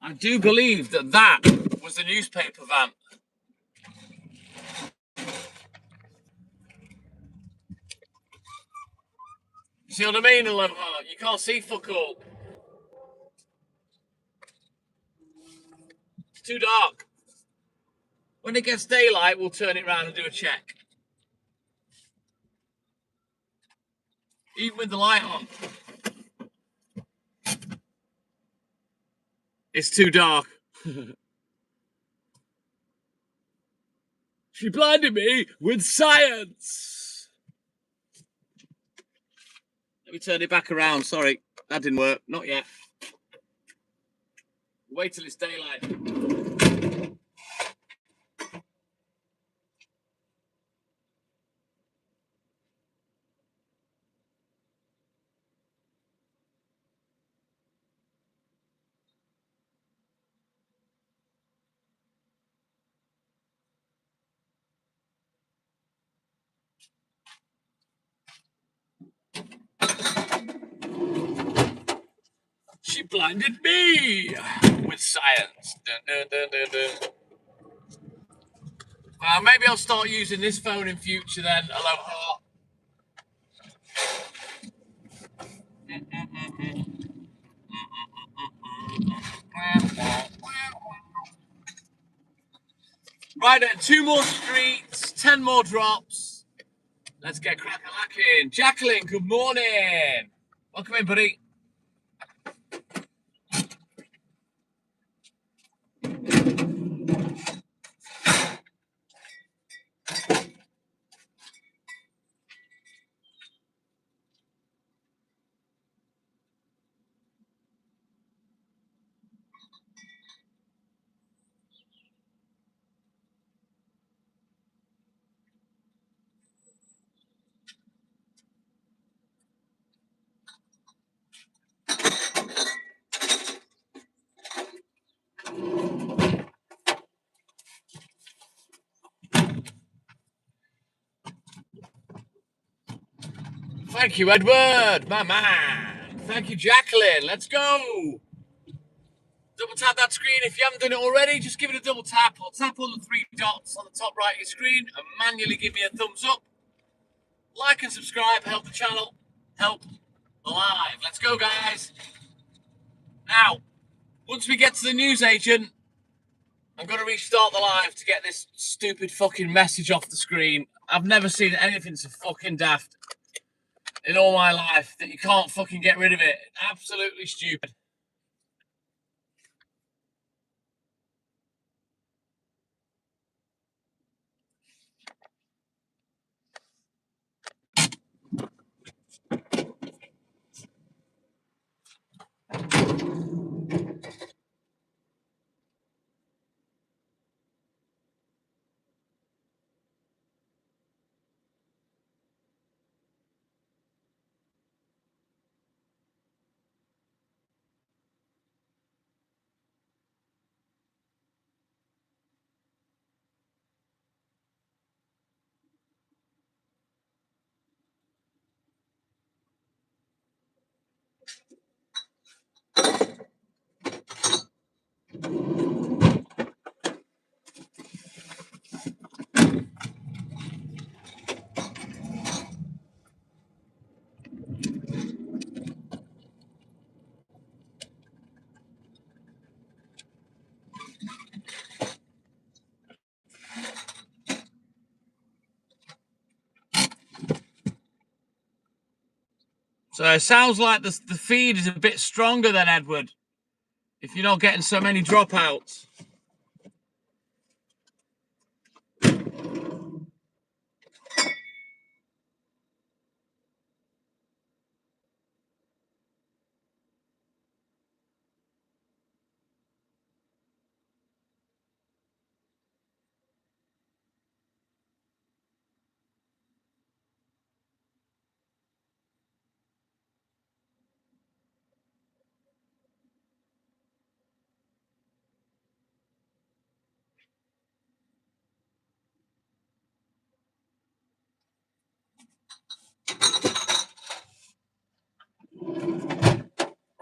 I do believe that was the newspaper van. See what I mean, Aloha? You can't see fuck all. It's too dark. When it gets daylight, we'll turn it around and do a check. Even with the light on. It's too dark. She blinded me with science. Let me turn it back around. Sorry, that didn't work. Not yet. Wait till it's daylight. She blinded me with science. Dun, dun, dun, dun, dun. Maybe I'll start using this phone in future then. Aloha. Right then, 2 more streets, 10 more drops. Let's get crack-a-lacking. Jacqueline, good morning. Welcome in, buddy. Thank you, Edward, my man. Thank you, Jacqueline. Let's go. Double tap that screen. If you haven't done it already, just give it a double tap or tap on the 3 dots on the top right of your screen and manually give me a thumbs up. Like and subscribe, help the channel, help the live. Let's go, guys. Now, once we get to the newsagent, I'm going to restart the live to get this stupid fucking message off the screen. I've never seen anything so fucking daft in all my life that you can't fucking get rid of it. Absolutely stupid. So it sounds like the feed is a bit stronger than Edward, if you're not getting so many dropouts.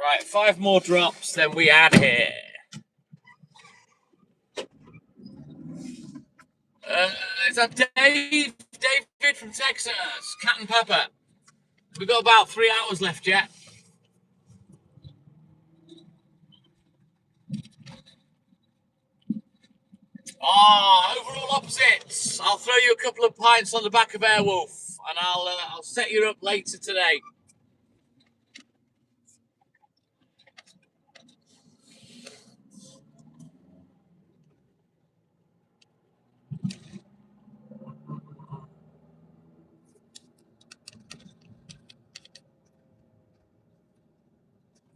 Right, 5 more drops, then we add here. Is that Dave? David from Texas, Cat and Pepper. We've got about 3 hours left yet. Overall opposites. I'll throw you a couple of pints on the back of Airwolf, and I'll set you up later today.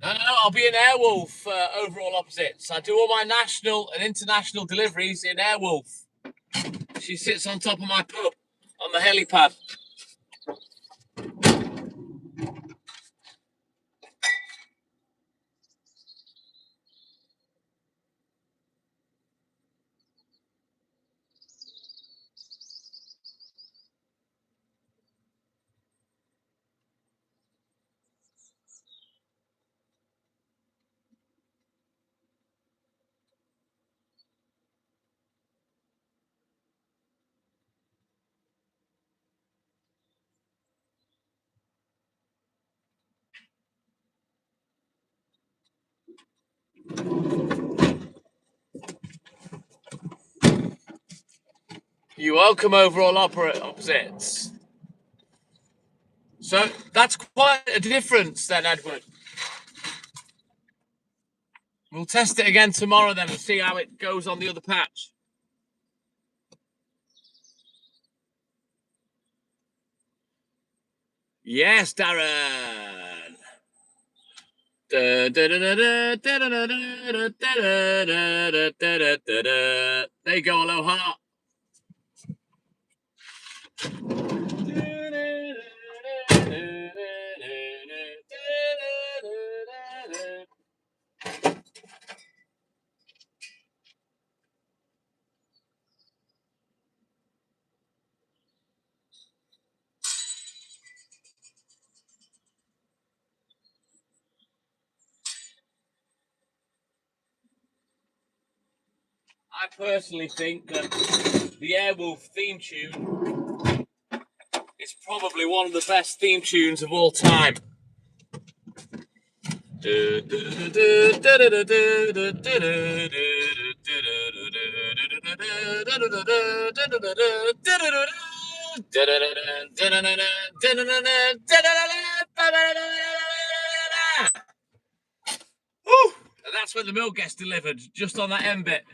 No, I'll be in Airwolf overall opposites. I do all my national and international deliveries in Airwolf. She sits on top of my pub on the helipad. You're welcome, overall opposites. So that's quite a difference then, Edward. We'll test it again tomorrow then and see how it goes on the other patch. Yes, Darren. There you go, Aloha. I personally think that the Airwolf theme tune is probably one of the best theme tunes of all time. And that's when the milk gets delivered, just on that end bit.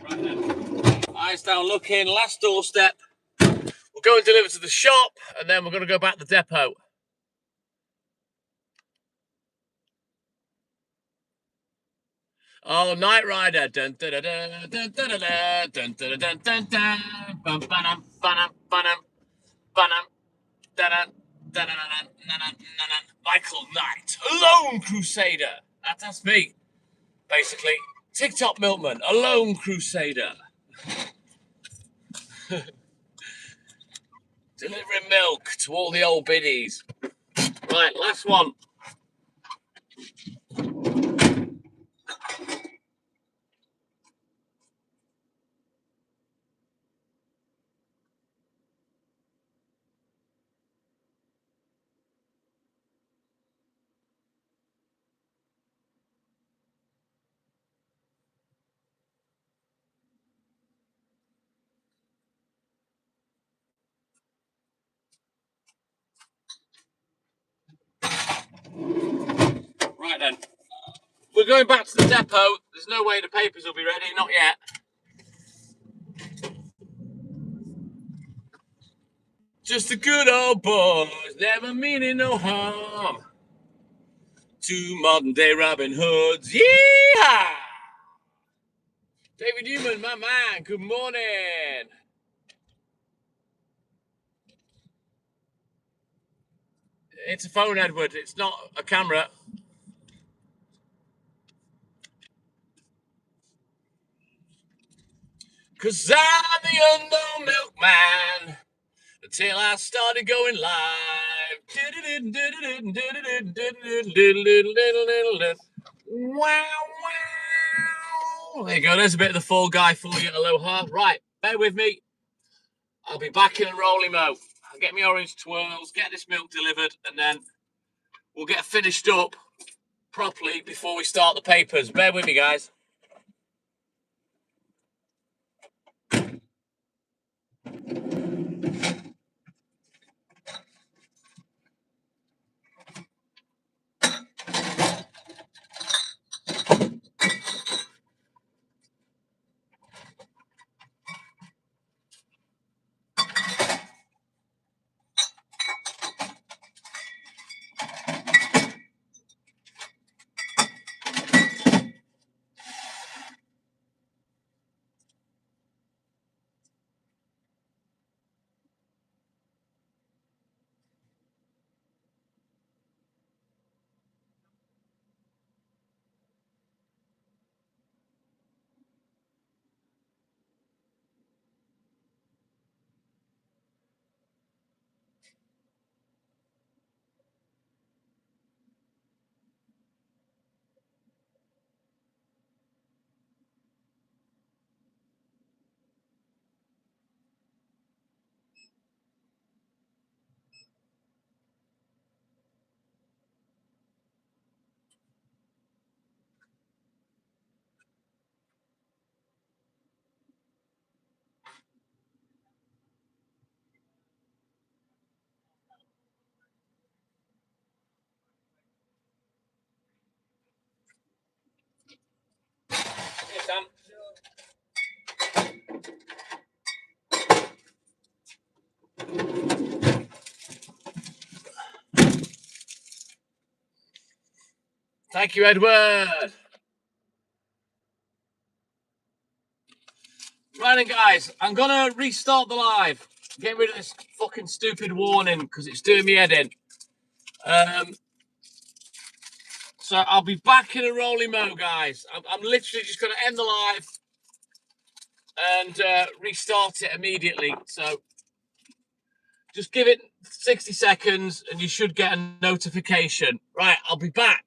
Right then. Eyes down looking, last doorstep. We'll go and deliver to the shop, and then we're going to go back to the depot. Oh, Night Rider. Dun, dun, dun, dun, dun, dun, dun, dun, dun, dun, dun, dun. Bum, ba-dum, ba-dum, ba-dum, ba-dum, da-dum, da-dum, da-dum, da-dum, da-dum. Michael Knight, a lone crusader. That's me, basically. TikTok milkman, a lone crusader. Delivering milk to all the old biddies. Right, last one. Right then. We're going back to the depot. There's no way the papers will be ready, not yet. Just a good old boys, never meaning no harm. Two modern day Robin Hoods, yeehaw! David Newman, my man, good morning. It's a phone, Edward, it's not a camera. Cause I'm the unknown milkman until I started going live. Wow, wow. There you go, there's a bit of the Fall Guy for you, aloha. Right, bear with me. I'll be back in a rolling mo. I'll get my orange twirls, get this milk delivered, and then we'll get finished up properly before we start the papers. Bear with me, guys. Sam. Thank you, Edward. Right then, guys, I'm gonna restart the live. Get rid of this fucking stupid warning because it's doing me head in. So I'll be back in a rolling mo, guys. I'm literally just gonna end the live and restart it immediately. So just give it 60 seconds and you should get a notification. Right, I'll be back.